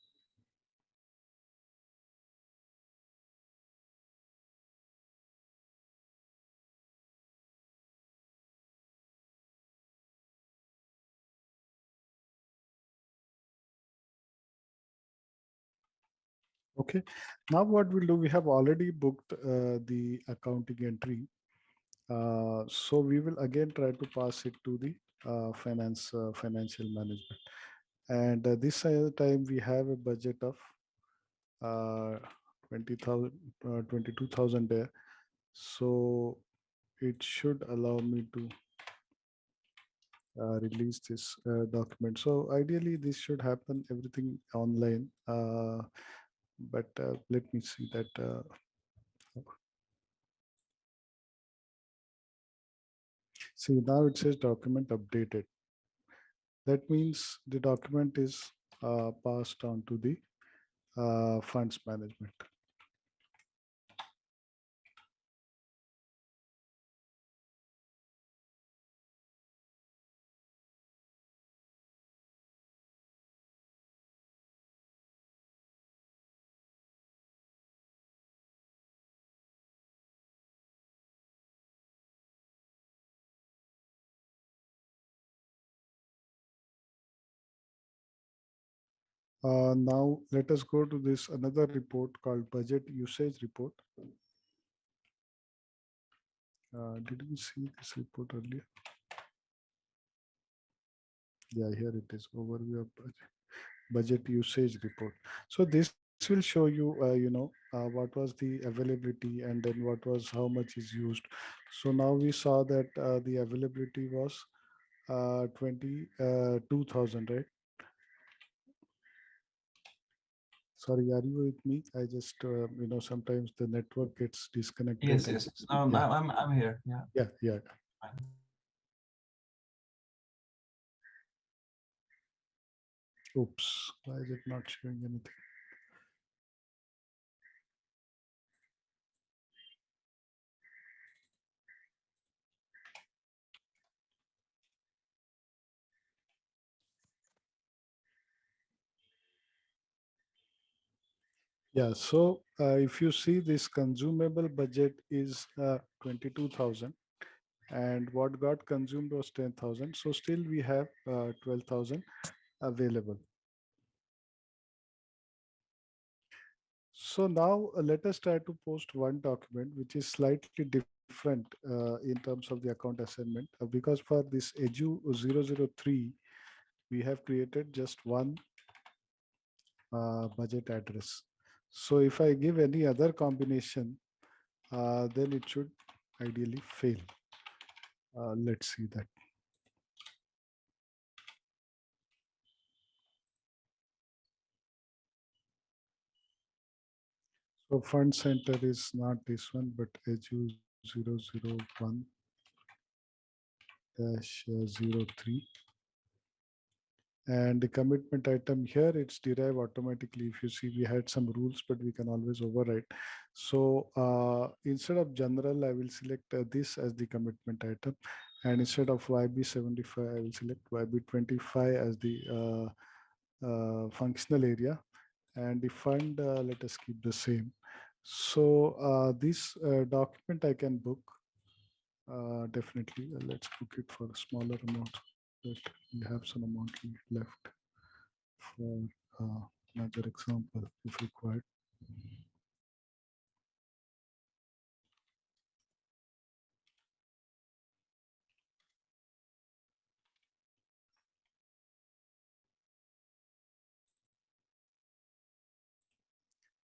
Okay, now what we'll do, we have already booked the accounting entry. So we will again try to pass it to the financial management. And this time we have a budget of uh, 20,000, 22,000 there. So it should allow me to release this document. So ideally this should happen everything online. But let me see that. See, now it says document updated. That means the document is passed on to the funds management. Now let us go to this another report called budget usage report. Did we see this report earlier? Yeah, here it is, overview of budget usage report. So this will show you, what was the availability, and then what was, how much is used. So now we saw that the availability was 22,000, right? Sorry, are you with me? I just, sometimes the network gets disconnected. Yes, yes. Yeah, I'm here. Yeah. yeah. Fine. Oops, why is it not showing anything? Yeah, so if you see this consumable budget is 22,000 and what got consumed was 10,000. So still we have 12,000 available. So now let us try to post one document which is slightly different in terms of the account assignment because for this edu 003 we have created just one budget address. So if I give any other combination, then it should ideally fail. Let's see that. So fund center is not this one, but edu 001 03. And the commitment item here, it's derived automatically. If you see, we had some rules, but we can always override. So instead of general, I will select this as the commitment item. And instead of YB75, I will select YB25 as the functional area. And the fund, let us keep the same. So this document I can book. Definitely, let's book it for a smaller amount so that we have some amount left for another example if required.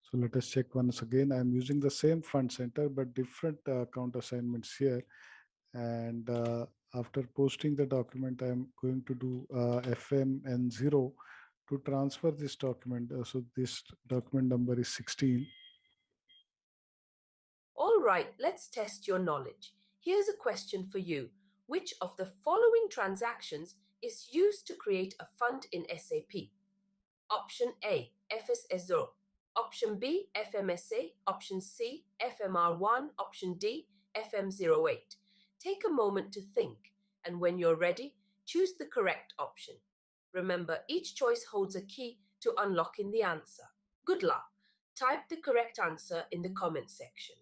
So let us check once again. I'm using the same fund center but different account assignments here. And after posting the document, I'm going to do FMN0 to transfer this document. So this document number is 16. All right, let's test your knowledge. Here's a question for you. Which of the following transactions is used to create a fund in SAP? Option A, FSS0. Option B, FMSA. Option C, FMR1. Option D, FM08. Take a moment to think, and when you're ready, choose the correct option. Remember, each choice holds a key to unlocking the answer. Good luck. Type the correct answer in the comment section.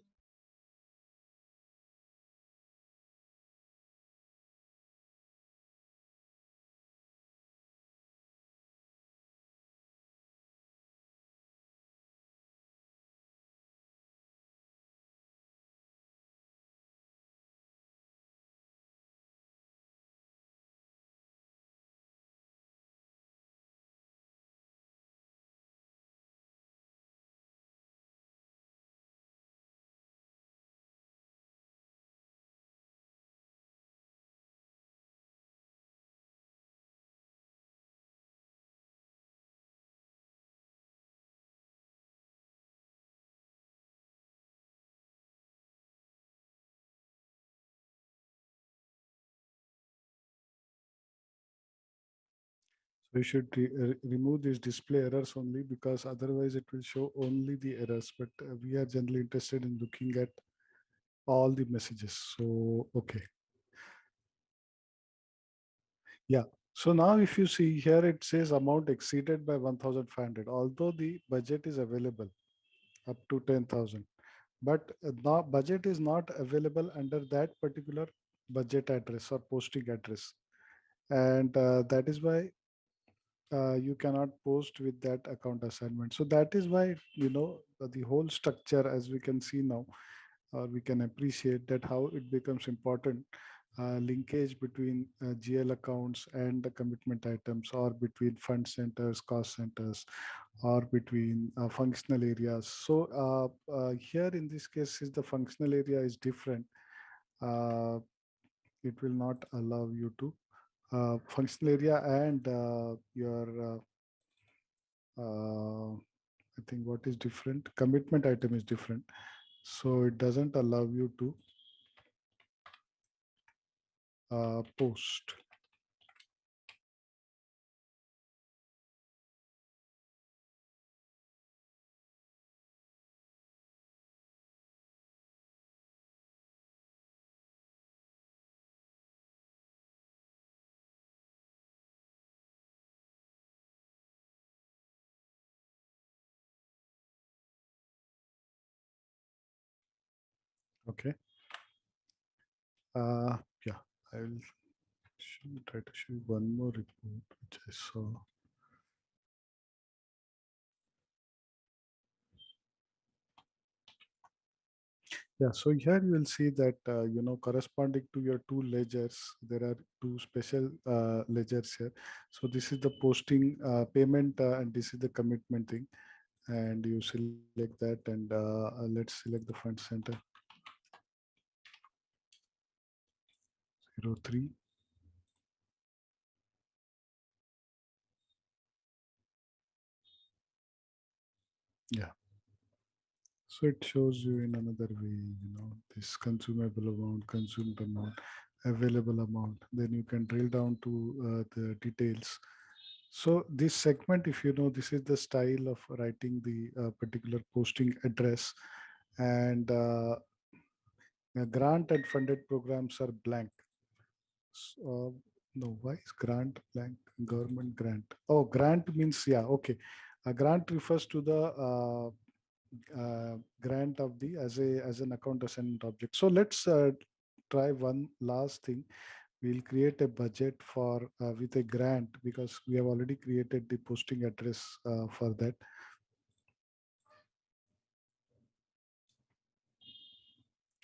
So you should remove these display errors only because otherwise it will show only the errors. But we are generally interested in looking at all the messages. So, okay. Yeah. So now if you see here, it says amount exceeded by 1,500, although the budget is available up to 10,000. But now budget is not available under that particular budget address or posting address. And that is why you cannot post with that account assignment. So that is why, the whole structure, as we can see now, or we can appreciate that how it becomes important, linkage between GL accounts and the commitment items, or between fund centers, cost centers, or between functional areas. So here in this case, is the functional area is different. It will not allow you to functional area and your I think what is different, commitment item is different. So it doesn't allow you to post. Okay. Yeah, I will try to show you one more report which I saw. Yeah, so here you will see that corresponding to your two ledgers, there are two special ledgers here. So this is the posting payment, and this is the commitment thing. And you select that, and let's select the fund center 03. Yeah. So it shows you in another way, this consumable amount, consumed amount, available amount. Then you can drill down to the details. So this segment, if you know, this is the style of writing the particular posting address, and grant and funded programs are blank. No, why is grant blank? Government grant. Oh, grant means, yeah, okay. A grant refers to the grant of the as an account assignment object. So let's try one last thing. We'll create a budget for with a grant, because we have already created the posting address for that.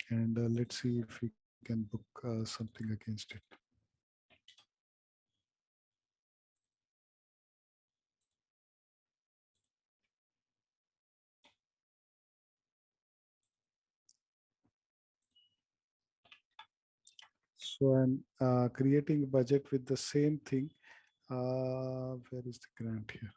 And let's see if we can book something against it. So I'm creating a budget with the same thing. Where is the grant here?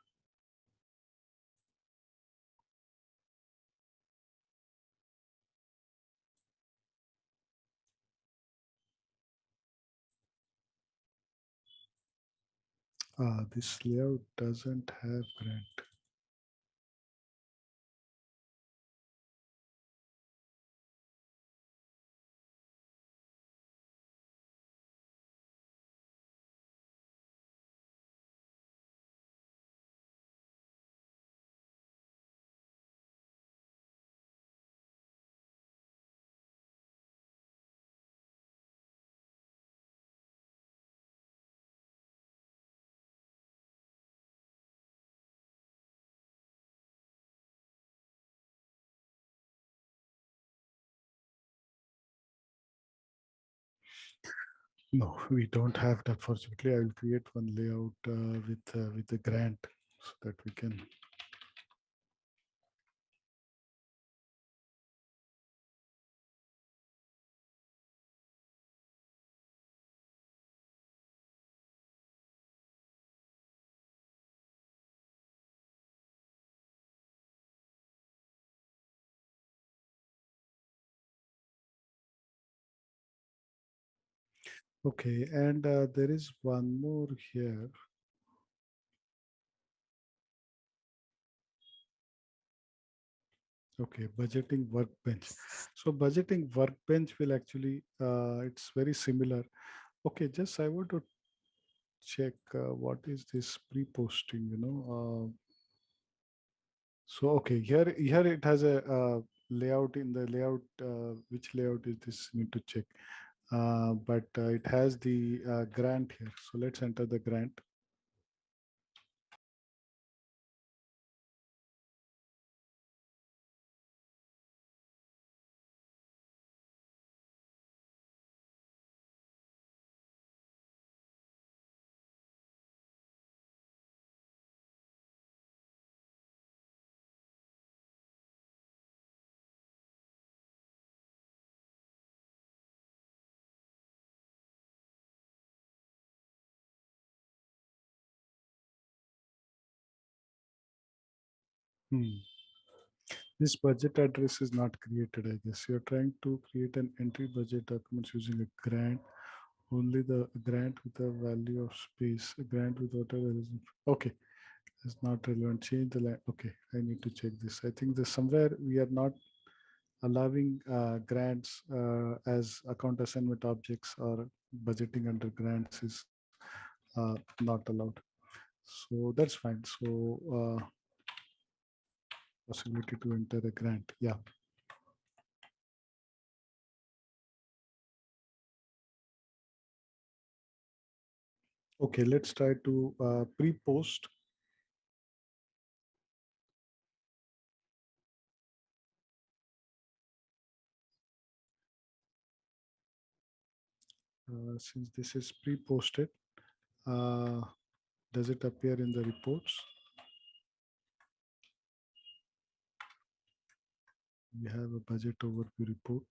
This layout doesn't have grant. No, we don't have that. Fortunately, I will create one layout with a grant so that we can. Okay, and there is one more here. Okay, budgeting workbench. So budgeting workbench will actually, it's very similar. Okay, just I want to check what is this pre-posting, So okay, here it has a layout. In the layout, which layout is this? Need to check. But it has the grant here. So let's enter the grant. Hmm. This budget address is not created, I guess. You're trying to create an entry budget document using a grant. Only the grant with a value of space. A grant without a value. Okay, it's not relevant. Change the line. Okay, I need to check this. I think there's somewhere we are not allowing grants as account assignment objects, or budgeting under grants is not allowed. So that's fine. So possibility to enter a grant. Yeah. Okay, let's try to pre-post. Since this is pre-posted, does it appear in the reports? We have a budget overview report.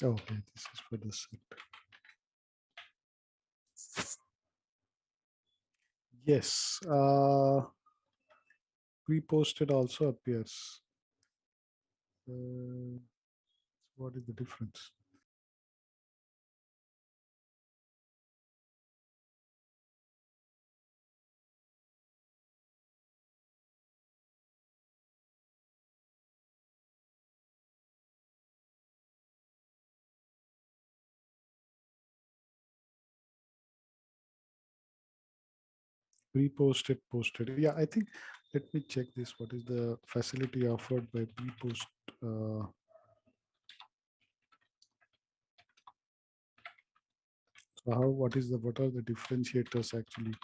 Okay, this is for the sector. Yes, pre-posted also appears. What is the difference? Pre-posted, posted. Yeah, I think, let me check this. What is the facility offered by pre-post? So how, what are the differentiators actually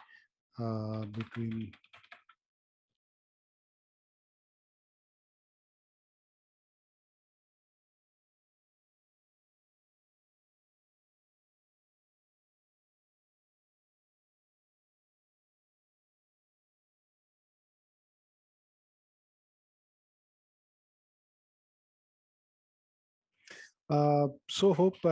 between? So hope,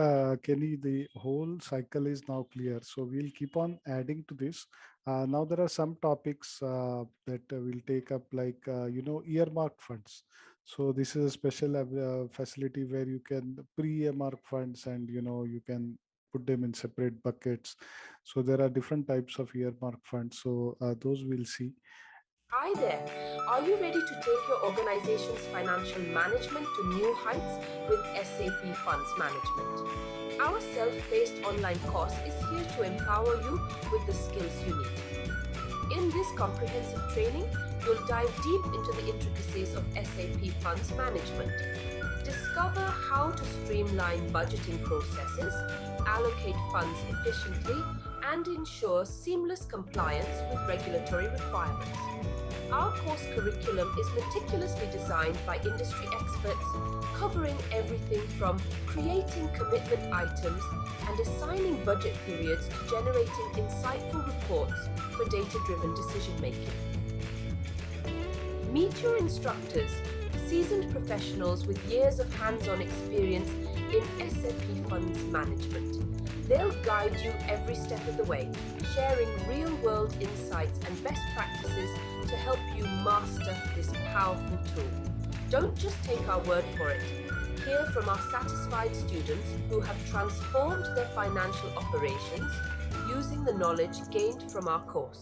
Kenny, the whole cycle is now clear. So we'll keep on adding to this. Now there are some topics that we'll take up, like earmarked funds. So this is a special facility where you can pre-earmark funds, and you can put them in separate buckets. So there are different types of earmarked funds. So those we'll see. Hi there. Are you ready to take your organization's financial management to new heights with SAP Funds Management? Our self-paced online course is here to empower you with the skills you need. In this comprehensive training, you'll dive deep into the intricacies of SAP Funds Management. Discover how to streamline budgeting processes, allocate funds efficiently, and ensure seamless compliance with regulatory requirements. Our course curriculum is meticulously designed by industry experts, covering everything from creating commitment items and assigning budget periods to generating insightful reports for data-driven decision-making. Meet your instructors, seasoned professionals with years of hands-on experience in SAP Funds Management. They'll guide you every step of the way, sharing real-world insights and best practices to help you master this powerful tool. Don't just take our word for it. Hear from our satisfied students who have transformed their financial operations using the knowledge gained from our course.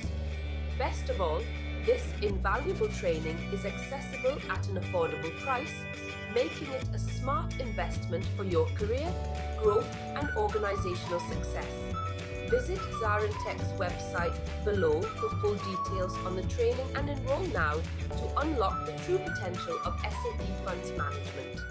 Best of all, this invaluable training is accessible at an affordable price, making it a smart investment for your career, growth, and organizational success. Visit ZaranTech's website below for full details on the training and enroll now to unlock the true potential of SAP Funds Management.